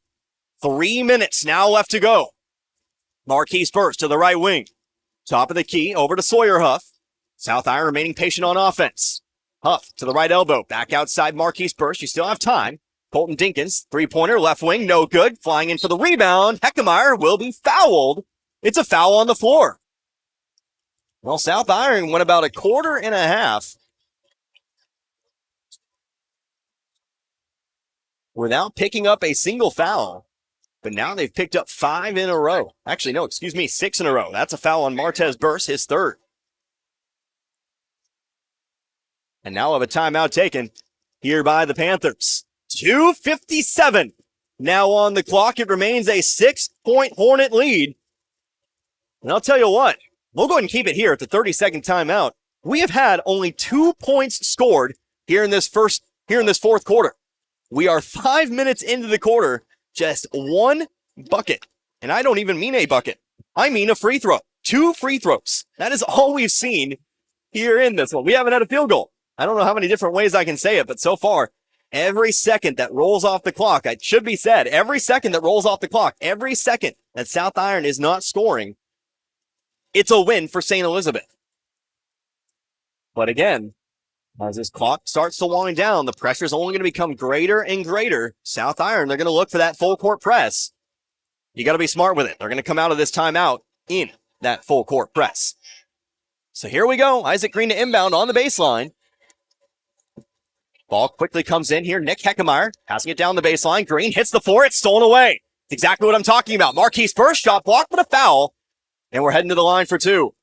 S3: 3 minutes now left to go. Marquise Burse to the right wing. Top of the key, over to Sawyer Huff. South Iron remaining patient on offense. Huff to the right elbow, back outside Marquise Burse. You still have time. Colton Dinkins, 3-pointer, left wing, no good. Flying in for the rebound. Heckemeyer will be fouled. It's a foul on the floor. Well, South Iron went about a quarter and a half without picking up a single foul. But now they've picked up 5 in a row. Actually, no, 6 in a row. That's a foul on Martez Burse, his 3rd. And now we'll have a timeout taken here by the Panthers. 2:57 now on the clock. It remains a 6-point Hornet lead. And I'll tell you what, we'll go ahead and keep it here at the 30-second timeout. We have had only 2 points scored here in this fourth quarter. We are 5 minutes into the quarter. Just 1 bucket. And I don't even mean a bucket. I mean a free throw. 2 free throws. That is all we've seen here in this one. We haven't had a field goal. I don't know how many different ways I can say it, but so far, every second that rolls off the clock, it should be said, every second that rolls off the clock, every second that South Iron is not scoring, it's a win for St. Elizabeth. But again, as this clock starts to wind down, the pressure is only going to become greater and greater. South Iron, they're going to look for that full court press. You got to be smart with it. They're going to come out of this timeout in that full court press. So here we go. Isaac Green to inbound on the baseline. Ball quickly comes in here. Nick Heckemeyer passing it down the baseline. Green hits the floor. It's stolen away. It's exactly what I'm talking about. Marquise Burse, shot block, but a foul. And we're heading to the line for 2.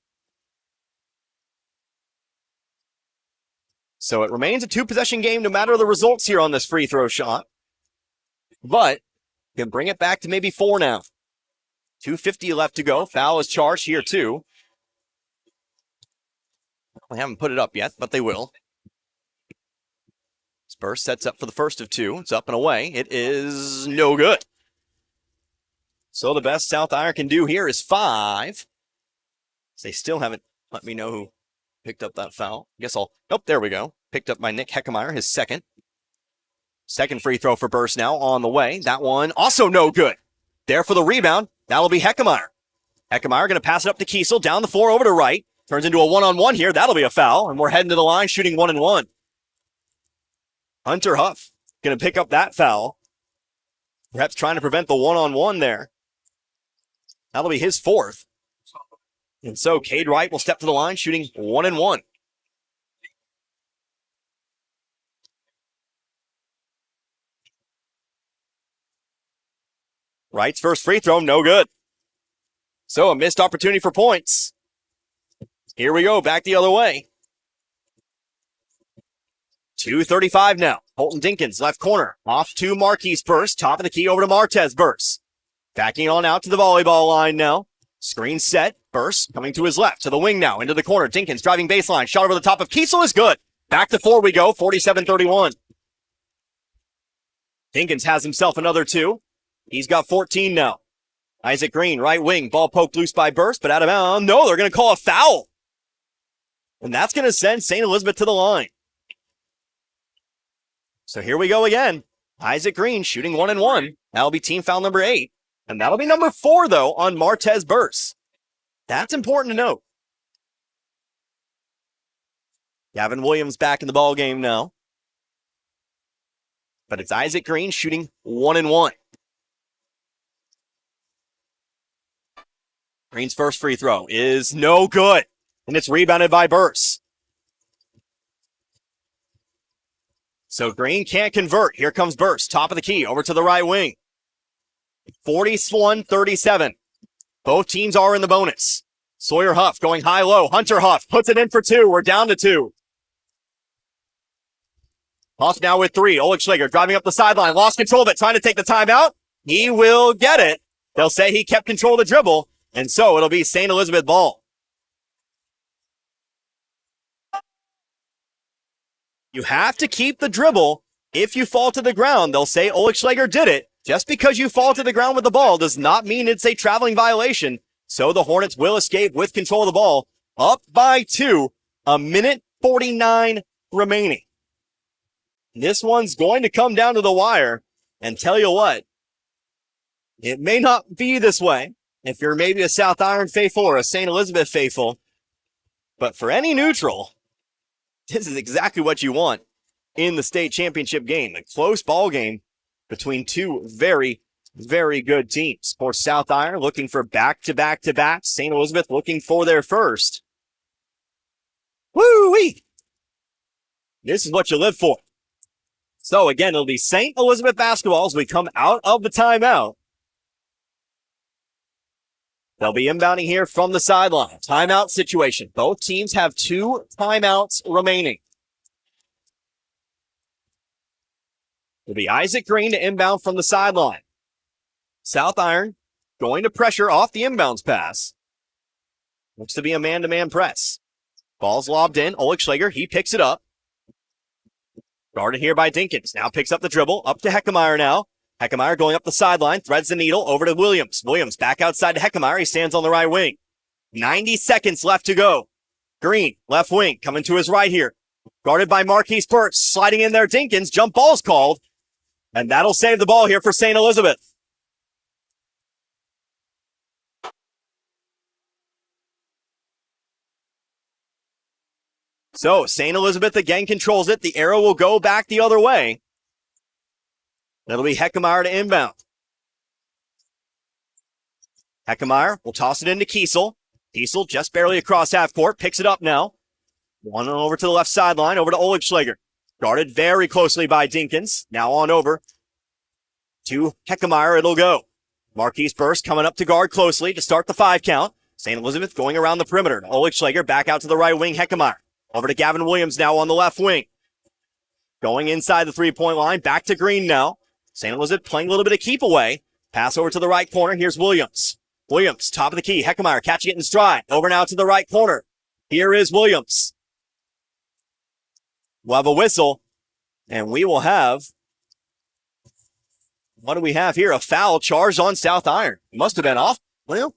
S3: So it remains a 2-possession game no matter the results here on this free throw shot. But can bring it back to maybe 4 now. 2:50 left to go. Foul is charged here too. They haven't put it up yet, but they will. Spurs sets up for the first of 2. It's up and away. It is no good. So the best South Iron can do here is 5. They still haven't let me know who picked up that foul. Nope, there we go. Picked up by Nick Heckemeyer, his 2nd. Second free throw for Burse now on the way. That one also no good. There for the rebound. That'll be Heckemeyer. Heckemeyer going to pass it up to Kiesel. Down the floor over to right. Turns into a one-on-one here. That'll be a foul. And we're heading to the line shooting 1-and-1. Hunter Huff going to pick up that foul. Perhaps trying to prevent the one-on-one there. That'll be his 4th. And so Cade Wright will step to the line shooting 1-and-1. Wright's first free throw, no good. So a missed opportunity for points. Here we go, back the other way. 2:35 now. Colton Dinkins, left corner. Off to Marquise Burse. Top of the key over to Martez Burse. Backing on out to the volleyball line now. Screen set. Burst coming to his left. To the wing now. Into the corner. Dinkins driving baseline. Shot over the top of Kiesel is good. Back to 4 we go. 47-31. Dinkins has himself another 2. He's got 14 now. Isaac Green, right wing. Ball poked loose by Burst, but out of bounds. No, they're going to call a foul. And that's going to send St. Elizabeth to the line. So here we go again. Isaac Green shooting 1 and 1. That'll be team foul number 8. And that'll be number 4, though, on Martez Burst. That's important to note. Gavin Williams back in the ball game now. But it's Isaac Green shooting 1 and 1. Green's first free throw is no good. And it's rebounded by Burst. So Green can't convert. Here comes Burst. Top of the key. Over to the right wing. 41-37. Both teams are in the bonus. Sawyer Huff going high-low. Hunter Huff puts it in for 2. We're down to 2. Huff now with 3. Oleg Schlager driving up the sideline. Lost control of it. Trying to take the timeout. He will get it. They'll say he kept control of the dribble. And so it'll be St. Elizabeth ball. You have to keep the dribble. If you fall to the ground, they'll say Oleg Schlager did it. Just because you fall to the ground with the ball does not mean it's a traveling violation. So the Hornets will escape with control of the ball. Up by 2. 1:49 remaining. This one's going to come down to the wire. And tell you what, it may not be this way if you're maybe a South Iron faithful or a St. Elizabeth faithful. But for any neutral, this is exactly what you want in the state championship game. A close ball game between 2 very, very good teams. For South Iron looking for back-to-back-to-back. St. Elizabeth looking for their first. Woo-wee! This is what you live for. So again, it'll be St. Elizabeth basketball as we come out of the timeout. They'll be inbounding here from the sideline. Timeout situation. Both teams have 2 timeouts remaining. It'll be Isaac Green to inbound from the sideline. South Iron going to pressure off the inbounds pass. Looks to be a man-to-man press. Ball's lobbed in. Oleg Schlager, he picks it up. Guarded here by Dinkins. Now picks up the dribble. Up to Heckemeyer now. Heckemeyer going up the sideline. Threads the needle over to Williams. Williams back outside to Heckemeyer. He stands on the right wing. 90 seconds left to go. Green, left wing, coming to his right here. Guarded by Marquise Burst. Sliding in there, Dinkins. Jump ball's called. And that'll save the ball here for St. Elizabeth. So, St. Elizabeth again controls it. The arrow will go back the other way. That'll be Heckemeyer to inbound. Heckemeyer will toss it into Kiesel. Kiesel just barely across half court. Picks it up now. One over to the left sideline. Over to Oleg Schlager. Guarded very closely by Dinkins. Now on over to Heckemeyer. It'll go. Marquise Burst coming up to guard closely to start the 5 count. St. Elizabeth going around the perimeter. Oleg Schlager back out to the right wing. Heckemeyer. Over to Gavin Williams now on the left wing. Going inside the 3-point line. Back to Green now. St. Elizabeth playing a little bit of keep away. Pass over to the right corner. Here's Williams. Williams, top of the key. Heckemeyer catching it in stride. Over now to the right corner. Here is Williams. We'll have a whistle. And we will have, what do we have here? A foul charged on South Iron. Must have been off. Well,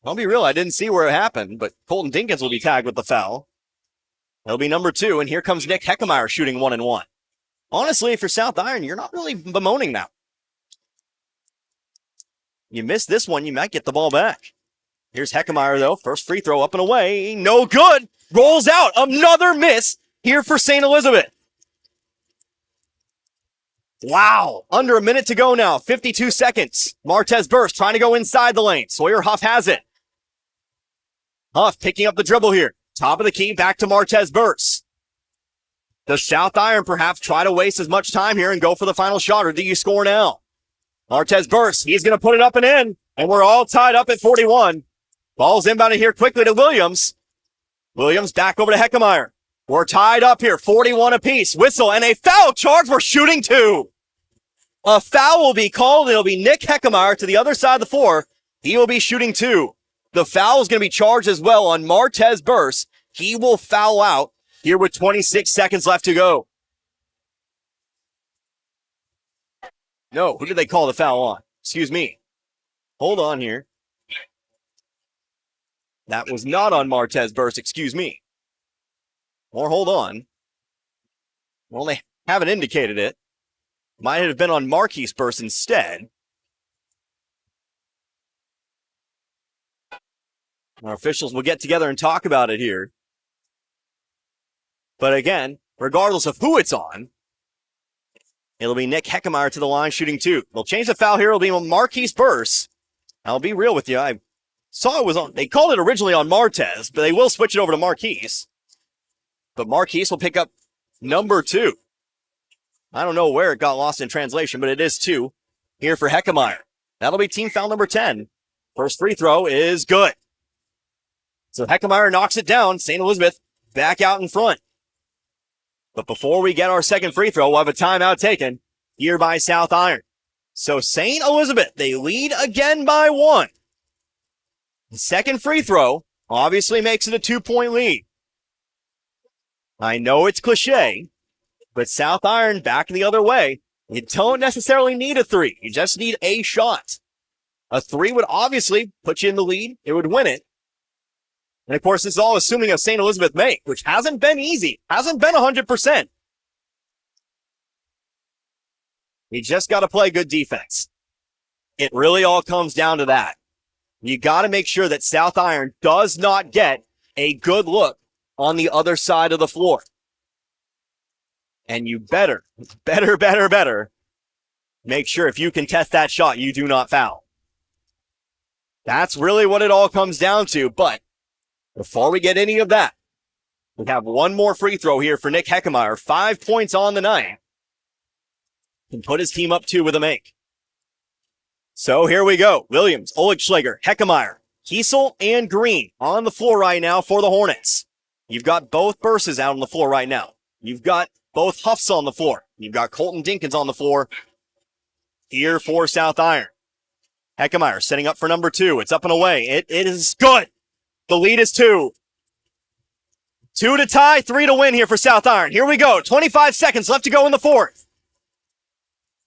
S3: I'll be real. I didn't see where it happened, but Colton Dinkins will be tagged with the foul. That'll be number 2, and here comes Nick Heckemeyer shooting 1 and 1. Honestly, if you're South Iron, you're not really bemoaning that. You miss this one, you might get the ball back. Here's Heckemeyer, though. First free throw up and away. No good. Rolls out. Another miss here for St. Elizabeth. Wow. Under a minute to go now. 52 seconds. Martez Burst trying to go inside the lane. Sawyer Huff has it. Huff picking up the dribble here. Top of the key, back to Martez Burst. Does South Iron perhaps try to waste as much time here and go for the final shot, or do you score now? Martez Burst, he's going to put it up and in, and we're all tied up at 41. Ball's inbounded here quickly to Williams. Williams back over to Heckemeyer. We're tied up here, 41 apiece. Whistle and a foul charge. We're shooting 2. A foul will be called. It'll be Nick Heckemeyer to the other side of the floor. He will be shooting 2. The foul is going to be charged as well on Martez Burse. He will foul out here with 26 seconds left to go. No, who did they call the foul on? Excuse me. Hold on here. That was not on Martez Burse, excuse me. Or hold on. Well, they haven't indicated it. Might have been on Marquise Burse instead. Our officials will get together and talk about it here. But again, regardless of who it's on, it'll be Nick Heckemeyer to the line shooting 2. They'll change the foul here. It'll be on Marquise Burse. I'll be real with you. I saw it was on. They called it originally on Martez, but they will switch it over to Marquise. But Marquise will pick up number 2. I don't know where it got lost in translation, but it is 2 here for Heckemeyer. That'll be team foul number 10. First free throw is good. So Heckemeyer knocks it down. St. Elizabeth back out in front. But before we get our second free throw, we'll have a timeout taken here by South Iron. So St. Elizabeth, they lead again by 1. The second free throw obviously makes it a 2-point lead. I know it's cliche, but South Iron back the other way. You don't necessarily need a 3. You just need a shot. A 3 would obviously put you in the lead. It would win it. And of course, this is all assuming a St. Elizabeth make, which hasn't been easy. Hasn't been 100%. You just got to play good defense. It really all comes down to that. You got to make sure that South Iron does not get a good look on the other side of the floor. And you better make sure if you contest that shot, you do not foul. That's really what it all comes down to. But before we get any of that, we have one more free throw here for Nick Heckemeyer. 5 points on the night. Can put his team up 2 with a make. So here we go. Williams, Oligschlager, Heckemeyer, Kiesel, and Green on the floor right now for the Hornets. You've got both Burses out on the floor right now. You've got both Huffs on the floor. You've got Colton Dinkins on the floor here for South Iron. Heckemeyer setting up for number 2. It's up and away. It is good. The lead is 2. 2 to tie, 3 to win here for South Iron. Here we go. 25 seconds left to go in the fourth.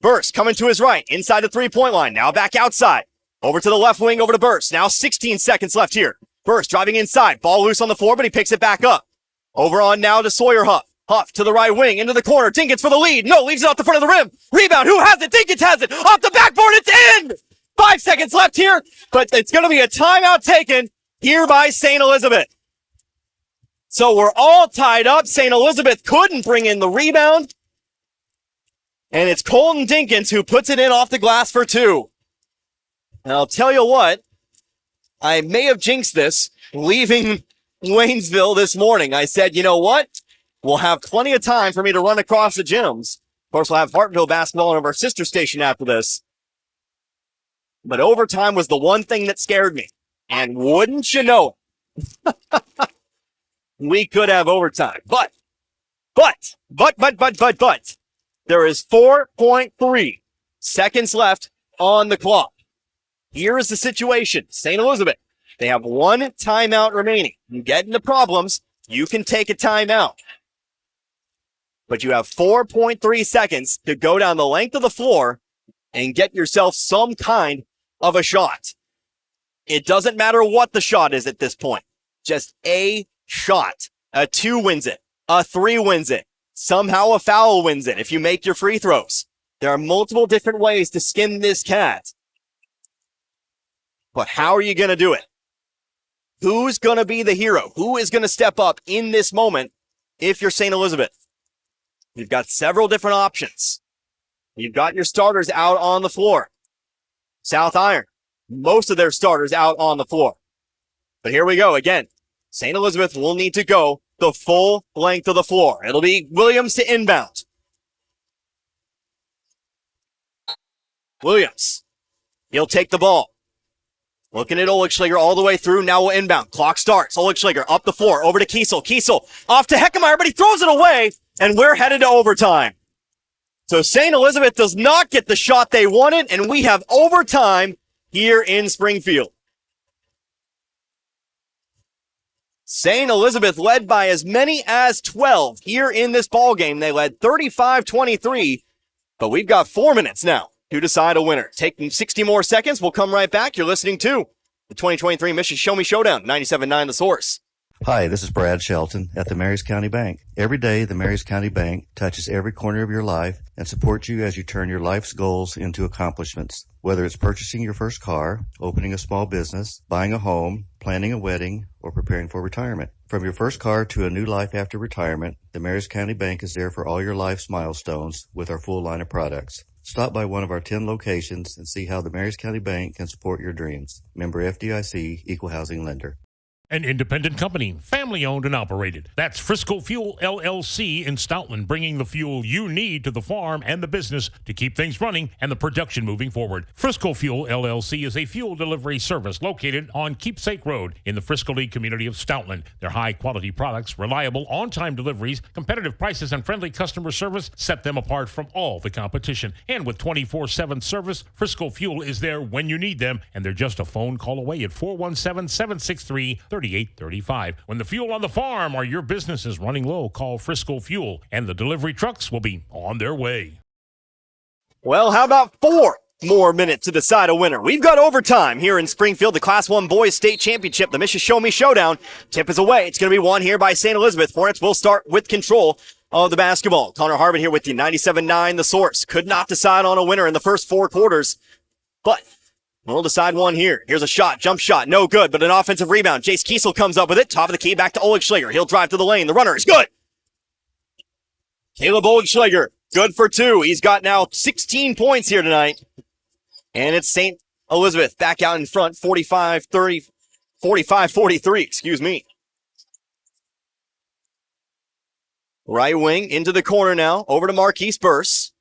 S3: Burse coming to his right, inside the three-point line. Now back outside. Over to the left wing, over to Burse. Now 16 seconds left here. Burse driving inside. Ball loose on the floor, but he picks it back up. Over on now to Sawyer Huff. Huff to the right wing, into the corner. Dinkins for the lead. No, leaves it off the front of the rim. Rebound. Who has it? Dinkins has it. Off the backboard. It's in. 5 seconds left here, but it's going to be a timeout taken here by St. Elizabeth. So we're all tied up. St. Elizabeth couldn't bring in the rebound. And it's Colton Dinkins who puts it in off the glass for 2. And I'll tell you what, I may have jinxed this leaving Waynesville this morning. I said, you know what? We'll have plenty of time for me to run across the gyms. Of course, we'll have Hartville basketball on our sister station after this. But overtime was the one thing that scared me. And wouldn't you know it, we could have overtime. But, there is 4.3 seconds left on the clock. Here is the situation. St. Elizabeth, they have 1 timeout remaining. You get into problems, you can take a timeout. But you have 4.3 seconds to go down the length of the floor and get yourself some kind of a shot. It doesn't matter what the shot is at this point. Just a shot. A 2 wins it. A 3 wins it. Somehow a foul wins it if you make your free throws. There are multiple different ways to skin this cat. But how are you going to do it? Who's going to be the hero? Who is going to step up in this moment if you're St. Elizabeth? You've got several different options. You've got your starters out on the floor. South Iron, most of their starters out on the floor. But here we go again. St. Elizabeth will need to go the full length of the floor. It'll be Williams to inbound. Williams. He'll take the ball. Looking at Oligschlager all the way through. Now we'll inbound. Clock starts. Oligschlager up the floor. Over to Kiesel. Kiesel off to Heckemeyer, but he throws it away. And we're headed to overtime. So St. Elizabeth does not get the shot they wanted, and we have overtime here in Springfield. St. Elizabeth led by as many as 12 here in this ballgame. They led 35-23, but we've got 4 minutes now to decide a winner. Taking 60 more seconds, we'll come right back. You're listening to the 2023 Mission Show Me Showdown, 97.9 The Source.
S12: Hi, this is Brad Shelton at the Marys County Bank. Every day, the Marys County Bank touches every corner of your life and supports you as you turn your life's goals into accomplishments. Whether it's purchasing your first car, opening a small business, buying a home, planning a wedding, or preparing for retirement. From your first car to a new life after retirement, the Marys County Bank is there for all your life's milestones with our full line of products. Stop by one of our 10 locations and see how the Marys County Bank can support your dreams. Member FDIC, Equal Housing Lender.
S20: An independent company, family-owned and operated. That's Frisco Fuel, LLC in Stoutland, bringing the fuel you need to the farm and the business to keep things running and the production moving forward. Frisco Fuel, LLC is a fuel delivery service located on Keepsake Road in the Frisco Lee community of Stoutland. Their high-quality products, reliable, on-time deliveries, competitive prices, and friendly customer service set them apart from all the competition. And with 24/7 service, Frisco Fuel is there when you need them, and they're just a phone call away at 417-763-3835. When the fuel on the farm or your business is running low, call Frisco Fuel, and the delivery trucks will be on their way.
S3: Well, how about 4 more minutes to decide a winner? We've got overtime here in Springfield, the Class 1 Boys State Championship, the Mission Show Me Showdown. Tip is away. It's going to be won here by St. Elizabeth. Hornets will start with control of the basketball. Connor Harbin here with you, 97.9 The Source. Could not decide on a winner in the first 4 quarters, but we'll decide one here. Here's a shot, jump shot, no good, but an offensive rebound. Jace Kiesel comes up with it, top of the key, back to Oleg Schlager. He'll drive to the lane. The runner is good. Caleb Oleg Schlager, good for 2. He's got now 16 points here tonight. And it's St. Elizabeth back out in front, 45-43, excuse me. Right wing into the corner now, over to Marquise Burse.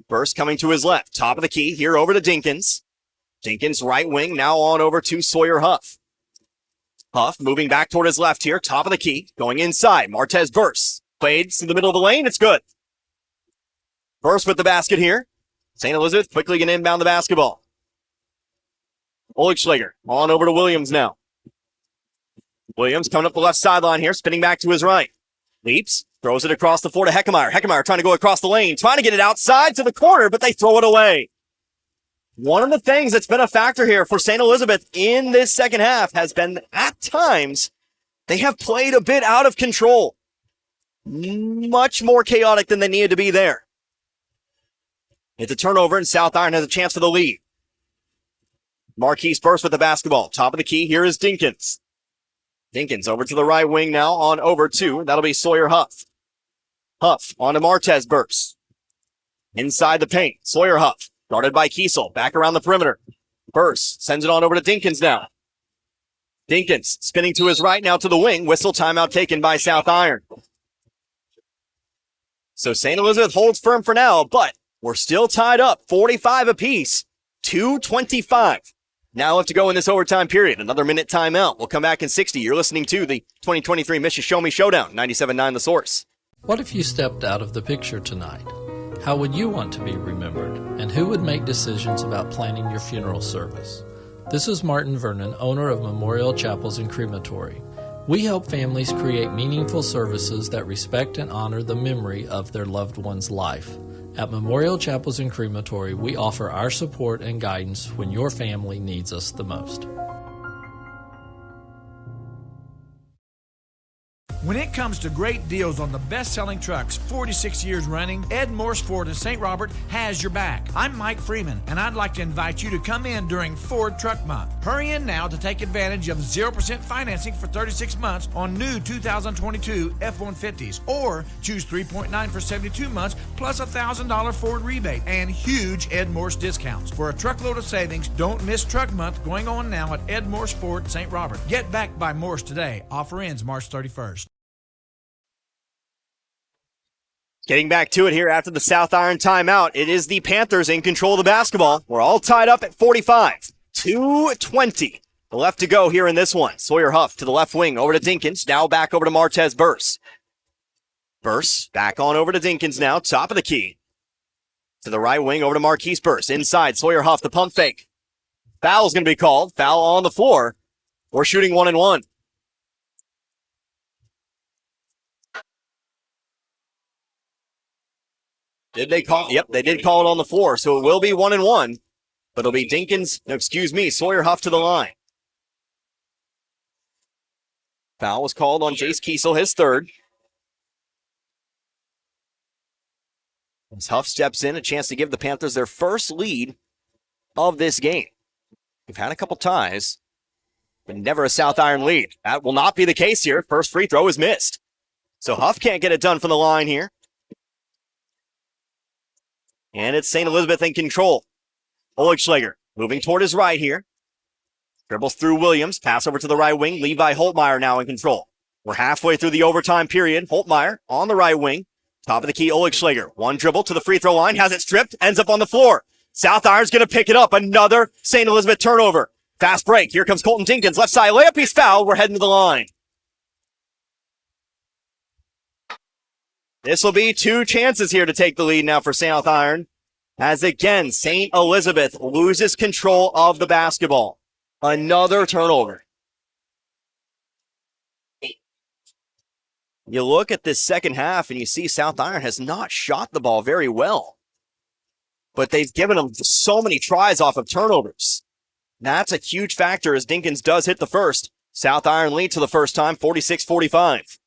S3: Burse coming to his left, top of the key, here over to Dinkins. Dinkins right wing, now on over to Sawyer Huff. Huff moving back toward his left here, top of the key, going inside. Martez Burse played to the middle of the lane, it's good. Burse with the basket here. St. Elizabeth quickly going to inbound the basketball. Oleg Schlager on over to Williams now. Williams coming up the left sideline here, spinning back to his right. Leaps, throws it across the floor to Heckemeyer. Heckemeyer trying to go across the lane, trying to get it outside to the corner, but they throw it away. One of the things that's been a factor here for St. Elizabeth in this second half has been, at times, they have played a bit out of control. Much more chaotic than they needed to be there. It's a turnover, and South Iron has a chance for the lead. Marquise Burse with the basketball. Top of the key, here is Dinkins. Dinkins over to the right wing now, on over to, that'll be Sawyer Huff. Huff on to Martez Burse. Inside the paint, Sawyer Huff. Guarded by Kiesel, back around the perimeter. Burse sends it on over to Dinkins now. Dinkins spinning to his right now to the wing. Whistle, timeout taken by South Iron. So St. Elizabeth holds firm for now, but we're still tied up, 45 apiece, 2:25. Now left to go in this overtime period. Another minute timeout. We'll come back in 60. You're listening to the 2023 Mission Show Me Showdown, 97.9 The Source.
S13: What if you stepped out of the picture tonight? How would you want to be remembered? And who would make decisions about planning your funeral service? This is Martin Vernon, owner of Memorial Chapels and Crematory. We help families create meaningful services that respect and honor the memory of their loved one's life. At Memorial Chapels and Crematory, we offer our support and guidance when your family needs us the most.
S15: When it comes to great deals on the best-selling trucks 46 years running, Ed Morse Ford in St. Robert has your back. I'm Mike Freeman, and I'd like to invite you to come in during Ford Truck Month. Hurry in now to take advantage of 0% financing for 36 months on new 2022 F-150s, or choose 3.9 for 72 months plus a $1,000 Ford rebate and huge Ed Morse discounts. For a truckload of savings, don't miss Truck Month going on now at Ed Morse Ford St. Robert. Get back by Morse today. Offer ends March 31st.
S3: Getting back to it here after the South Iron timeout. It is the Panthers in control of the basketball. We're all tied up at 45. 2:20 left to go here in this one. Sawyer Huff to the left wing over to Dinkins. Now back over to Martez Burse. Burse back on over to Dinkins now. Top of the key. To the right wing, over to Marquise Burst. Inside, Sawyer Huff, the pump fake. Foul's going to be called. Foul on the floor. We're shooting 1-1. Did they call? Yep, they did call it on the floor, so it will be 1-1. But it'll be Sawyer Huff to the line. Foul was called on Jace Kiesel, his third. As Huff steps in, a chance to give the Panthers their first lead of this game. We've had a couple ties, but never a South Iron lead. That will not be the case here. First free throw is missed. So Huff can't get it done from the line here. And it's St. Elizabeth in control. Oligschlager moving toward his right here. Dribbles through Williams. Pass over to the right wing. Levi Holtmeyer now in control. We're halfway through the overtime period. Holtmeyer on the right wing. Top of the key, Oligschlager. One dribble to the free throw line. Has it stripped. Ends up on the floor. South Iron's going to pick it up. Another St. Elizabeth turnover. Fast break. Here comes Colton Dinkins. Left side layup. He's fouled. We're heading to the line. This will be two chances here to take the lead now for South Iron. As again, St. Elizabeth loses control of the basketball. Another turnover. You look at this second half and you see South Iron has not shot the ball very well. But they've given them so many tries off of turnovers. That's a huge factor as Dinkins does hit the first. South Iron leads for the first time, 46-45.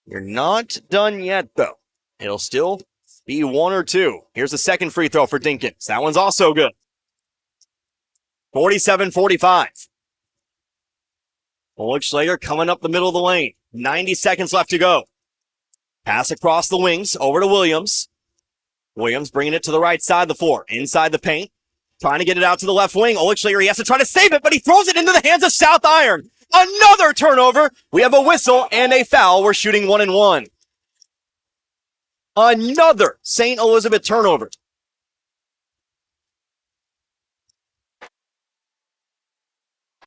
S3: You're not done yet, though. It'll still be one or two. Here's the second free throw for Dinkins. That one's also good. 47-45. Oligschlager coming up the middle of the lane. 90 seconds left to go. Pass across the wings over to Williams. Williams bringing it to the right side of the floor. Inside the paint. Trying to get it out to the left wing. Oligschlager, he has to try to save it, but he throws it into the hands of South Iron. Another turnover. We have a whistle and a foul. We're shooting 1-1. Another St. Elizabeth turnover.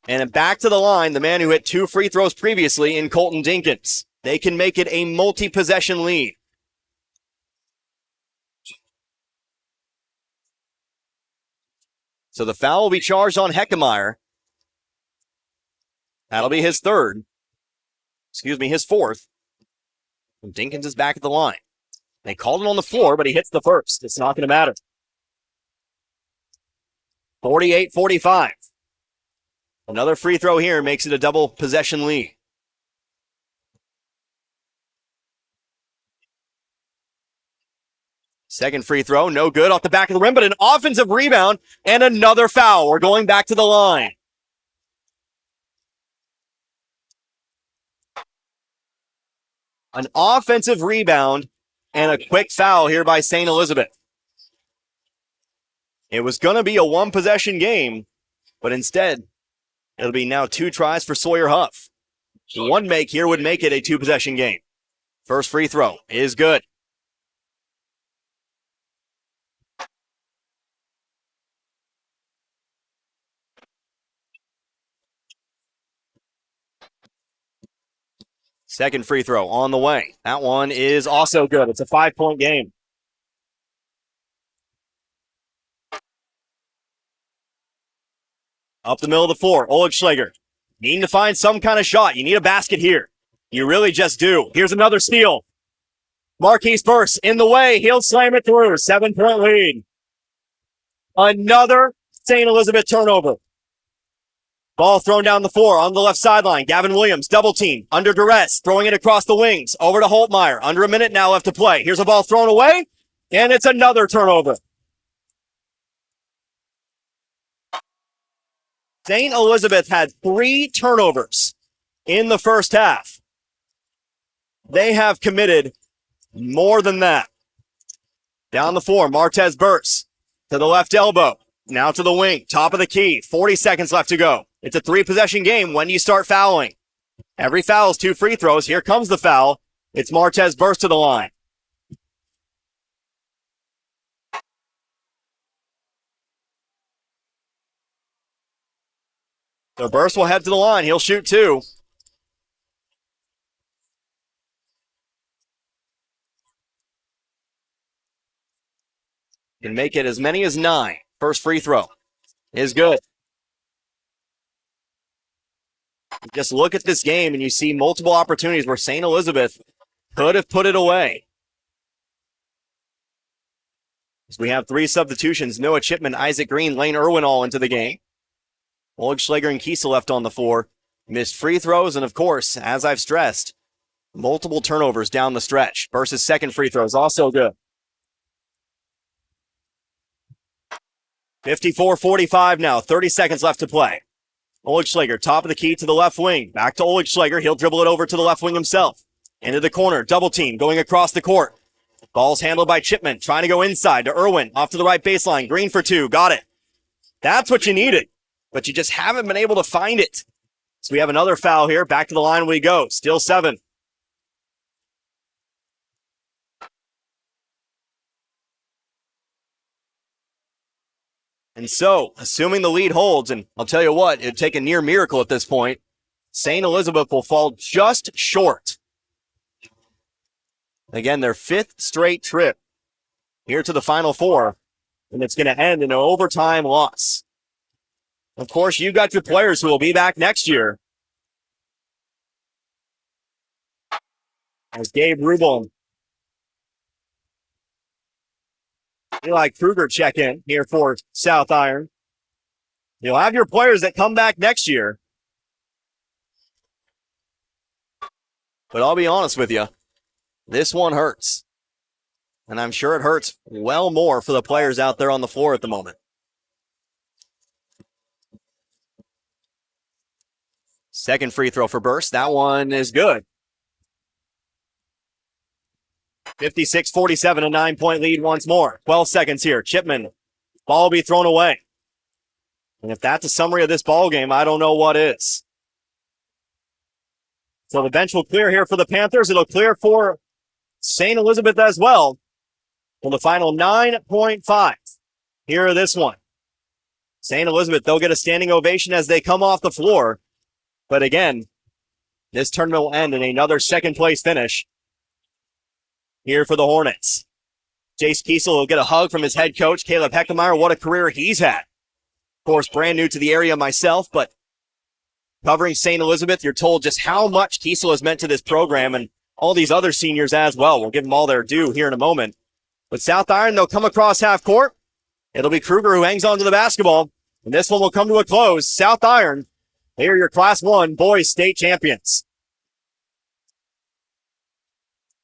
S3: And then back to the line, the man who hit two free throws previously in Colton Dinkins. They can make it a multi-possession lead. So the foul will be charged on Heckemeyer. That'll be his third. His fourth. And Dinkins is back at the line. They called it on the floor, but he hits the first. It's not going to matter. 48-45. Another free throw here makes it a double possession lead. Second free throw, no good off the back of the rim, but an offensive rebound and another foul. We're going back to the line. An offensive rebound and a quick foul here by St. Elizabeth. It was going to be a one-possession game, but instead, it'll be now two tries for Sawyer Huff. One make here would make it a two-possession game. First free throw is good. Second free throw on the way. That one is also good. It's a 5-point game. Up the middle of the floor, Oligschlager. Needing to find some kind of shot. You need a basket here. You really just do. Here's another steal. Marquise Burst in the way. He'll slam it through. 7-point lead. Another St. Elizabeth turnover. Ball thrown down the floor on the left sideline. Gavin Williams, double team, under duress, throwing it across the wings. Over to Holtmeyer. Under a minute now left to play. Here's a ball thrown away, and it's another turnover. St. Elizabeth had 3 turnovers in the first half. They have committed more than that. Down the floor, Martez Burst to the left elbow. Now to the wing, top of the key. 40 seconds left to go. It's a 3-possession game. When do you start fouling? Every foul is 2 free throws. Here comes the foul. It's Martez Burst to the line. So Burst will head to the line. He'll shoot 2. Can make it as many as 9. First free throw is good. Just look at this game and you see multiple opportunities where St. Elizabeth could have put it away. So we have 3 substitutions. Noah Chipman, Isaac Green, Lane Irwin all into the game. Oleg Schlager and Kiesel left on the floor. Missed free throws, and of course, as I've stressed, multiple turnovers down the stretch. Bursa's second free throw is also good. 54-45 now, 30 seconds left to play. Oleg Schlager, top of the key to the left wing. Back to Oleg Schlager. He'll dribble it over to the left wing himself. Into the corner, double team, going across the court. Ball's handled by Chipman, trying to go inside to Irwin, off to the right baseline. Green for 2, got it. That's what you needed, but you just haven't been able to find it. So we have another foul here. Back to the line we go. Still 7. And so, assuming the lead holds, and I'll tell you what, it'd take a near miracle at this point, St. Elizabeth will fall just short. Again, their 5th straight trip here to the Final Four, and it's going to end in an overtime loss. Of course, you've got your players who will be back next year. As Gabe Rubel, Eli Kruger check in here for South Iron. You'll have your players that come back next year. But I'll be honest with you, this one hurts. And I'm sure it hurts well more for the players out there on the floor at the moment. Second free throw for Burst. That one is good. 56-47, a 9-point lead once more. 12 seconds here. Chipman. Ball will be thrown away. And if that's a summary of this ball game, I don't know what is. So the bench will clear here for the Panthers. It'll clear for St. Elizabeth as well. For the final 9.5. Here this one. St. Elizabeth, they'll get a standing ovation as they come off the floor. But again, this tournament will end in another second-place finish here for the Hornets. Jace Kiesel will get a hug from his head coach, Caleb Heckemeyer. What a career he's had. Of course, brand new to the area myself, but covering St. Elizabeth, you're told just how much Kiesel has meant to this program and all these other seniors as well. We'll give them all their due here in a moment. But South Iron, they'll come across half court. It'll be Kruger who hangs on to the basketball. And this one will come to a close. South Iron, they are your Class 1 boys state champions.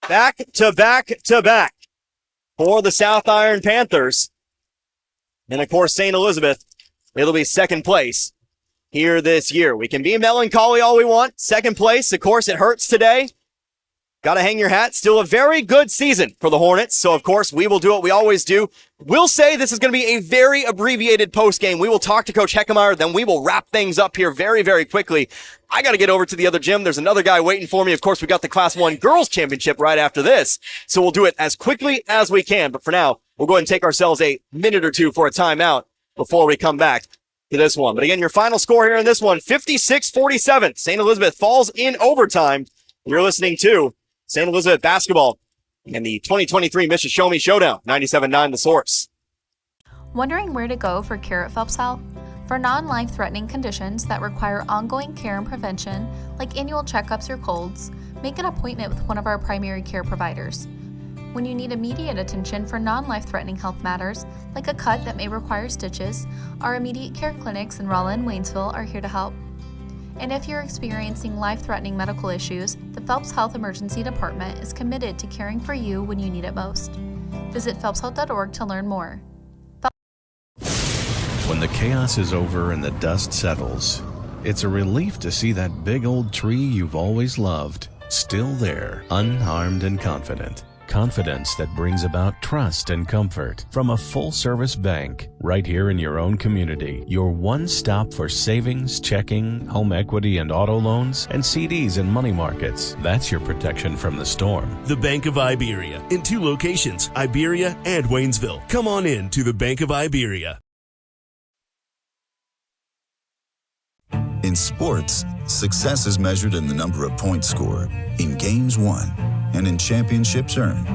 S3: Back to back for the South Iron Panthers. And of course, St. Elizabeth, it'll be second place here this year. We can be melancholy all we want. Second place, of course, it hurts today. Got to hang your hat. Still a very good season for the Hornets. So, of course, we will do what we always do. We'll say this is going to be a very abbreviated post game. We will talk to Coach Heckemeyer, then we will wrap things up here very, very quickly. I got to get over to the other gym. There's another guy waiting for me. Of course, we got the Class 1 Girls Championship right after this. So we'll do it as quickly as we can. But for now, we'll go ahead and take ourselves a minute or two for a timeout before we come back to this one. But again, your final score here in this one, 56-47. St. Elizabeth falls in overtime. You're listening to St. Elizabeth basketball and the 2023 Mission Show Me Showdown, 97.9 The Source.
S14: Wondering where to go for care at Phelps Health? For non-life-threatening conditions that require ongoing care and prevention, like annual checkups or colds, make an appointment with one of our primary care providers. When you need immediate attention for non-life-threatening health matters, like a cut that may require stitches, our immediate care clinics in Rolla and Waynesville are here to help. And if you're experiencing life-threatening medical issues, the Phelps Health Emergency Department is committed to caring for you when you need it most. Visit phelpshealth.org to learn more.
S16: When the chaos is over and the dust settles, it's a relief to see that big old tree you've always loved, still there, unharmed and confident. Confidence that brings about trust and comfort from a full-service bank right here in your own community. Your one stop for savings, checking, home equity and auto loans, and CDs and money markets. That's your protection from the storm.
S18: The Bank of Iberia in 2 locations, Iberia and Waynesville. Come on in to the Bank of Iberia.
S19: In sports, success is measured in the number of points scored, in games won, and in championships earned.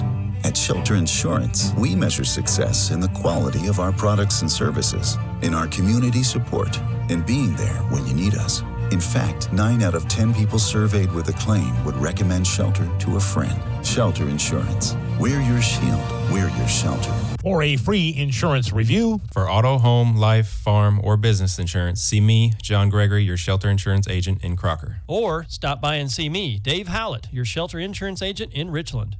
S19: At Shelter Insurance, we measure success in the quality of our products and services, in our community support, and being there when you need us. In fact, 9 out of 10 people surveyed with a claim would recommend Shelter to a friend. Shelter Insurance. We're your shield. We're your shelter.
S20: For a free insurance review,
S17: for auto, home, life, farm, or business insurance, see me, John Gregory, your Shelter Insurance agent in Crocker.
S21: Or stop by and see me, Dave Howlett, your Shelter Insurance agent in Richland.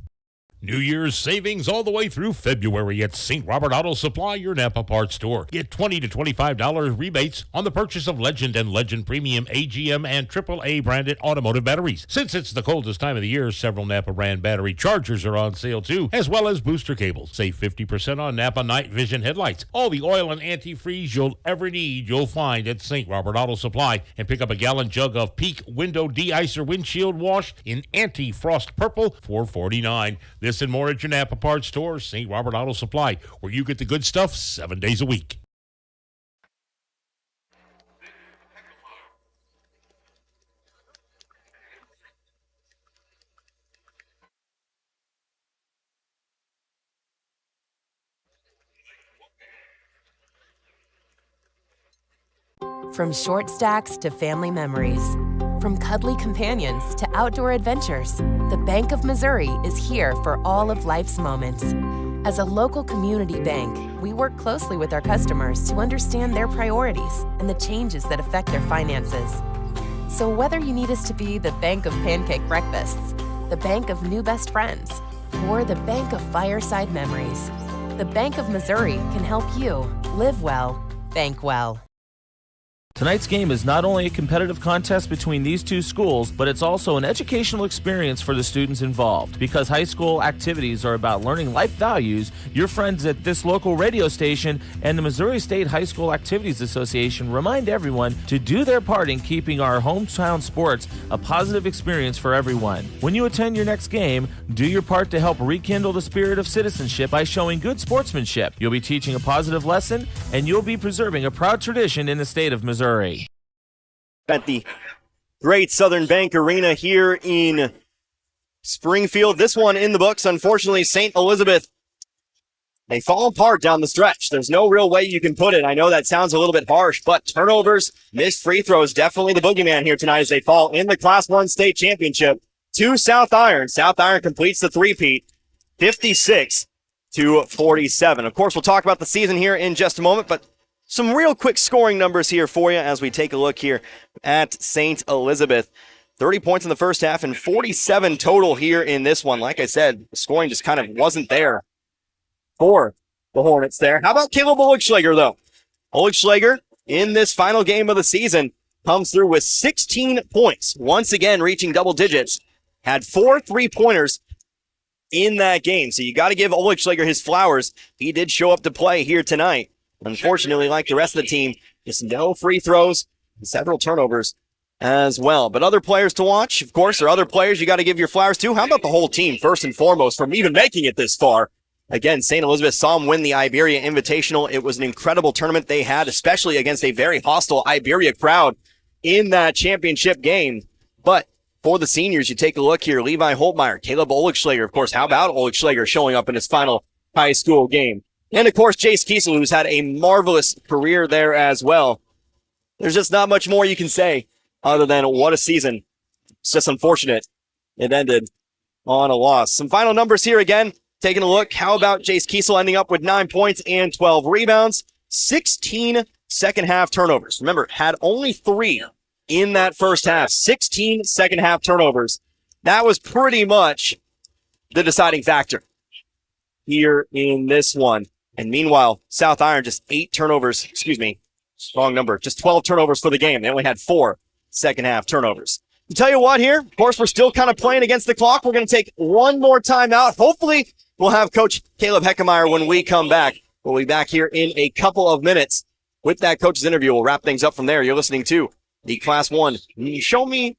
S20: New Year's savings all the way through February at St. Robert Auto Supply, your Napa parts store. Get $20 to $25 rebates on the purchase of Legend and Legend Premium AGM and AAA branded automotive batteries. Since it's the coldest time of the year, several Napa brand battery chargers are on sale too, as well as booster cables. Save 50% on Napa night vision headlights. All the oil and antifreeze you'll ever need, you'll find at St. Robert Auto Supply. And pick up a gallon jug of Peak Window De-Icer Windshield Wash in anti-frost purple for $49. This and more at your Napa parts store, St. Robert Auto Supply, where you get the good stuff 7 days a week.
S23: From short stacks to family memories, from cuddly companions to outdoor adventures, the Bank of Missouri is here for all of life's moments. As a local community bank, we work closely with our customers to understand their priorities and the changes that affect their finances. So whether you need us to be the bank of pancake breakfasts, the bank of new best friends, or the bank of fireside memories, the Bank of Missouri can help you live well, bank well.
S5: Tonight's game is not only a competitive contest between these two schools, but it's also an educational experience for the students involved. Because high school activities are about learning life values, your friends at this local radio station and the Missouri State High School Activities Association remind everyone to do their part in keeping our hometown sports a positive experience for everyone. When you attend your next game, do your part to help rekindle the spirit of citizenship by showing good sportsmanship. You'll be teaching a positive lesson, and you'll be preserving a proud tradition in the state of Missouri.
S3: At the Great Southern Bank Arena here in Springfield. This one in the books. Unfortunately, St. Elizabeth, they fall apart down the stretch. There's no real way you can put it. I know that sounds a little bit harsh, but turnovers, missed free throws, definitely the boogeyman here tonight as they fall in the Class 1 state championship to South Iron. South Iron completes the three-peat, 56-47. Of course, we'll talk about the season here in just a moment, but some real quick scoring numbers here for you as we take a look here at St. Elizabeth. 30 points in the first half and 47 total here in this one. Like I said, the scoring just kind of wasn't there for the Hornets there. How about Caleb Oligschlager, though? Oligschlager, in this final game of the season, comes through with 16 points. Once again, reaching double digits. Had 4 3-pointers in that game. So you got to give Oligschlager his flowers. He did show up to play here tonight. Unfortunately, like the rest of the team, just no free throws and several turnovers as well. But other players to watch, of course, there are other players you got to give your flowers to. How about the whole team, first and foremost, from even making it this far? Again, St. Elizabeth saw them win the Iberia Invitational. It was an incredible tournament they had, especially against a very hostile Iberia crowd in that championship game. But for the seniors, you take a look here. Levi Holtmeyer, Caleb Oligschlager, of course. How about Oligschlager showing up in his final high school game? And, of course, Jace Kiesel, who's had a marvelous career there as well. There's just not much more you can say other than what a season. It's just unfortunate it ended on a loss. Some final numbers here again. Taking a look. How about Jace Kiesel ending up with 9 points and 12 rebounds? 16 second-half turnovers. Remember, had only 3 in that first half. 16 second-half turnovers. That was pretty much the deciding factor here in this one. And meanwhile, South Iron just 8 turnovers. Excuse me, wrong number. Just 12 turnovers for the game. They only had 4 second-half turnovers. To tell you what here, of course, we're still kind of playing against the clock. We're going to take one more timeout. Hopefully, we'll have Coach Caleb Heckemeyer when we come back. We'll be back here in a couple of minutes with that coach's interview. We'll wrap things up from there. You're listening to the Class 1 Show Me.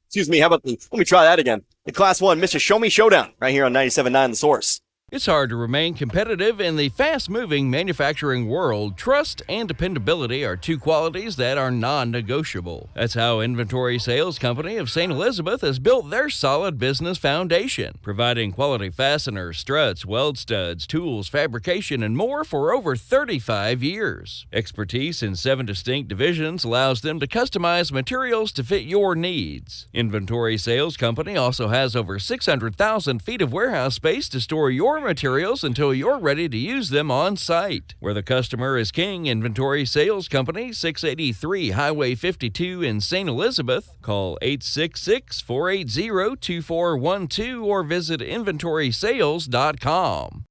S3: Excuse me, let me try that again. The Class 1 Mr. Show Me Showdown right here on 97.9 The Source.
S1: It's hard to remain competitive in the fast-moving manufacturing world. Trust and dependability are two qualities that are non-negotiable. That's how Inventory Sales Company of St. Elizabeth has built their solid business foundation, providing quality fasteners, struts, weld studs, tools, fabrication, and more for over 35 years. Expertise in 7 distinct divisions allows them to customize materials to fit your needs. Inventory Sales Company also has over 600,000 feet of warehouse space to store your materials until you're ready to use them on site. Where the customer is king, Inventory Sales Company, 683 Highway 52 in St. Elizabeth. Call 866-480-2412 or visit inventorysales.com.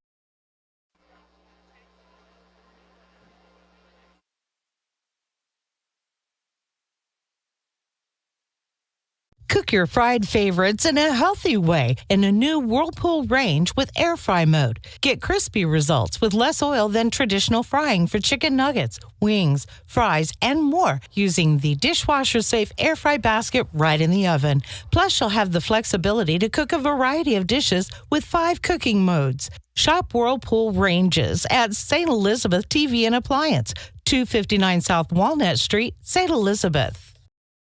S2: Cook your fried favorites in a healthy way in a new Whirlpool range with air fry mode. Get crispy results with less oil than traditional frying for chicken nuggets, wings, fries, and more using the dishwasher-safe air fry basket right in the oven. Plus, you'll have the flexibility to cook a variety of dishes with 5 cooking modes. Shop Whirlpool ranges at St. Elizabeth TV and Appliance, 259 South Walnut Street, St. Elizabeth.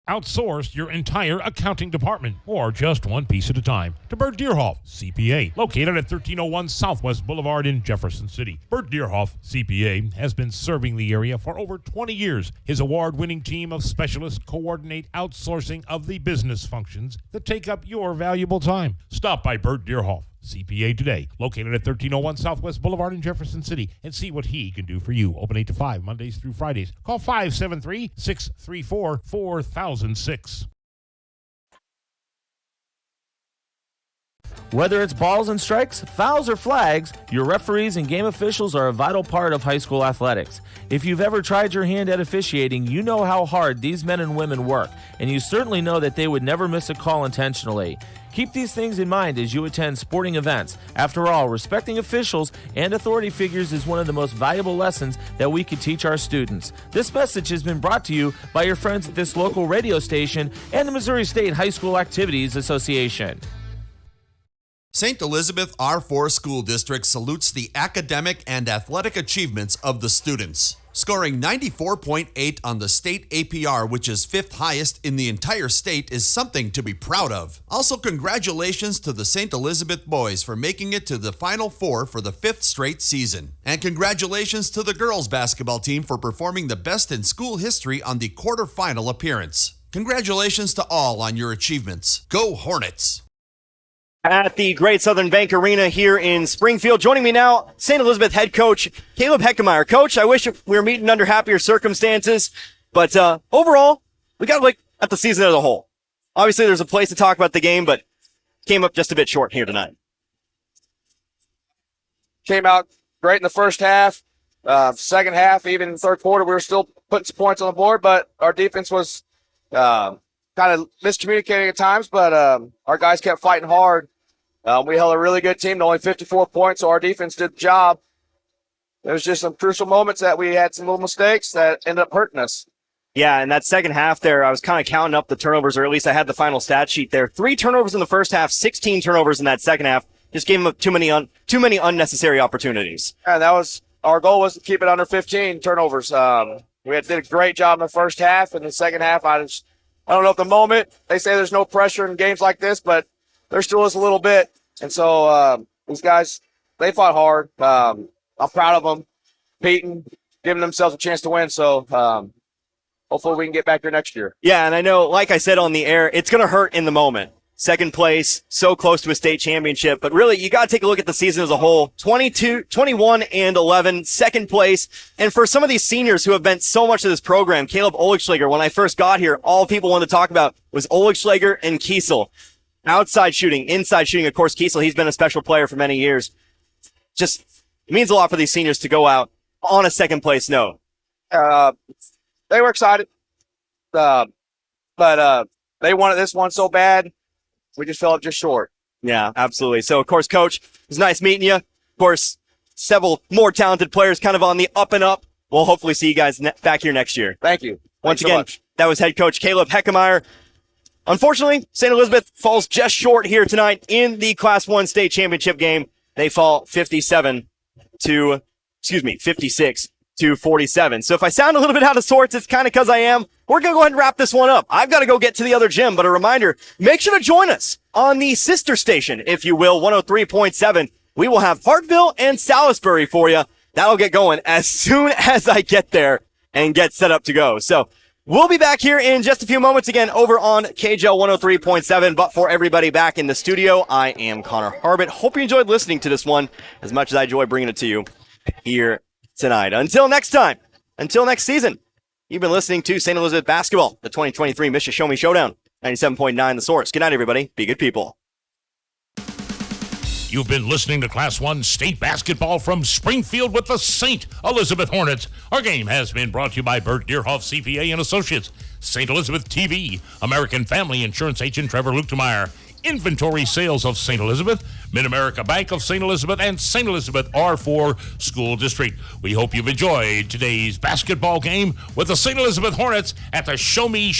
S20: Outsource your entire accounting department, or just one piece at a time, to Bert Deerhoff, CPA, located at 1301 Southwest Boulevard in Jefferson City. Bert Deerhoff, CPA, has been serving the area for over 20 years. His award-winning team of specialists coordinate outsourcing of the business functions that take up your valuable time. Stop by Bert Deerhoff, CPA today, located at 1301 Southwest Boulevard in Jefferson City, and see what he can do for you. Open 8 to 5, Mondays through Fridays. Call 573-634-4006.
S5: Whether it's balls and strikes, fouls, or flags, your referees and game officials are a vital part of high school athletics. If you've ever tried your hand at officiating, you know how hard these men and women work, and you certainly know that they would never miss a call intentionally. Keep these things in mind as you attend sporting events. After all, respecting officials and authority figures is one of the most valuable lessons that we can teach our students. This message has been brought to you by your friends at this local radio station and the Missouri State High School Activities Association.
S6: St. Elizabeth R4 School District salutes the academic and athletic achievements of the students, scoring 94.8 on the state APR, which is 5th highest in the entire state, is something to be proud of. Also, congratulations to the St. Elizabeth boys for making it to the Final Four for the 5th straight season. And congratulations to the girls basketball team for performing the best in school history on the quarterfinal appearance. Congratulations to all on your achievements. Go Hornets!
S3: At the Great Southern Bank Arena here in Springfield. Joining me now, St. Elizabeth head coach Caleb Heckemeyer. Coach, I wish we were meeting under happier circumstances, but overall, we got to look at the season as a whole. Obviously, there's a place to talk about the game, but came up just a bit short here tonight.
S22: Came out great in the first half. Second half, even in the third quarter, we were still putting some points on the board, but our defense was kind of miscommunicating at times, but our guys kept fighting hard. We held a really good team to only 54 points, so our defense did the job. There was just some crucial moments that we had some little mistakes that ended up hurting us.
S3: Yeah, in that second half there, I was kind of counting up the turnovers, or at least I had the final stat sheet there. 3 turnovers in the first half, 16 turnovers in that second half. Just gave them too many unnecessary opportunities.
S22: And that was our goal, was to keep it under 15 turnovers. We did a great job in the first half. In the second half, I don't know at the moment. They say there's no pressure in games like this, but there still is a little bit. And so these guys, they fought hard. I'm proud of them, competing, giving themselves a chance to win. So hopefully we can get back there next year.
S3: Yeah, and I know, like I said on the air, it's going to hurt in the moment. Second place, so close to a state championship. But really, you got to take a look at the season as a whole. 21-11, second place. And for some of these seniors who have been so much of this program, Caleb Oligschlager, when I first got here, all people wanted to talk about was Oligschlager and Kiesel. Outside shooting, inside shooting. Of course, Kiesel, he's been a special player for many years. Just means a lot for these seniors to go out on a second place note.
S22: They were excited. But they wanted this one so bad. We just fell up just short.
S3: Yeah, absolutely. So, of course, Coach, it was nice meeting you. Of course, several more talented players kind of on the up and up. We'll hopefully see you guys back here next year.
S22: Thank you.
S3: Once again, that was head coach Caleb Heckemeyer. Unfortunately, St. Elizabeth falls just short here tonight in the Class 1 state championship game. They fall 56 to 47. So if I sound a little bit out of sorts, it's kind of because I am. We're going to go ahead and wrap this one up. I've got to go get to the other gym, but a reminder, make sure to join us on the sister station, if you will, 103.7. We will have Hartville and Salisbury for you. That'll get going as soon as I get there and get set up to go. So we'll be back here in just a few moments again over on KJL 103.7. But for everybody back in the studio, I am Connor Harbit. Hope you enjoyed listening to this one as much as I enjoy bringing it to you here tonight. Until next time, until next season, you've been listening to St. Elizabeth Basketball, the 2023 Misha Show Me Showdown, 97.9 The Source. Good night, everybody. Be good people.
S20: You've been listening to Class 1 State Basketball from Springfield with the St. Elizabeth Hornets. Our game has been brought to you by Bert Deerhoff CPA and Associates, St. Elizabeth TV, American Family Insurance Agent Trevor Lukemeyer, Inventory Sales of St. Elizabeth, Mid-America Bank of St. Elizabeth, and St. Elizabeth R4 School District. We hope you've enjoyed today's basketball game with the St. Elizabeth Hornets at the Show Me